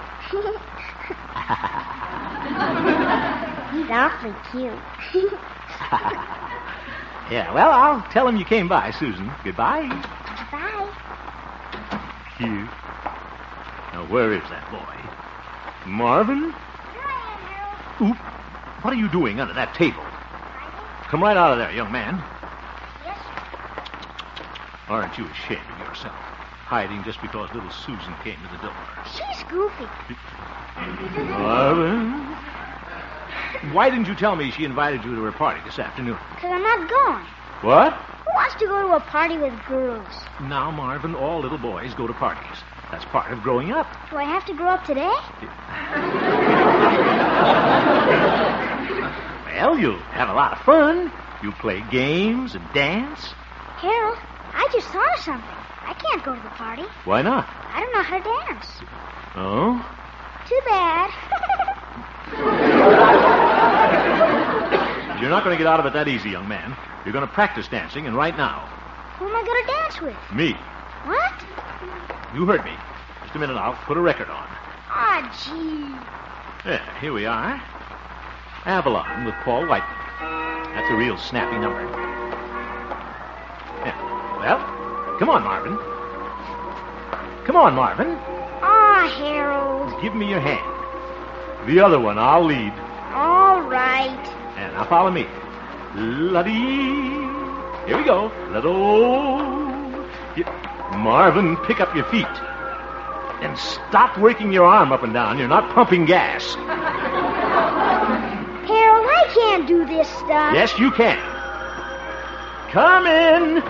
He's awfully cute. Yeah, well, I'll tell him you came by, Susan. Goodbye. Bye. Cute. Now, where is that boy? Marvin? Oop. What are you doing under that table? Come right out of there, young man. Yes, sir. Aren't you ashamed of yourself? Hiding just because little Susan came to the door. She's goofy. Marvin? Why didn't you tell me she invited you to her party this afternoon? Because I'm not going. What? Who wants to go to a party with girls? Now, Marvin, all little boys go to parties. That's part of growing up. Do I have to grow up today? Well, you'll have a lot of fun. You play games and dance. Harold, I just thought of something. I can't go to the party. Why not? I don't know how to dance. Oh? Too bad. You're not going to get out of it that easy, young man. You're going to practice dancing, and right now. Who am I going to dance with? Me. What? You heard me. Just a minute, I'll put a record on. Aw, gee. There, here we are. Avalon with Paul Whiteman. That's a real snappy number. Yeah. Well, come on, Marvin. Come on, Marvin. Aw, Harold. Give me your hand. The other one, I'll lead. All right. And now follow me. La-dee. Here we go. La-do. Marvin, pick up your feet. And stop working your arm up and down. You're not pumping gas. Harold, I can't do this stuff. Yes, you can. Come in.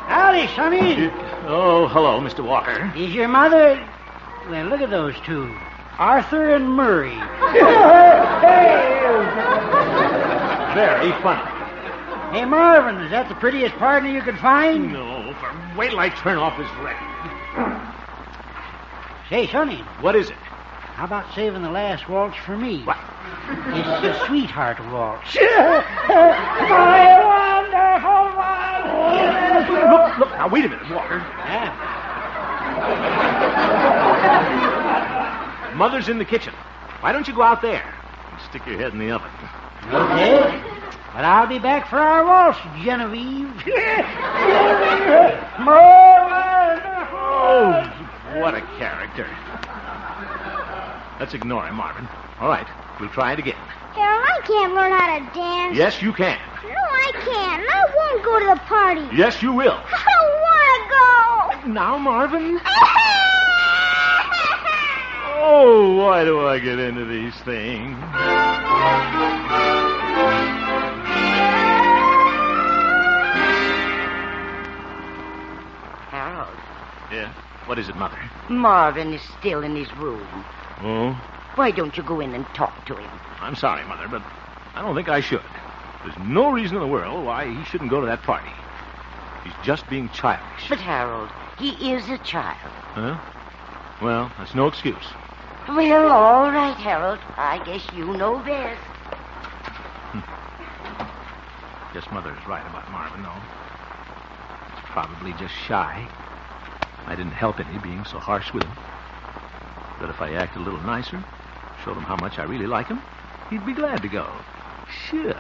Howdy, Sonny. Oh, hello, Mr. Walker. Is your mother... Well, look at those two. Arthur and Murray. Very funny. Hey, Marvin, is that the prettiest partner you could find? No, but wait till I turn off this record. Say, Sonny. What is it? How about saving the last waltz for me? What? It's the sweetheart waltz. My wonderful one. Look, now, wait a minute, Walker. Yeah. Mother's in the kitchen. Why don't you go out there and stick your head in the oven? Okay. But I'll be back for our waltz, Genevieve. Oh, what a character. Let's ignore him, Marvin. All right, we'll try it again. Harold, I can't learn how to dance. Yes, you can. No, I can't. And I won't go to the party. Yes, you will. I don't want to go. Now, Marvin. Oh, why do I get into these things? Harold. Yeah? What is it, Mother? Marvin is still in his room. Oh? Why don't you go in and talk to him? I'm sorry, Mother, but I don't think I should. There's no reason in the world why he shouldn't go to that party. He's just being childish. But, Harold, he is a child. Huh? Well, that's no excuse. Well, all right, Harold. I guess you know best. Guess Mother's right about Marvin, though. He's probably just shy. I didn't help any being so harsh with him. But if I acted a little nicer, showed him how much I really like him, he'd be glad to go. Sure.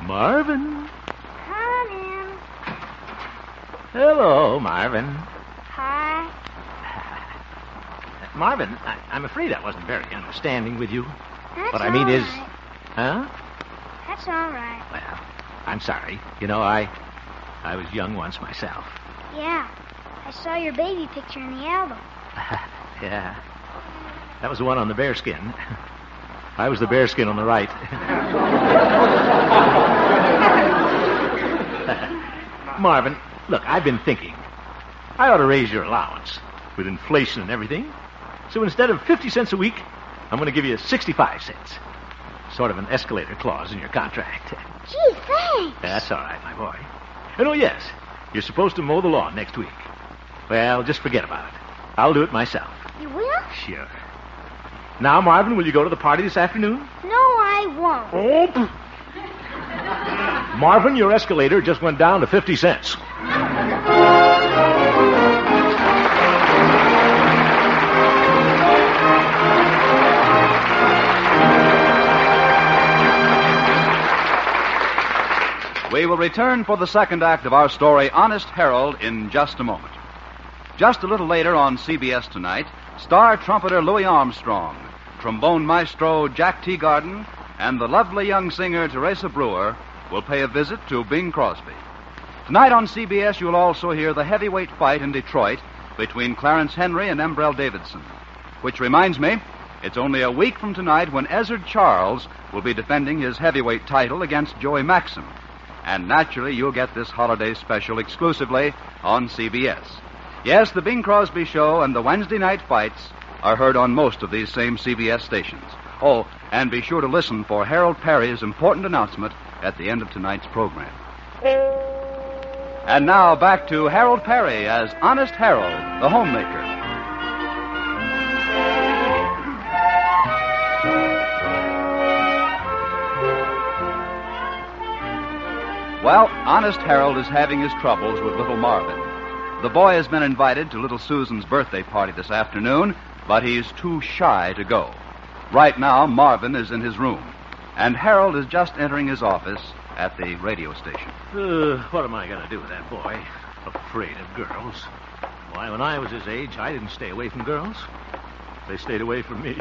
Marvin. Come in. Hello, Marvin. Hi. Marvin, I'm afraid I wasn't very understanding with you. That's what I mean all is... right. Huh? That's all right. Well, I'm sorry. You know, I I was young once myself. Yeah. I saw your baby picture in the album. Yeah. That was the one on the bearskin. I was the bearskin on the right. Marvin, look, I've been thinking. I ought to raise your allowance with inflation and everything. So instead of 50 cents a week, I'm going to give you 65 cents. Sort of an escalator clause in your contract. Gee, thanks. That's all right, my boy. And oh, yes, you're supposed to mow the lawn next week. Well, just forget about it. I'll do it myself. You will? Sure. Now, Marvin, will you go to the party this afternoon? No, I won't. Oh. Marvin, your escalator just went down to 50 cents. We will return for the second act of our story, Honest Harold, in just a moment. Just a little later on CBS tonight, star trumpeter Louis Armstrong, trombone maestro Jack Teagarden, and the lovely young singer Teresa Brewer will pay a visit to Bing Crosby. Tonight on CBS, you'll also hear the heavyweight fight in Detroit between Clarence Henry and Embrell Davidson. Which reminds me, it's only a week from tonight when Ezzard Charles will be defending his heavyweight title against Joey Maxim. And naturally, you'll get this holiday special exclusively on CBS. Yes, the Bing Crosby Show and the Wednesday night fights are heard on most of these same CBS stations. Oh, and be sure to listen for Harold Perry's important announcement at the end of tonight's program. And now back to Harold Perry as Honest Harold, the homemaker. Well, Honest Harold is having his troubles with little Marvin. The boy has been invited to little Susan's birthday party this afternoon, but he's too shy to go. Right now, Marvin is in his room, and Harold is just entering his office at the radio station. What am I going to do with that boy? Afraid of girls. Why, when I was his age, I didn't stay away from girls. They stayed away from me.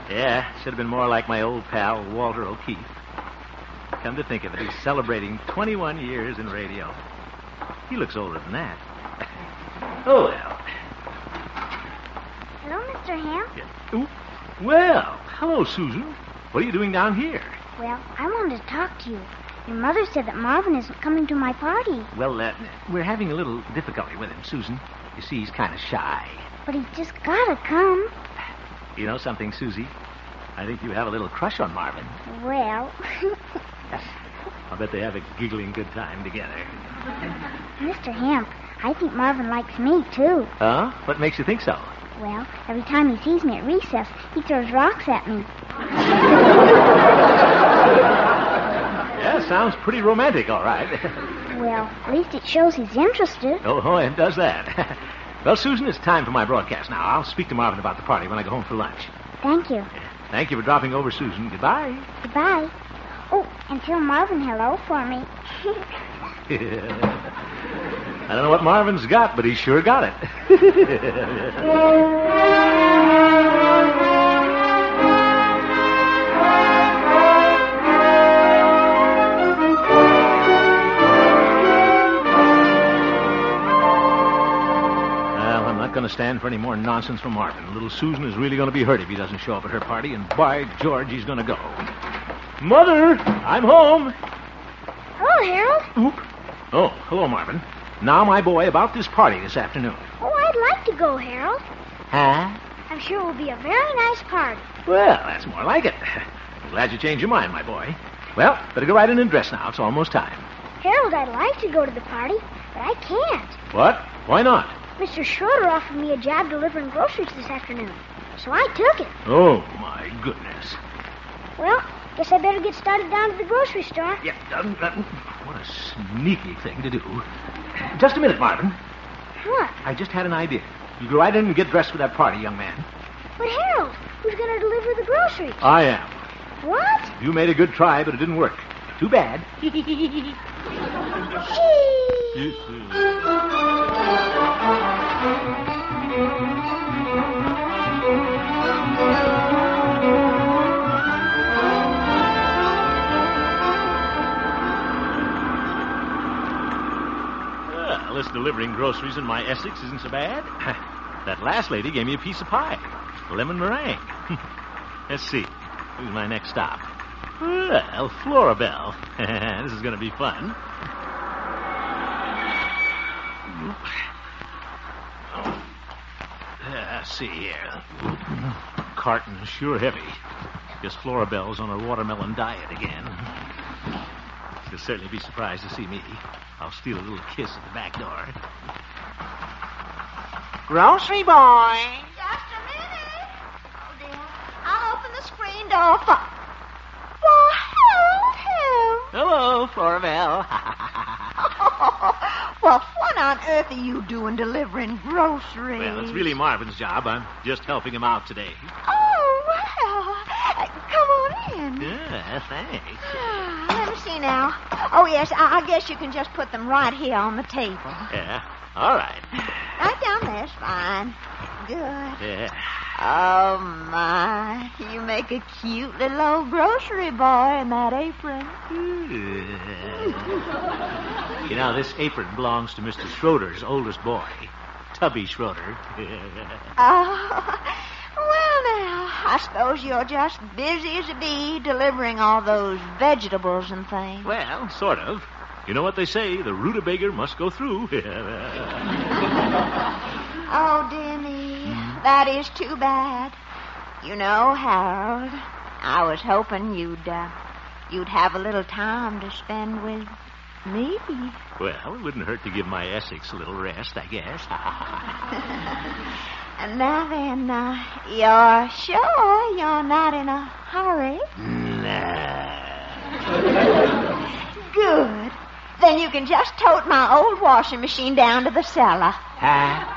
Yeah, should have been more like my old pal, Walter O'Keefe. Come to think of it, he's celebrating 21 years in radio. He looks older than that. Oh, well. Hello, Mr. Hamp. Yeah. Ooh. Well, hello, Susan. What are you doing down here? Well, I wanted to talk to you. Your mother said that Marvin isn't coming to my party. Well, we're having a little difficulty with him, Susan. You see, he's kind of shy. But he's just gotta come. You know something, Susie? I think you have a little crush on Marvin. Well... I'll bet they have a giggling good time together. Mr. Hamp, I think Marvin likes me, too. Huh? What makes you think so? Well, every time he sees me at recess, he throws rocks at me. Yeah, sounds pretty romantic, all right. Well, at least it shows he's interested. Oh, it does that. Well, Susan, it's time for my broadcast now. I'll speak to Marvin about the party when I go home for lunch. Thank you. Thank you for dropping over, Susan. Goodbye. Goodbye. Oh, and tell Marvin hello for me. I don't know what Marvin's got, but he's sure got it. Going to stand for any more nonsense from Marvin. Little Susan is really going to be hurt if he doesn't show up at her party, and by George, he's going to go. Mother, I'm home. Hello, Harold. Oop. Oh, hello, Marvin. Now, my boy, about this party this afternoon. Oh, I'd like to go, Harold. Huh? I'm sure it will be a very nice party. Well, that's more like it. I'm glad you changed your mind, my boy. Well, better go right in and dress now. It's almost time. Harold, I'd like to go to the party, but I can't. What? Why not? Mr. Schroeder offered me a job delivering groceries this afternoon, so I took it. Oh, my goodness. Well, guess I better get started down to the grocery store. Yeah, what a sneaky thing to do. Just a minute, Marvin. What? I just had an idea. You go right in and get dressed for that party, young man. But, Harold, who's going to deliver the groceries? I am. What? You made a good try, but it didn't work. Too bad. delivering groceries in my Essex isn't so bad. That last lady gave me a piece of pie. Lemon meringue. Let's see. Who's my next stop? Well, Florabelle. This is going to be fun. Let's see here. Carton's sure heavy. Guess Florabelle's on her watermelon diet again. She'll certainly be surprised to see me. I'll steal a little kiss at the back door. Grocery boy. Just a minute. Oh, dear. I'll open the screen door for... Well, Hello, Florabelle. Well, what on earth are you doing delivering groceries? Well, it's really Marvin's job. I'm just helping him out today. Oh, well. Come on in. Yeah, thanks. Let me see now. Oh, yes, I guess you can just put them right here on the table. Yeah, all right. Right down there's fine. Good. Yeah. Oh, my. You make a cute little old grocery boy in that apron. You know, this apron belongs to Mr. Schroeder's oldest boy, Tubby Schroeder. Well, now, I suppose you're just busy as a bee delivering all those vegetables and things. Well, sort of. You know what they say, the rutabaga must go through. Oh, dear me. That is too bad. You know, Harold, I was hoping you'd have a little time to spend with me. Well, it wouldn't hurt to give my Essex a little rest, I guess. And now then, you're sure you're not in a hurry? Nah. Good. Then you can just tote my old washing machine down to the cellar. Huh?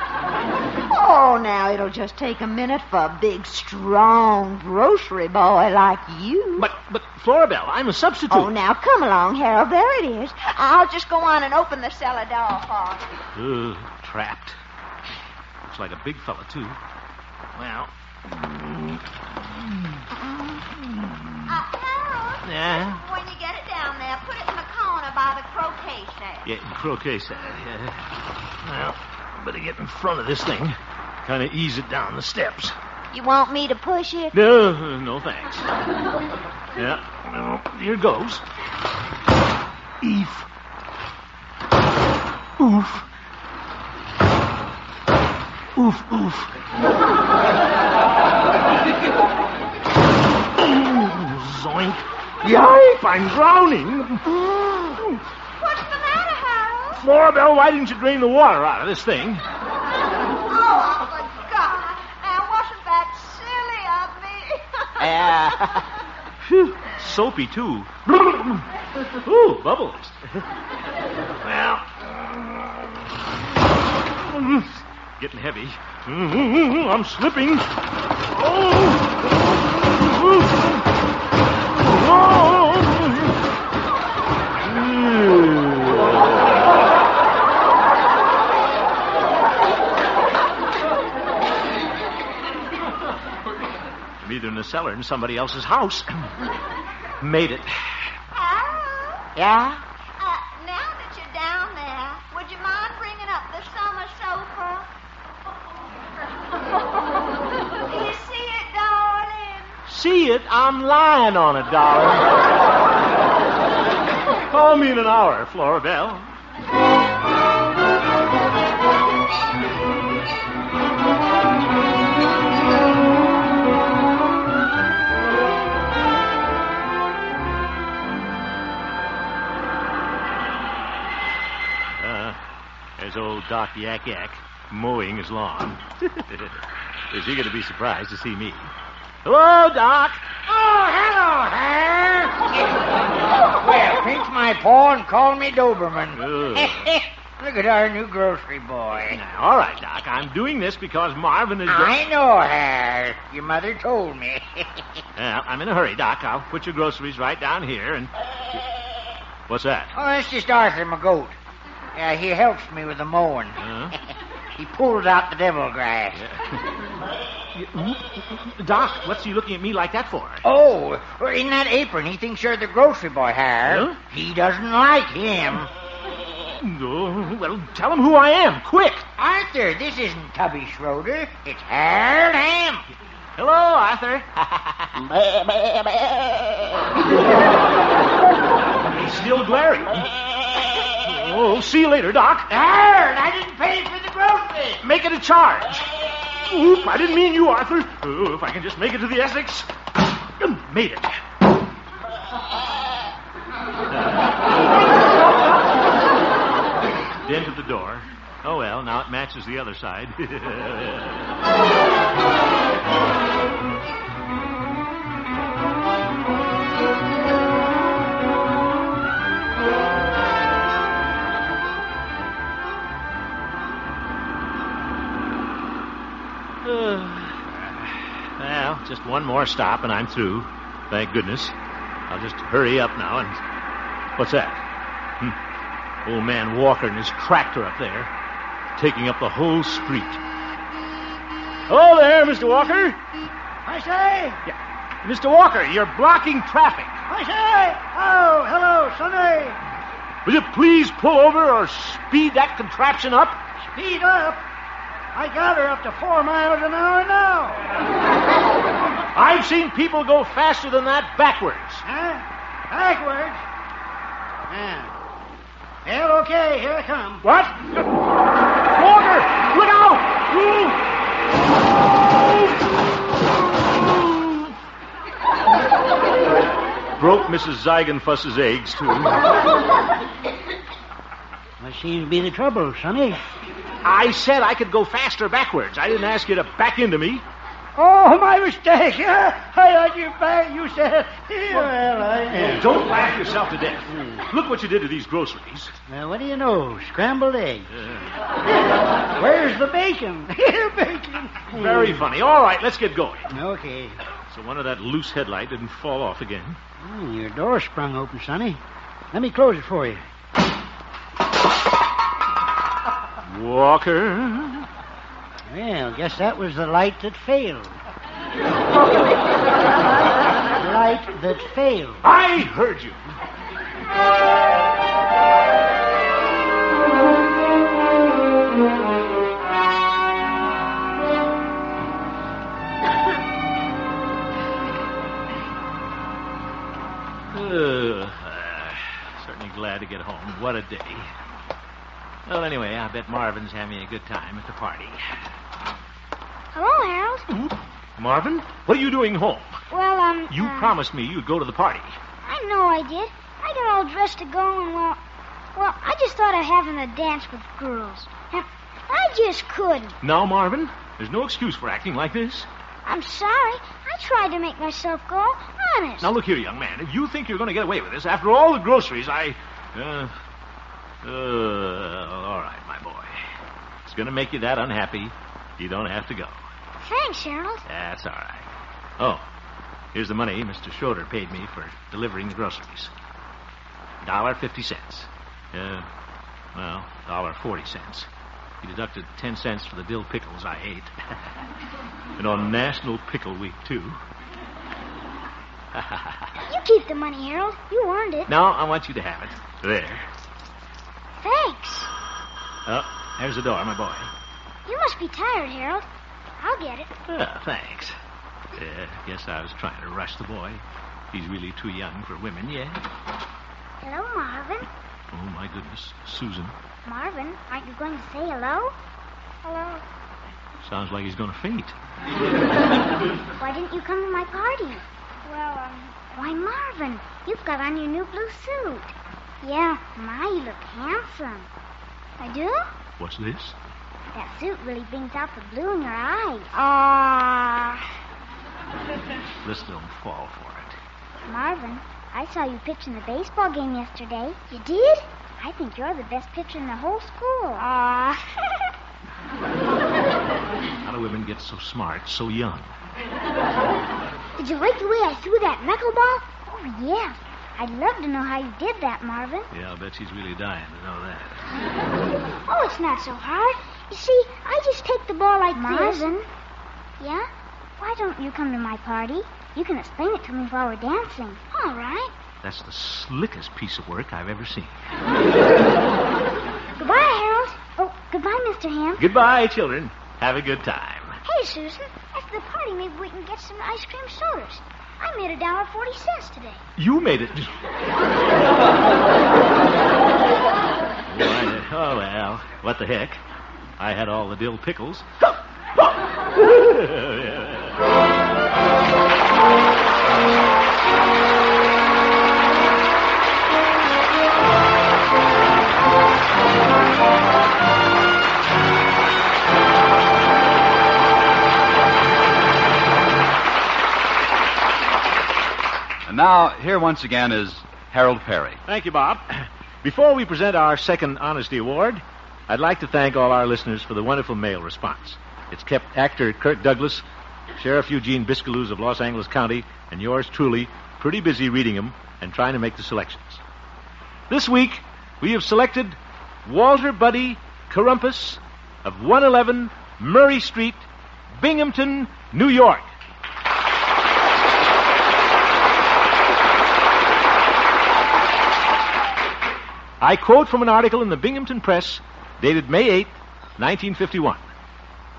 Oh, now it'll just take a minute for a big, strong grocery boy like you. But Florabelle, I'm a substitute. Oh, now come along, Harold. There it is. I'll just go on and open the cellar door for you. Trapped. Looks like a big fella, too. Well. Harold. Yeah? When you get it down there, put it in the corner by the croquet set. Yeah, croquet set. Yeah. Well, better get in front of this thing. Kind of ease it down the steps. You want me to push it? No, thanks. Yeah, well, here goes. Eef. Oof. Oof, oof. Zoink. Yipe, I'm drowning. What's the matter, Harold? Florabelle, why didn't you drain the water out of this thing? Oh, I forgot. Now, wasn't that silly of me? Soapy, too. Ooh, bubbles. Well, getting heavy. I'm slipping. I'm either in the cellar or in somebody else's house. Made it. Harold? Yeah? Now that you're down there, would you mind bringing up the summer sofa? Do you see it, darling? See it? I'm lying on it, darling. Call me in an hour, Florabelle. There's old Doc Yak Yak mowing his lawn. Is he going to be surprised to see me? Hello, Doc. Oh, hello, Hal. Well, pinch my paw and call me Doberman. Look at our new grocery boy. Now, all right, Doc. I'm doing this because Marvin is... I know, Hal. Your mother told me. I'm in a hurry, Doc. I'll put your groceries right down here and... What's that? Oh, that's just Arthur, my goat. He helps me with the mowing. He pulls out the devil grass. Doc, what's he looking at me like that for? Oh, in that apron, he thinks you're the grocery boy, Hal. Huh? He doesn't like him. Oh, well, tell him who I am, quick. Arthur, this isn't Tubby Schroeder. It's Harold Ham. Hello, Arthur. He's still glaring. Oh, see you later, Doc. Harold, I didn't pay for the groceries. Make it a charge. Oop, I didn't mean you, Arthur. Oh, if I can just make it to the Essex. Made it. Dent at the door. Oh, well, now it matches the other side. Well, just one more stop and I'm through. Thank goodness. I'll just hurry up now and... What's that? Old man Walker and his tractor up there, taking up the whole street. Hello there, Mr. Walker. I say. Yeah. Mr. Walker, you're blocking traffic. I say. Oh, hello, Sonny. Will you please pull over or speed that contraption up? Speed up? I got her up to 4 miles an hour now. I've seen people go faster than that backwards. Huh? Backwards? Yeah. Well, okay, here I come. What? Walker, look out! Broke Mrs. Zeigenfuss's eggs, too. What seems to be the trouble, Sonny? I said I could go faster backwards. I didn't ask you to back into me. Oh, my mistake. I let you back. You said, well, I... Don't laugh yourself to death. Look what you did to these groceries. Well, what do you know? Scrambled eggs. Where's the bacon? Bacon. Very funny. All right, let's get going. Okay. So one of that loose headlight didn't fall off again. Your door sprung open, Sonny. Let me close it for you. Walker. Well, guess that was the light that failed. Light that failed. I heard you. Certainly glad to get home. What a day. Well, anyway, I bet Marvin's having a good time at the party. Hello, Harold. Marvin, what are you doing home? Well, You promised me you'd go to the party. I know I did. I got all dressed to go, and, well, I just thought of having a dance with girls. And I just couldn't. Now, Marvin, there's no excuse for acting like this. I'm sorry. I tried to make myself go. Honest. Now, look here, young man. If you think you're going to get away with this, after all the groceries, all right, my boy. It's going to make you that unhappy. You don't have to go. Thanks, Harold. That's all right. Oh, here's the money Mr. Schroeder paid me for delivering the groceries. $1.50. $1.40. He deducted 10 cents for the dill pickles I ate. And on National Pickle Week, too. You keep the money, Harold. You earned it. No, I want you to have it. There. Thanks. Oh, there's the door, my boy. You must be tired, Harold. I'll get it. Oh, thanks. Guess I was trying to rush the boy. He's really too young for women, yeah? Hello, Marvin. Oh, my goodness. Susan. Marvin, aren't you going to say hello? Hello. Sounds like he's going to faint. Why didn't you come to my party? Well, Why, Marvin, you've got on your new blue suit. Yeah, my, you look handsome. I do? What's this? That suit really brings out the blue in your eyes. Let's don't fall for it. Marvin, I saw you pitching the baseball game yesterday. You did? I think you're the best pitcher in the whole school. How do women get so smart so young? Did you like the way I threw that knuckleball? Oh, yes. I'd love to know how you did that, Marvin. Yeah, I'll bet she's really dying to know that. Oh, it's not so hard. You see, I just take the ball like Marvin? this. Yeah? Why don't you come to my party? You can explain it to me while we're dancing. All right. That's the slickest piece of work I've ever seen. Goodbye, Harold. Oh, goodbye, Mr. Ham. Goodbye, children. Have a good time. Hey, Susan, after the party, maybe we can get some ice cream sodas. I made $1.40 today. You made it. Oh, well, what the heck? I had all the dill pickles. And now, here once again is Harold Perry. Thank you, Bob. Before we present our second Honesty Award, I'd like to thank all our listeners for the wonderful mail response. It's kept actor Kirk Douglas, Sheriff Eugene Biscaloos of Los Angeles County, and yours truly pretty busy reading them and trying to make the selections. This week, we have selected Walter Buddy Corumpus of 111 Murray Street, Binghamton, New York. I quote from an article in the Binghamton Press dated May 8, 1951.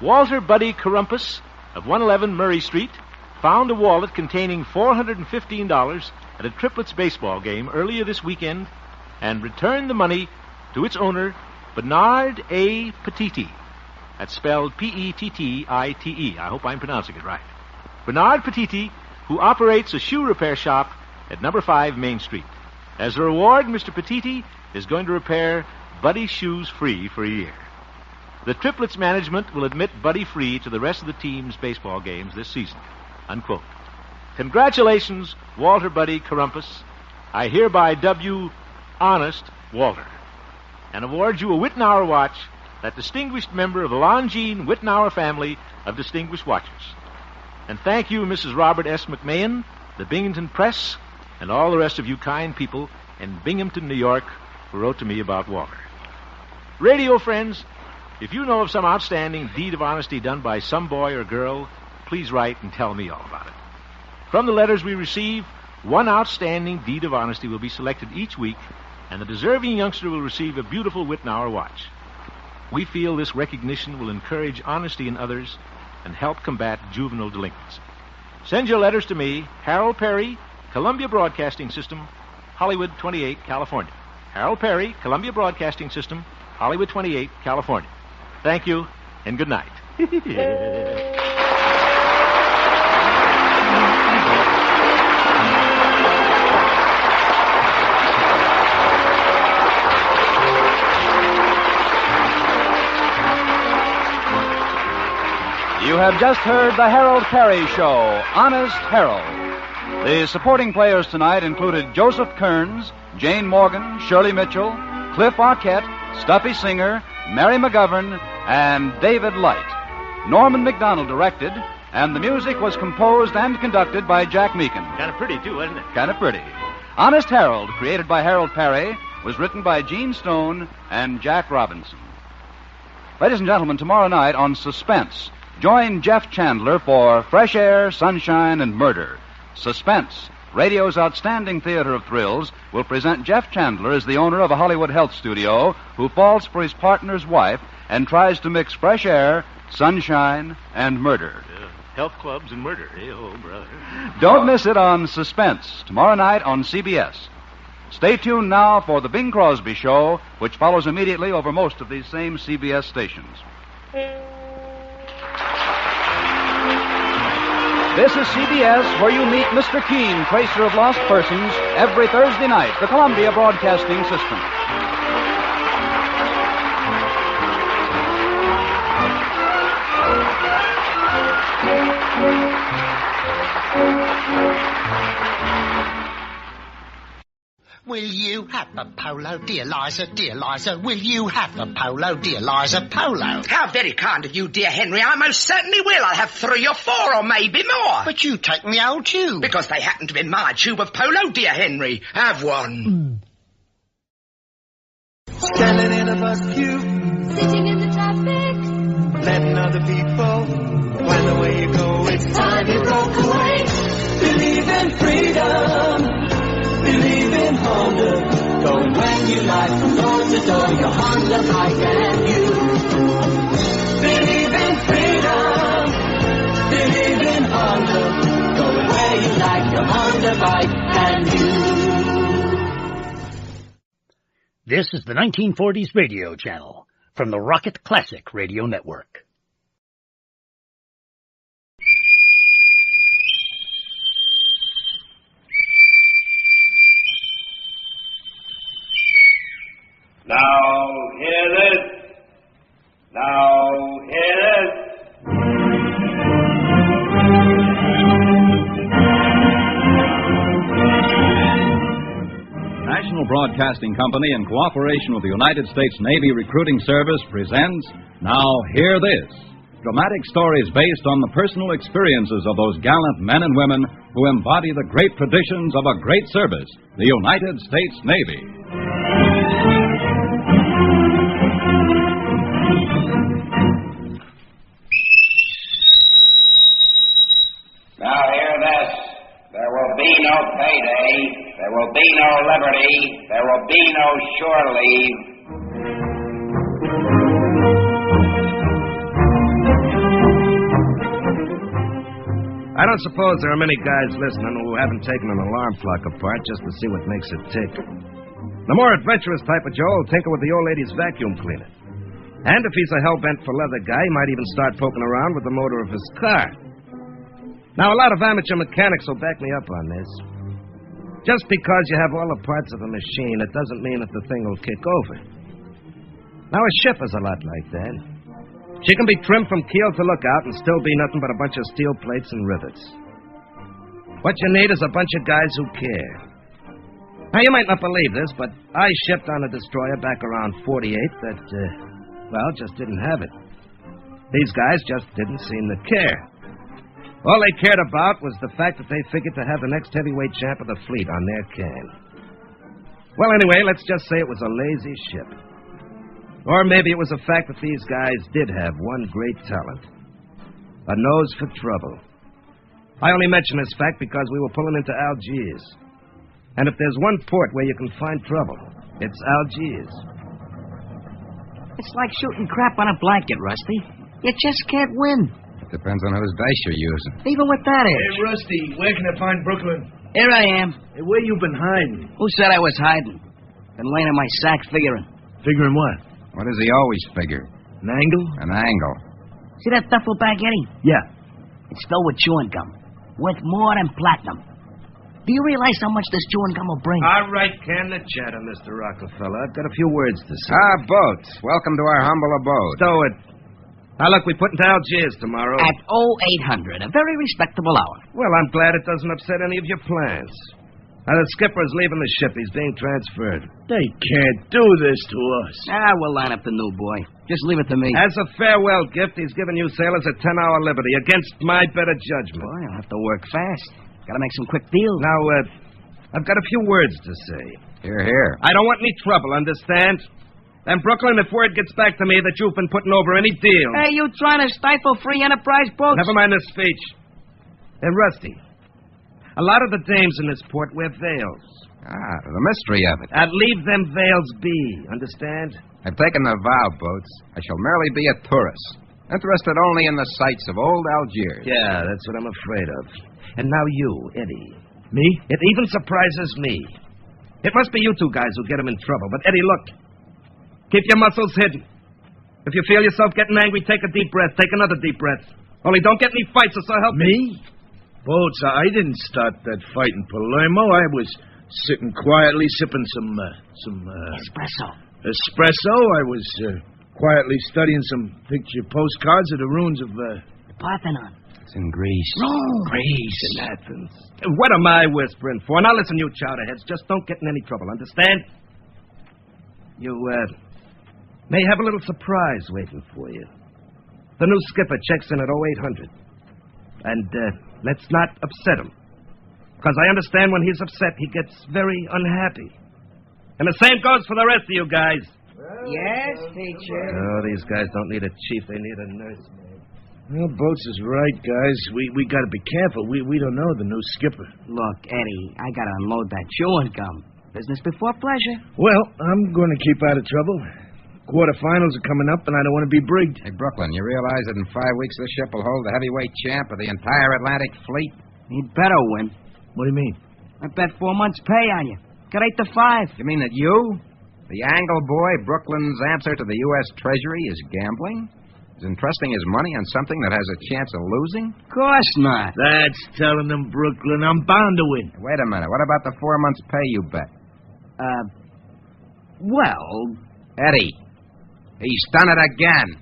Walter Buddy Corumpus of 111 Murray Street found a wallet containing $415 at a Triplets baseball game earlier this weekend and returned the money to its owner, Bernard A. Petiti. That's spelled Pettite. I hope I'm pronouncing it right. Bernard Petiti, who operates a shoe repair shop at number 5 Main Street. As a reward, Mr. Petiti is going to repair Buddy's shoes free for a year. The Triplets management will admit Buddy free to the rest of the team's baseball games this season. Unquote. Congratulations, Walter Buddy Corumpus. I hereby dub you Honest Walter and award you a Wittenauer watch, that distinguished member of the Longines Wittenauer family of distinguished watchers. And thank you, Mrs. Robert S. McMahon, the Binghamton Press, and all the rest of you kind people in Binghamton, New York, who wrote to me about Walter. Radio friends, if you know of some outstanding deed of honesty done by some boy or girl, please write and tell me all about it. From the letters we receive, one outstanding deed of honesty will be selected each week, and the deserving youngster will receive a beautiful Wittenauer watch. We feel this recognition will encourage honesty in others and help combat juvenile delinquency. Send your letters to me, Harold Perry, Columbia Broadcasting System, Hollywood 28, California. Harold Perry, Columbia Broadcasting System, Hollywood 28, California. Thank you, and good night. You have just heard the Harold Perry Show, Honest Harold. The supporting players tonight included Joseph Kearns, Jane Morgan, Shirley Mitchell, Cliff Arquette, Stuffy Singer, Mary McGovern, and David Light. Norman McDonald directed, and the music was composed and conducted by Jack Meakin. Kind of pretty, too, isn't it? Kind of pretty. Honest Harold, created by Harold Perry, was written by Gene Stone and Jack Robinson. Ladies and gentlemen, tomorrow night on Suspense, join Jeff Chandler for Fresh Air, Sunshine, and Murder. Suspense, radio's outstanding theater of thrills, will present Jeff Chandler as the owner of a Hollywood health studio who falls for his partner's wife and tries to mix fresh air, sunshine, and murder. Health clubs and murder. Hey, oh, brother. Don't miss it on Suspense, tomorrow night on CBS. Stay tuned now for the Bing Crosby Show, which follows immediately over most of these same CBS stations. This is CBS, where you meet Mr. Keene, tracer of lost persons, every Thursday night, the Columbia Broadcasting System. Will you have a polo, dear Liza, dear Liza? Will you have a polo, dear Liza, polo? How very kind of you, dear Henry. I most certainly will. I'll have 3 or 4 or maybe more. But you take me old tube. Because they happen to be my tube of polo, dear Henry. Have one. Standing in a bus queue, Sitting in the traffic, letting other people plan the way you go. It's time you broke away. Believe in freedom. Believe in Honda. Go Going when you like, from door to door, your Honda bike and you. Believe in freedom, believe in Honda. Going where you like, your Honda bike and you. This is the 1940s radio channel from the Rocket Classic Radio Network. Now hear this. Now hear this. National Broadcasting Company, in cooperation with the United States Navy Recruiting Service, presents Now Hear This. Dramatic stories based on the personal experiences of those gallant men and women who embody the great traditions of a great service, the United States Navy. Now hear this. There will be no payday. There will be no liberty. There will be no shore leave. I don't suppose there are many guys listening who haven't taken an alarm clock apart just to see what makes it tick. The more adventurous type of Joe will tinker with the old lady's vacuum cleaner. And if he's a hell-bent for leather guy, he might even start poking around with the motor of his car. Now, a lot of amateur mechanics will back me up on this. Just because you have all the parts of a machine, it doesn't mean that the thing will kick over. Now, a ship is a lot like that. She can be trimmed from keel to lookout and still be nothing but a bunch of steel plates and rivets. What you need is a bunch of guys who care. Now, you might not believe this, but I shipped on a destroyer back around 48 that, just didn't have it. These guys just didn't seem to care. All they cared about was the fact that they figured to have the next heavyweight champ of the fleet on their can. Well, anyway, let's just say it was a lazy ship. Or maybe it was the fact that these guys did have one great talent. A nose for trouble. I only mention this fact because we were pulling into Algiers. And if there's one port where you can find trouble, it's Algiers. It's like shooting crap on a blanket, Rusty. You just can't win. Depends on whose dice you're using. Even with that age. Hey, Rusty, where can I find Brooklyn? Here I am. Hey, where you been hiding? Who said I was hiding? Been laying in my sack figuring. Figuring what? What does he always figure? An angle? An angle. See that duffel bag, Eddie? Yeah. It's filled with chewing gum. Worth more than platinum. Do you realize how much this chewing gum will bring? All right, can the chatter, Mr. Rockefeller. I've got a few words to say. Boats. Welcome to our humble abode. Stow it. Now, look, we put into Algiers tomorrow. At 0800, a very respectable hour. Well, I'm glad it doesn't upset any of your plans. Now, the skipper's leaving the ship. He's being transferred. They can't do this to us. We'll line up the new boy. Just leave it to me. As a farewell gift, he's giving you sailors a 10-hour liberty against my better judgment. Boy, I'll have to work fast. Gotta make some quick deals. Now, I've got a few words to say. Hear, hear. I don't want any trouble, understand? And, Brooklyn, if word gets back to me that you've been putting over any deal... Hey, you trying to stifle free enterprise boats? Never mind this speech. And, Rusty, a lot of the dames in this port wear veils. The mystery of it. And leave them veils be, understand? I've taken the vow, Boats. I shall merely be a tourist, interested only in the sights of old Algiers. Yeah, that's what I'm afraid of. And now you, Eddie. Me? It even surprises me. It must be you two guys who get him in trouble. But, Eddie, look. Keep your muscles hidden. If you feel yourself getting angry, take a deep breath. Take another deep breath. Only don't get any fights, or so help me. Me? Boats, I didn't start that fight in Palermo. I was sitting quietly sipping some espresso. Espresso? I was quietly studying some picture postcards of the ruins of the Parthenon. It's in Greece. Rome. Greece and Athens. What am I whispering for? Now listen, you chowderheads. Just don't get in any trouble, understand? You, may have a little surprise waiting for you. The new skipper checks in at 0800. And, let's not upset him. Because I understand when he's upset, he gets very unhappy. And the same goes for the rest of you guys. Yes, teacher. Oh, these guys don't need a chief. They need a nurse. Well, Boats is right, guys. We got to be careful. We don't know the new skipper. Look, Eddie, I got to unload that chewing gum. Business before pleasure. Well, I'm going to keep out of trouble. Quarterfinals are coming up, and I don't want to be brigged. Hey, Brooklyn, you realize that in 5 weeks this ship will hold the heavyweight champ of the entire Atlantic fleet? He'd better win. What do you mean? I bet 4 months' pay on you. Got 8 to 5. You mean that you, the angle boy, Brooklyn's answer to the U.S. Treasury, is gambling? Is entrusting his money on something that has a chance of losing? Of course not. That's telling them, Brooklyn. I'm bound to win. Wait a minute. What about the 4 months' pay you bet? Well... Eddie, he's done it again.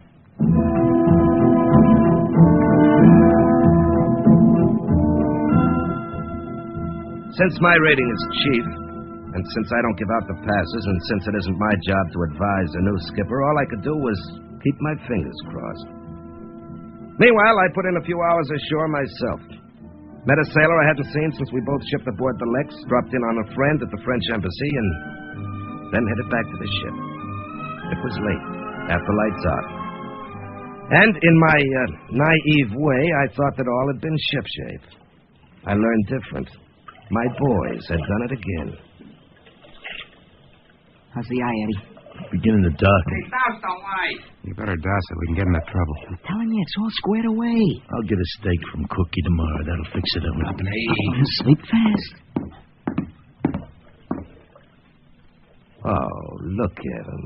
Since my rating is chief, and since I don't give out the passes, and since it isn't my job to advise a new skipper, all I could do was keep my fingers crossed. Meanwhile, I put in a few hours ashore myself. Met a sailor I hadn't seen since we both shipped aboard the Lex, dropped in on a friend at the French embassy, and then headed back to the ship. It was late, after lights out. And in my naive way, I thought that all had been shipshape. I learned different. My boys had done it again. How's the eye, Eddie? Beginning to darken. Hey, douse the light. You better douse it. We can get into trouble. I'm telling you, it's all squared away. I'll get a steak from Cookie tomorrow. That'll fix it up. Sleep fast. Oh, look at them.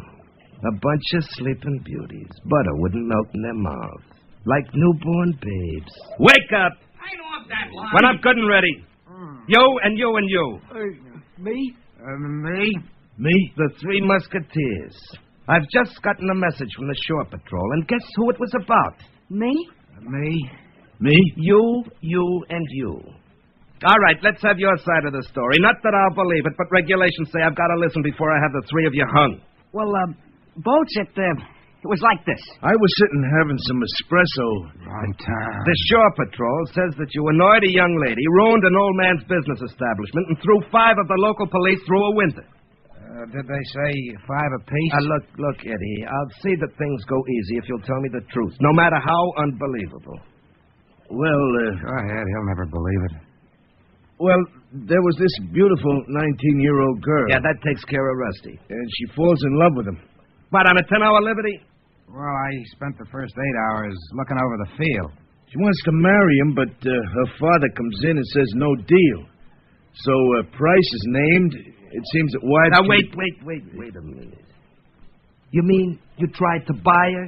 A bunch of sleeping beauties. Butter wouldn't melt in their mouths. Like newborn babes. Wake up! I want that line. When I'm good and ready. You and you and you. Me? Me? Me? The Three Musketeers. I've just gotten a message from the shore patrol, and guess who it was about? Me? Me? Me? You, and you. All right, let's have your side of the story. Not that I'll believe it, but regulations say I've got to listen before I have the three of you hung. Well, Boats, it was like this. I was sitting having some espresso. Wrong time. The shore patrol says that you annoyed a young lady, ruined an old man's business establishment, and threw 5 of the local police through a window. Did they say 5 apiece? Look, Eddie, I'll see that things go easy if you'll tell me the truth, no matter how unbelievable. Well, Go ahead, he'll never believe it. Well, there was this beautiful 19-year-old girl. Yeah, that takes care of Rusty. And she falls in love with him. What, on a 10-hour liberty? Well, I spent the first 8 hours looking over the field. She wants to marry him, but her father comes in and says no deal. So price is named. It seems that wives... Now, wait a minute. You mean you tried to buy her?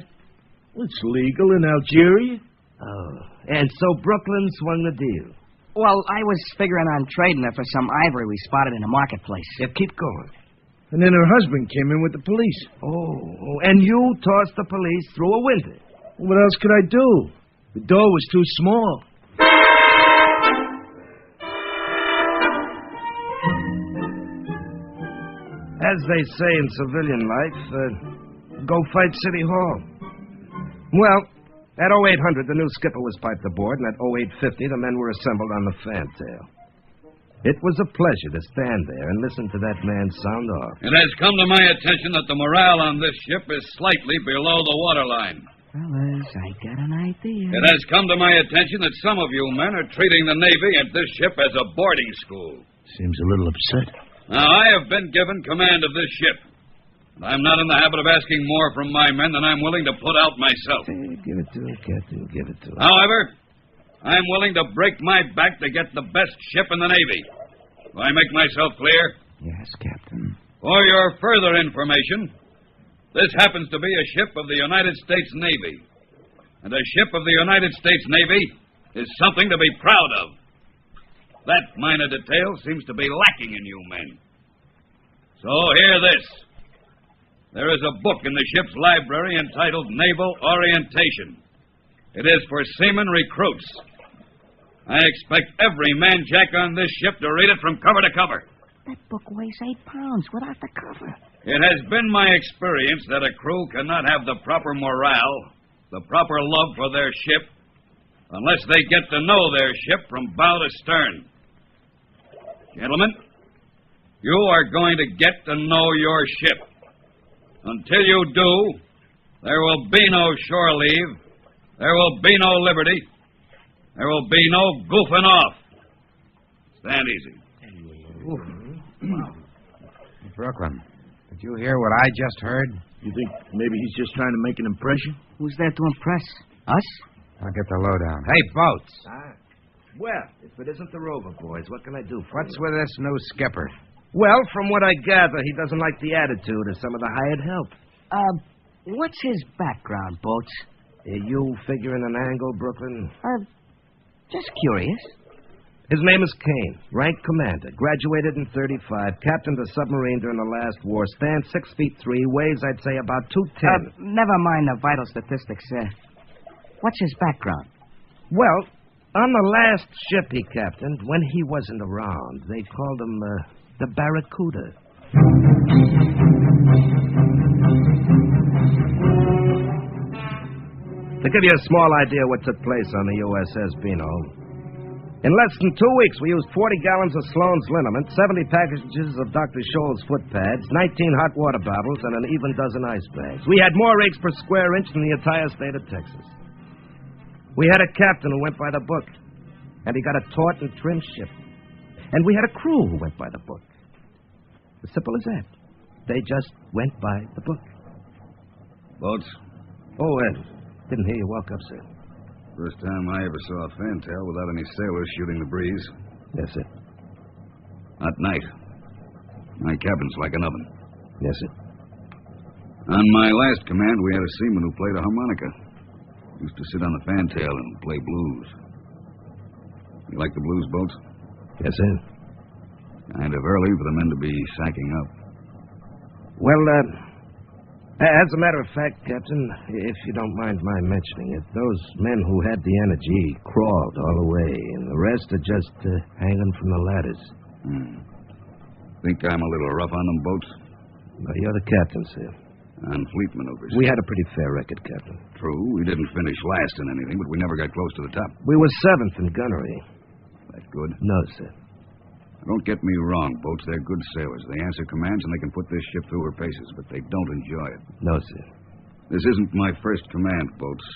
Well, it's legal in Algeria. Oh, and so Brooklyn swung the deal. Well, I was figuring on trading her for some ivory we spotted in the marketplace. Yeah, keep going. And then her husband came in with the police. Oh, and you tossed the police through a window. What else could I do? The door was too small. As they say in civilian life, go fight City Hall. Well, at 0800, the new skipper was piped aboard, and at 0850, the men were assembled on the fantail. It was a pleasure to stand there and listen to that man sound off. It has come to my attention that the morale on this ship is slightly below the waterline. Fellas, I got an idea. It has come to my attention that some of you men are treating the Navy and this ship as a boarding school. Seems a little upset. Now, I have been given command of this ship. I'm not in the habit of asking more from my men than I'm willing to put out myself. Give it to him, Captain. Give it to him. However, I'm willing to break my back to get the best ship in the Navy. Do I make myself clear? Yes, Captain. For your further information, this happens to be a ship of the United States Navy. And a ship of the United States Navy is something to be proud of. That minor detail seems to be lacking in you men. So hear this. There is a book in the ship's library entitled Naval Orientation. It is for seaman recruits. I expect every man-jack on this ship to read it from cover to cover. That book weighs 8 pounds without the cover. It has been my experience that a crew cannot have the proper morale, the proper love for their ship, unless they get to know their ship from bow to stern. Gentlemen, you are going to get to know your ship. Until you do, there will be no shore leave, there will be no liberty, there will be no goofing off. Stand easy. Brooklyn, did you hear what I just heard? You think maybe he's just trying to make an impression? Who's there to impress? Us? I'll get the lowdown. Hey, Boats. Well, if it isn't the Rover boys, what can I do for What's with this new skipper? Well, from what I gather, he doesn't like the attitude of some of the hired help. What's his background, Boats? You figuring an angle, Brooklyn? Just curious. His name is Kane, rank commander, graduated in 35, captained a submarine during the last war, stands 6'3", weighs, I'd say, about 210. Never mind the vital statistics, what's his background? Well, on the last ship he captained, when he wasn't around, they called him the Barracuda. To give you a small idea what took place on the USS Beano, in less than 2 weeks, we used 40 gallons of Sloan's liniment, 70 packages of Dr. Scholl's foot pads, 19 hot water bottles, and an even dozen ice bags. We had more eggs per square inch than the entire state of Texas. We had a captain who went by the book, and he got a taut and trim ship. And we had a crew who went by the book. As simple as that. They just went by the book. Boats? Oh, Ed, didn't hear you walk up, sir. First time I ever saw a fantail without any sailors shooting the breeze. Yes, sir. At night. My cabin's like an oven. Yes, sir. On my last command, we had a seaman who played a harmonica. Used to sit on the fantail and play blues. You like the blues, Boats? Yes, sir. Kind of early for the men to be sacking up. Well, as a matter of fact, Captain, if you don't mind my mentioning it, those men who had the energy crawled all the way, and the rest are just hanging from the ladders. Think I'm a little rough on them, Boats? Well, you're the captain, sir. On fleet maneuvers. We had a pretty fair record, Captain. True, we didn't finish last in anything, but we never got close to the top. We were 7th in gunnery. That good? No, sir. Don't get me wrong, Boats. They're good sailors. They answer commands and they can put this ship through her paces, but they don't enjoy it. No, sir. This isn't my first command, Boats.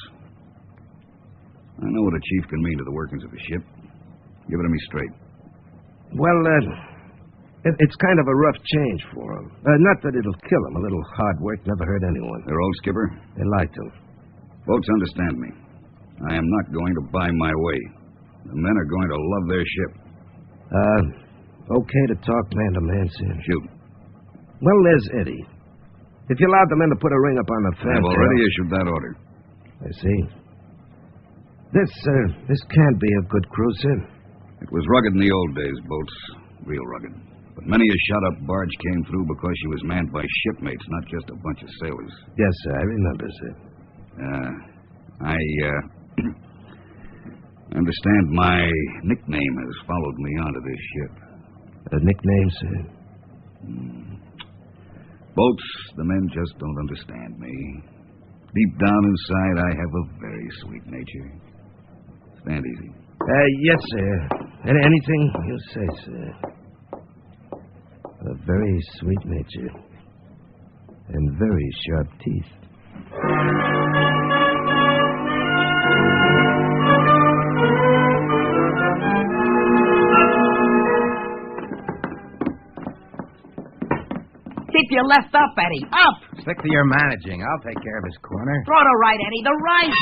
I know what a chief can mean to the workings of a ship. Give it to me straight. Well, it's kind of a rough change for him. Not that it'll kill him. A little hard work never hurt anyone. Their old skipper? They liked him. Boats, understand me. I am not going to buy my way. The men are going to love their ship. Okay to talk man to man, sir. Shoot. Well, there's Eddie. If you allowed the men to put a ring up on the fantail... I've already issued that order. I see. This can be a good crew, sir. It was rugged in the old days, Boats. Real rugged. But many a shot-up barge came through because she was manned by shipmates, not just a bunch of sailors. Yes, sir. I remember, sir. I understand my nickname has followed me onto this ship. A nickname, sir? Boats, the men just don't understand me. Deep down inside, I have a very sweet nature. Stand easy. Yes, sir. Anything you say, sir. A very sweet nature. And very sharp teeth. Keep your left up, Eddie. Up! Stick to your managing. I'll take care of his corner. Throw the right, Eddie. The right!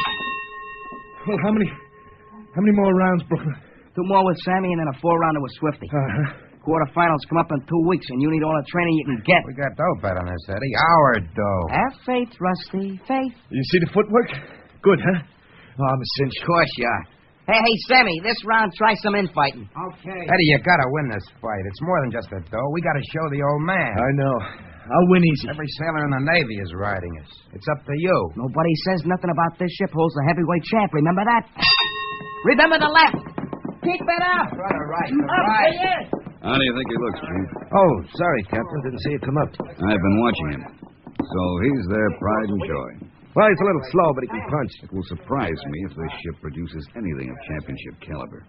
Well, how many more rounds, Brooklyn? 2 more with Sammy and then a 4-rounder with Swifty. Quarterfinals come up in 2 weeks, and you need all the training you can get. We got dough bet on this, Eddie. Our dough. Have faith, Rusty. Faith. You see the footwork? Good, huh? Oh, I'm a cinch. Of course you are. Hey, Sammy, this round, try some infighting. Okay. Eddie, you gotta win this fight. It's more than just a dough. We gotta show the old man. I know. I'll win easy. Every sailor in the Navy is riding us. It's up to you. Nobody says nothing about this ship holds the heavyweight champ. Remember that? Remember the left. Keep it up. Try the right. Up, right. yes. How do you think he looks, Chief? Oh, sorry, Captain. Didn't see you come up. I've been watching him. So he's their pride and joy. Well, he's a little slow, but he can punch. It will surprise me if this ship produces anything of championship caliber.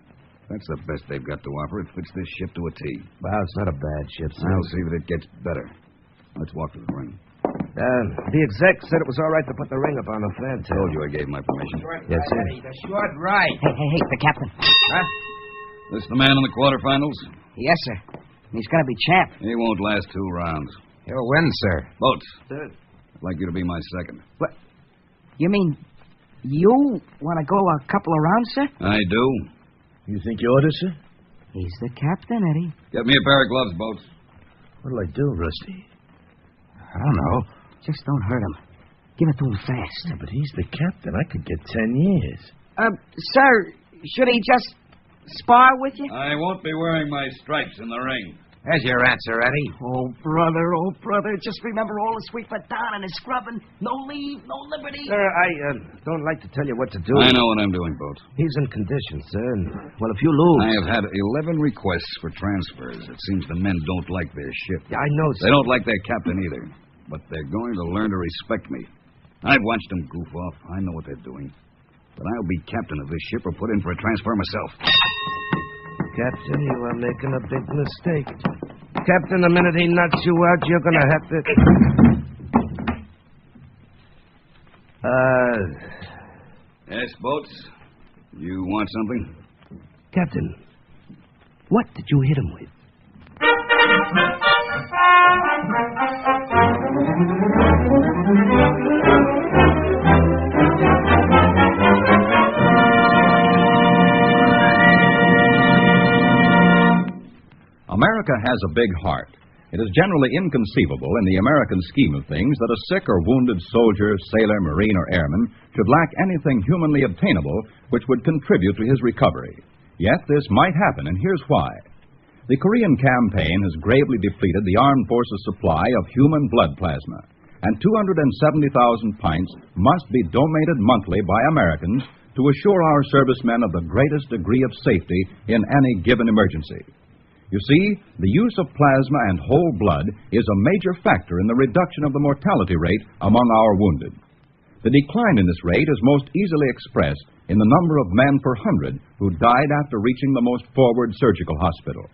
That's the best they've got to offer. It fits this ship to a T. Well, it's not a bad ship, sir. I'll see that it gets better. Let's walk to the ring. The exec said it was all right to put the ring up on the fantail. Told you I gave my permission. Yes, sir. The short right. Hey, the captain. Huh? This the man in the quarterfinals? Yes, sir. He's gonna be champ. He won't last 2 rounds. He'll win, sir. Boats. Sir. I'd like you to be my second. What? You mean you want to go a couple of rounds, sir? I do. You think you ought to, sir? He's the captain, Eddie. Get me a pair of gloves, Boats. What'll I do, Rusty? I don't know. Just don't hurt him. Give it to him fast. Yeah, but he's the captain. I could get 10 years. Sir, should he just spar with you? I won't be wearing my stripes in the ring. There's your answer, Eddie. Oh, brother. Just remember all the sweeping down and the scrubbing. No leave, no liberty. Sir, I don't like to tell you what to do. I know what I'm doing, Boats. He's in condition, sir. And, well, if you lose... I have had 11 requests for transfers. It seems the men don't like their ship. Yeah, I know, sir. They don't like their captain either. But they're going to learn to respect me. I've watched them goof off. I know what they're doing. But I'll be captain of this ship or put in for a transfer myself. Captain, you are making a big mistake. Captain, the minute he knocks you out, you're going to have to... Yes, Boats? You want something? Captain, what did you hit him with? America has a big heart. It is generally inconceivable in the American scheme of things that a sick or wounded soldier, sailor, marine, or airman should lack anything humanly obtainable which would contribute to his recovery. Yet this might happen, and here's why. The Korean campaign has gravely depleted the armed forces' supply of human blood plasma, and 270,000 pints must be donated monthly by Americans to assure our servicemen of the greatest degree of safety in any given emergency. You see, the use of plasma and whole blood is a major factor in the reduction of the mortality rate among our wounded. The decline in this rate is most easily expressed in the number of men per 100 who died after reaching the most forward surgical hospital.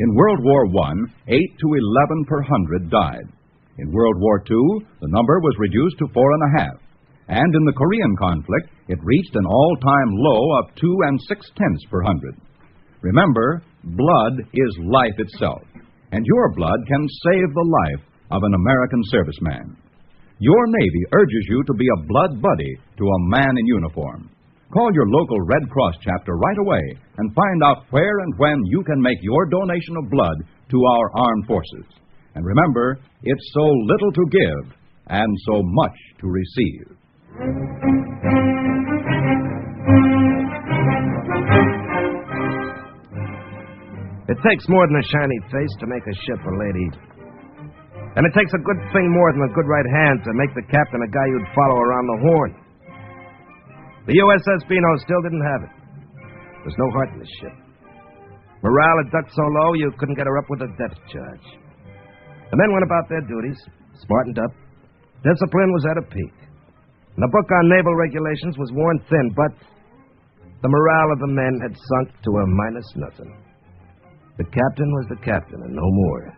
In World War I, 8 to 11 per 100 died. In World War II, the number was reduced to 4.5. And in the Korean conflict, it reached an all-time low of 2 6/10 per 100. Remember, blood is life itself, and your blood can save the life of an American serviceman. Your Navy urges you to be a blood buddy to a man in uniform. Call your local Red Cross chapter right away and find out where and when you can make your donation of blood to our armed forces. And remember, it's so little to give and so much to receive. It takes more than a shiny face to make a ship a lady. And it takes a good thing more than a good right hand to make the captain a guy you'd follow around the horn. The USS Beano still didn't have it. There's no heart in the ship. Morale had ducked so low you couldn't get her up with a depth charge. The men went about their duties, smartened up. Discipline was at a peak. And the book on naval regulations was worn thin, but the morale of the men had sunk to a minus nothing. The captain was the captain and no more.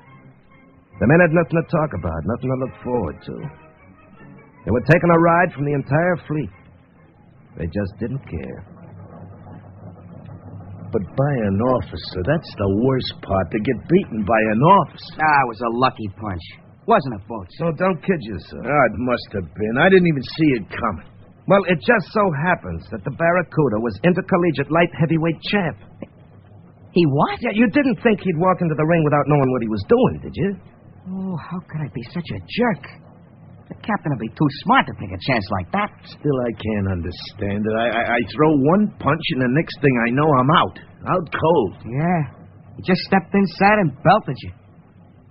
The men had nothing to talk about, nothing to look forward to. They were taking a ride from the entire fleet. They just didn't care. But by an officer, that's the worst part, to get beaten by an officer. It was a lucky punch. Wasn't it, Boats? No, don't kid you, sir. It must have been. I didn't even see it coming. Well, it just so happens that the Barracuda was intercollegiate light heavyweight champ. He what? Yeah, you didn't think he'd walk into the ring without knowing what he was doing, did you? Oh, how could I be such a jerk? The captain would be too smart to take a chance like that. Still, I can't understand it. I throw one punch, and the next thing I know, I'm out. Out cold. Yeah. He just stepped inside and belted you.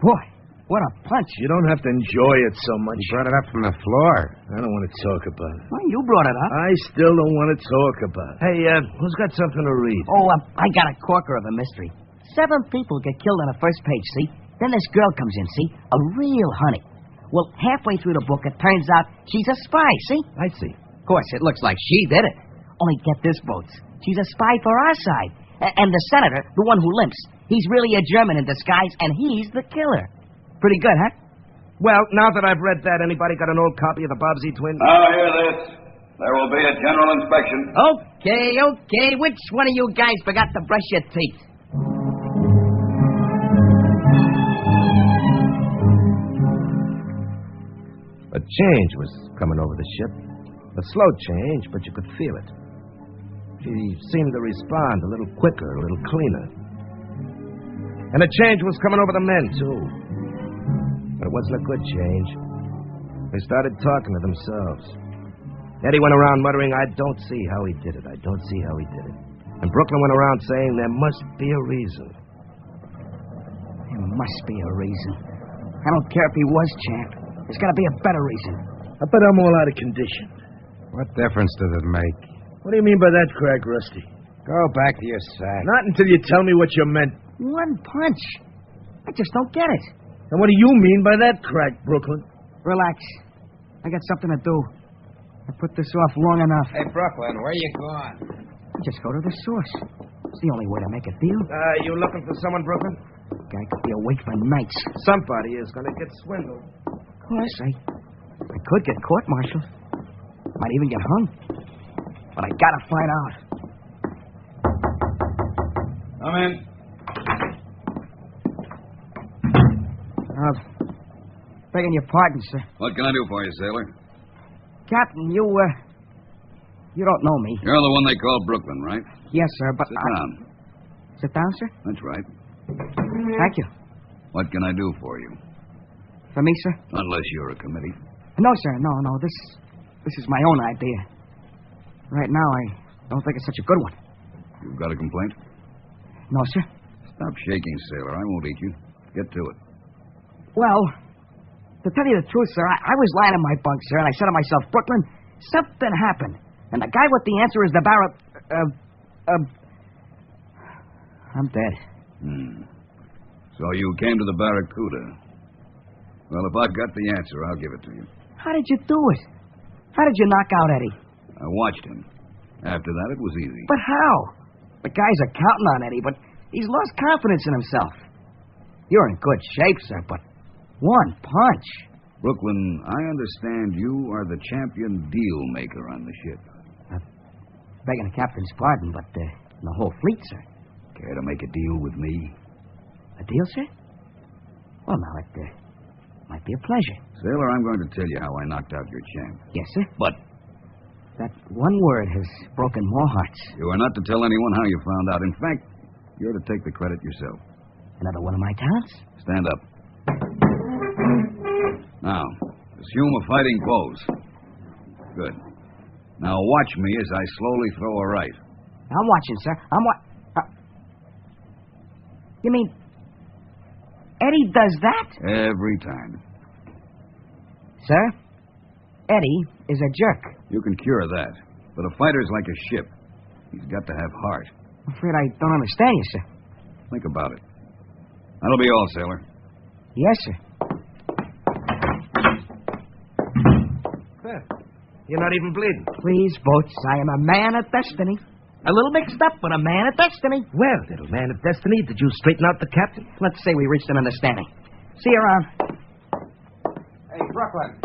Boy, what a punch. You don't have to enjoy it so much. You brought it up from the floor. I don't want to talk about it. Well, you brought it up. I still don't want to talk about it. Hey, who's got something to read? Oh, I got a corker of a mystery. 7 people get killed on the first page, see? Then this girl comes in, see? A real honey. Well, halfway through the book, it turns out she's a spy, see? I see. Of course, it looks like she did it. Only get this, Boats. She's a spy for our side. And the senator, the one who limps, he's really a German in disguise, and he's the killer. Pretty good, huh? Well, now that I've read that, anybody got an old copy of the Bobbsey twins? Now hear this. There will be a general inspection. Okay. Which one of you guys forgot to brush your teeth? change was coming over the ship. A slow change, but you could feel it. She seemed to respond a little quicker, a little cleaner. And a change was coming over the men, too. But it wasn't a good change. They started talking to themselves. Eddie went around muttering, I don't see how he did it. I don't see how he did it. And Brooklyn went around saying there must be a reason. There must be a reason. I don't care if he was champ. There's got to be a better reason. I bet I'm all out of condition. What difference does it make? What do you mean by that, Craig Rusty? Go back to your sack. Not until you tell me what you meant. One punch. I just don't get it. And what do you mean by that, Craig, Brooklyn? Relax. I got something to do. I put this off long enough. Hey, Brooklyn, where you going? Just go to the source. It's the only way to make a deal. You looking for someone, Brooklyn? Guy could be awake for nights. Somebody is going to get swindled. Of course, I could get court-martialed. Might even get hung. But I gotta find out. Come in. Begging your pardon, sir. What can I do for you, sailor? Captain, you don't know me. You're the one they call Brooklyn, right? Yes, sir, but... Sit down. Sit down, sir? That's right. Thank you. What can I do for you? For me, sir? Unless you're a committee. No, sir, no. This is my own idea. Right now, I don't think it's such a good one. You've got a complaint? No, sir. Stop shaking, sailor. I won't eat you. Get to it. Well, to tell you the truth, sir, I was lying in my bunk, sir, and I said to myself, Brooklyn, something happened. And the guy with the answer is the I'm dead. So you came to the Barracuda. Well, if I've got the answer, I'll give it to you. How did you do it? How did you knock out Eddie? I watched him. After that, it was easy. But how? The guys are counting on Eddie, but he's lost confidence in himself. You're in good shape, sir, but one punch. Brooklyn, I understand you are the champion deal maker on the ship. Begging the captain's pardon, but the whole fleet, sir. Care to make a deal with me? A deal, sir? Well, now, it might be a pleasure. Sailor, I'm going to tell you how I knocked out your champ. Yes, sir? But that one word has broken more hearts. You are not to tell anyone how you found out. In fact, you're to take the credit yourself. Another one of my talents? Stand up. Now, assume a fighting pose. Good. Now watch me as I slowly throw a right. I'm watching, sir. You mean Eddie does that? Every time. Sir, Eddie is a jerk. You can cure that. But a fighter's like a ship. He's got to have heart. I'm afraid I don't understand you, sir. Think about it. That'll be all, sailor. Yes, sir. You're not even bleeding. Please, Boats, I am a man of destiny. A little mixed up, but a man of destiny. Well, little man of destiny, did you straighten out the captain? Let's say we reached an understanding. See you around. Hey, Brooklyn,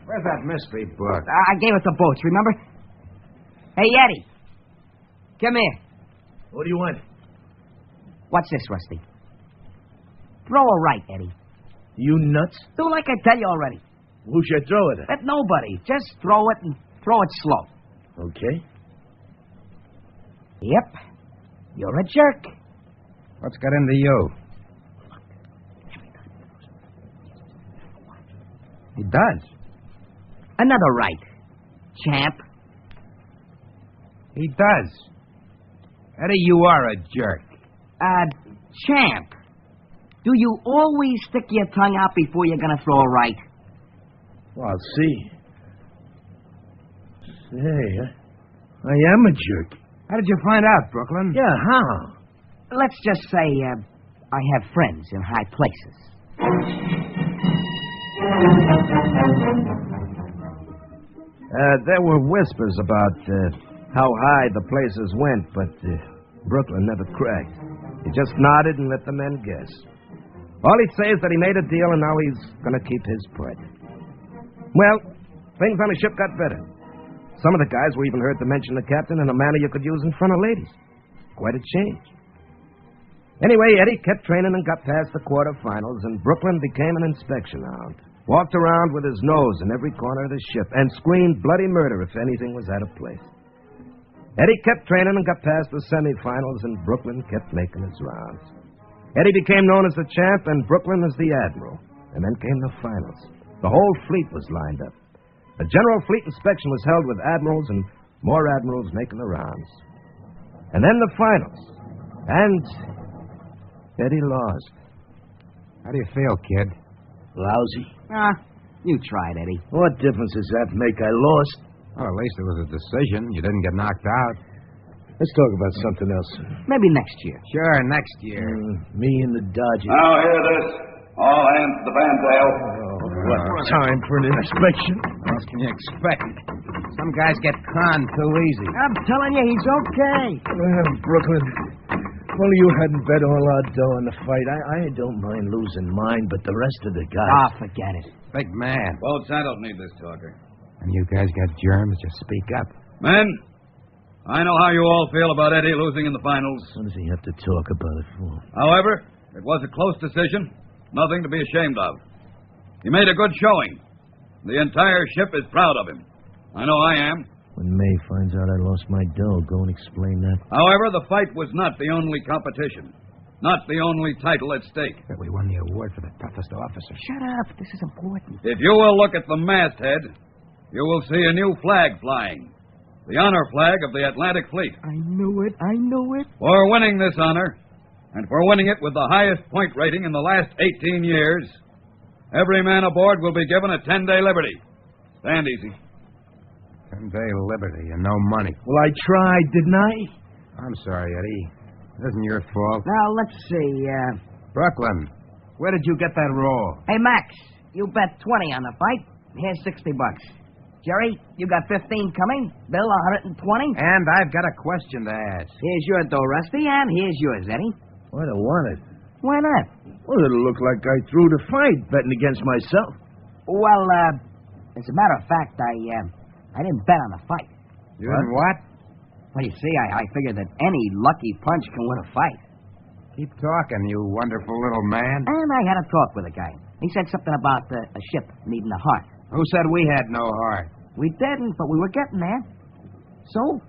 where's that mystery book? I gave it to Boats, remember? Hey, Eddie. Come here. What do you want? What's this, Rusty? Throw a right, Eddie. You nuts? Do like I tell you already. Who should I throw it at? At nobody. Just throw it and throw it slow. Okay. Yep. You're a jerk. What's got into you? He does. Another right. Champ. He does. Eddie, you are a jerk. Champ. Do you always stick your tongue out before you're going to throw a right? Well, I'll see. Hey, I am a jerk. How did you find out, Brooklyn? Yeah, how? Let's just say I have friends in high places. There were whispers about how high the places went, but Brooklyn never cracked. He just nodded and let the men guess. All he'd say is that he made a deal and now he's going to keep his put. Well, things on the ship got better. Some of the guys were even heard to mention the captain in a manner you could use in front of ladies. Quite a change. Anyway, Eddie kept training and got past the quarterfinals, and Brooklyn became an inspection hound. walked around with his nose in every corner of the ship, and screamed bloody murder if anything was out of place. Eddie kept training and got past the semifinals, and Brooklyn kept making his rounds. Eddie became known as the champ, and Brooklyn as the admiral. And then came the finals. The whole fleet was lined up. A general fleet inspection was held with admirals and more admirals making the rounds. And then the finals. And Eddie lost. How do you feel, kid? Lousy. You tried, Eddie. What difference does that make? I lost. Well, at least it was a decision. You didn't get knocked out. Let's talk about something else. Maybe next year. Sure, next year. Me and the Dodgers. Now hear this. All hands to the fantail. What time for an inspection? What else can you expect? Some guys get conned too easy. I'm telling you, he's okay. Well, Brooklyn, well, you hadn't bet all our dough on the fight. I don't mind losing mine, but the rest of the guys... forget it. Big man. Folks, I don't need this talker. And you guys got germs, just speak up. Men, I know how you all feel about Eddie losing in the finals. What does he have to talk about it for? However, it was a close decision. Nothing to be ashamed of. He made a good showing. The entire ship is proud of him. I know I am. When May finds out I lost my dough, go and explain that. However, the fight was not the only competition. Not the only title at stake. But we won the award for the toughest officer. Shut up. This is important. If you will look at the masthead, you will see a new flag flying. The honor flag of the Atlantic Fleet. I knew it. For winning this honor, and for winning it with the highest point rating in the last 18 years, every man aboard will be given a 10-day liberty. Stand easy. 10-day liberty and no money. Well, I tried, didn't I? I'm sorry, Eddie. It isn't your fault. Now, let's see. Brooklyn, where did you get that roll? Hey, Max, you bet 20 on the fight. Here's $60. Jerry, you got 15 coming. Bill, 120. And I've got a question to ask. Here's your dough, Rusty, and here's yours, Eddie. I don't want it. Why not? Well, it'll look like I threw the fight, betting against myself. Well, as a matter of fact, I didn't bet on the fight. You didn't what? Well, you see, I figured that any lucky punch can win a fight. Keep talking, you wonderful little man. And I had a talk with a guy. He said something about a ship needing a heart. Who said we had no heart? We didn't, but we were getting there. So,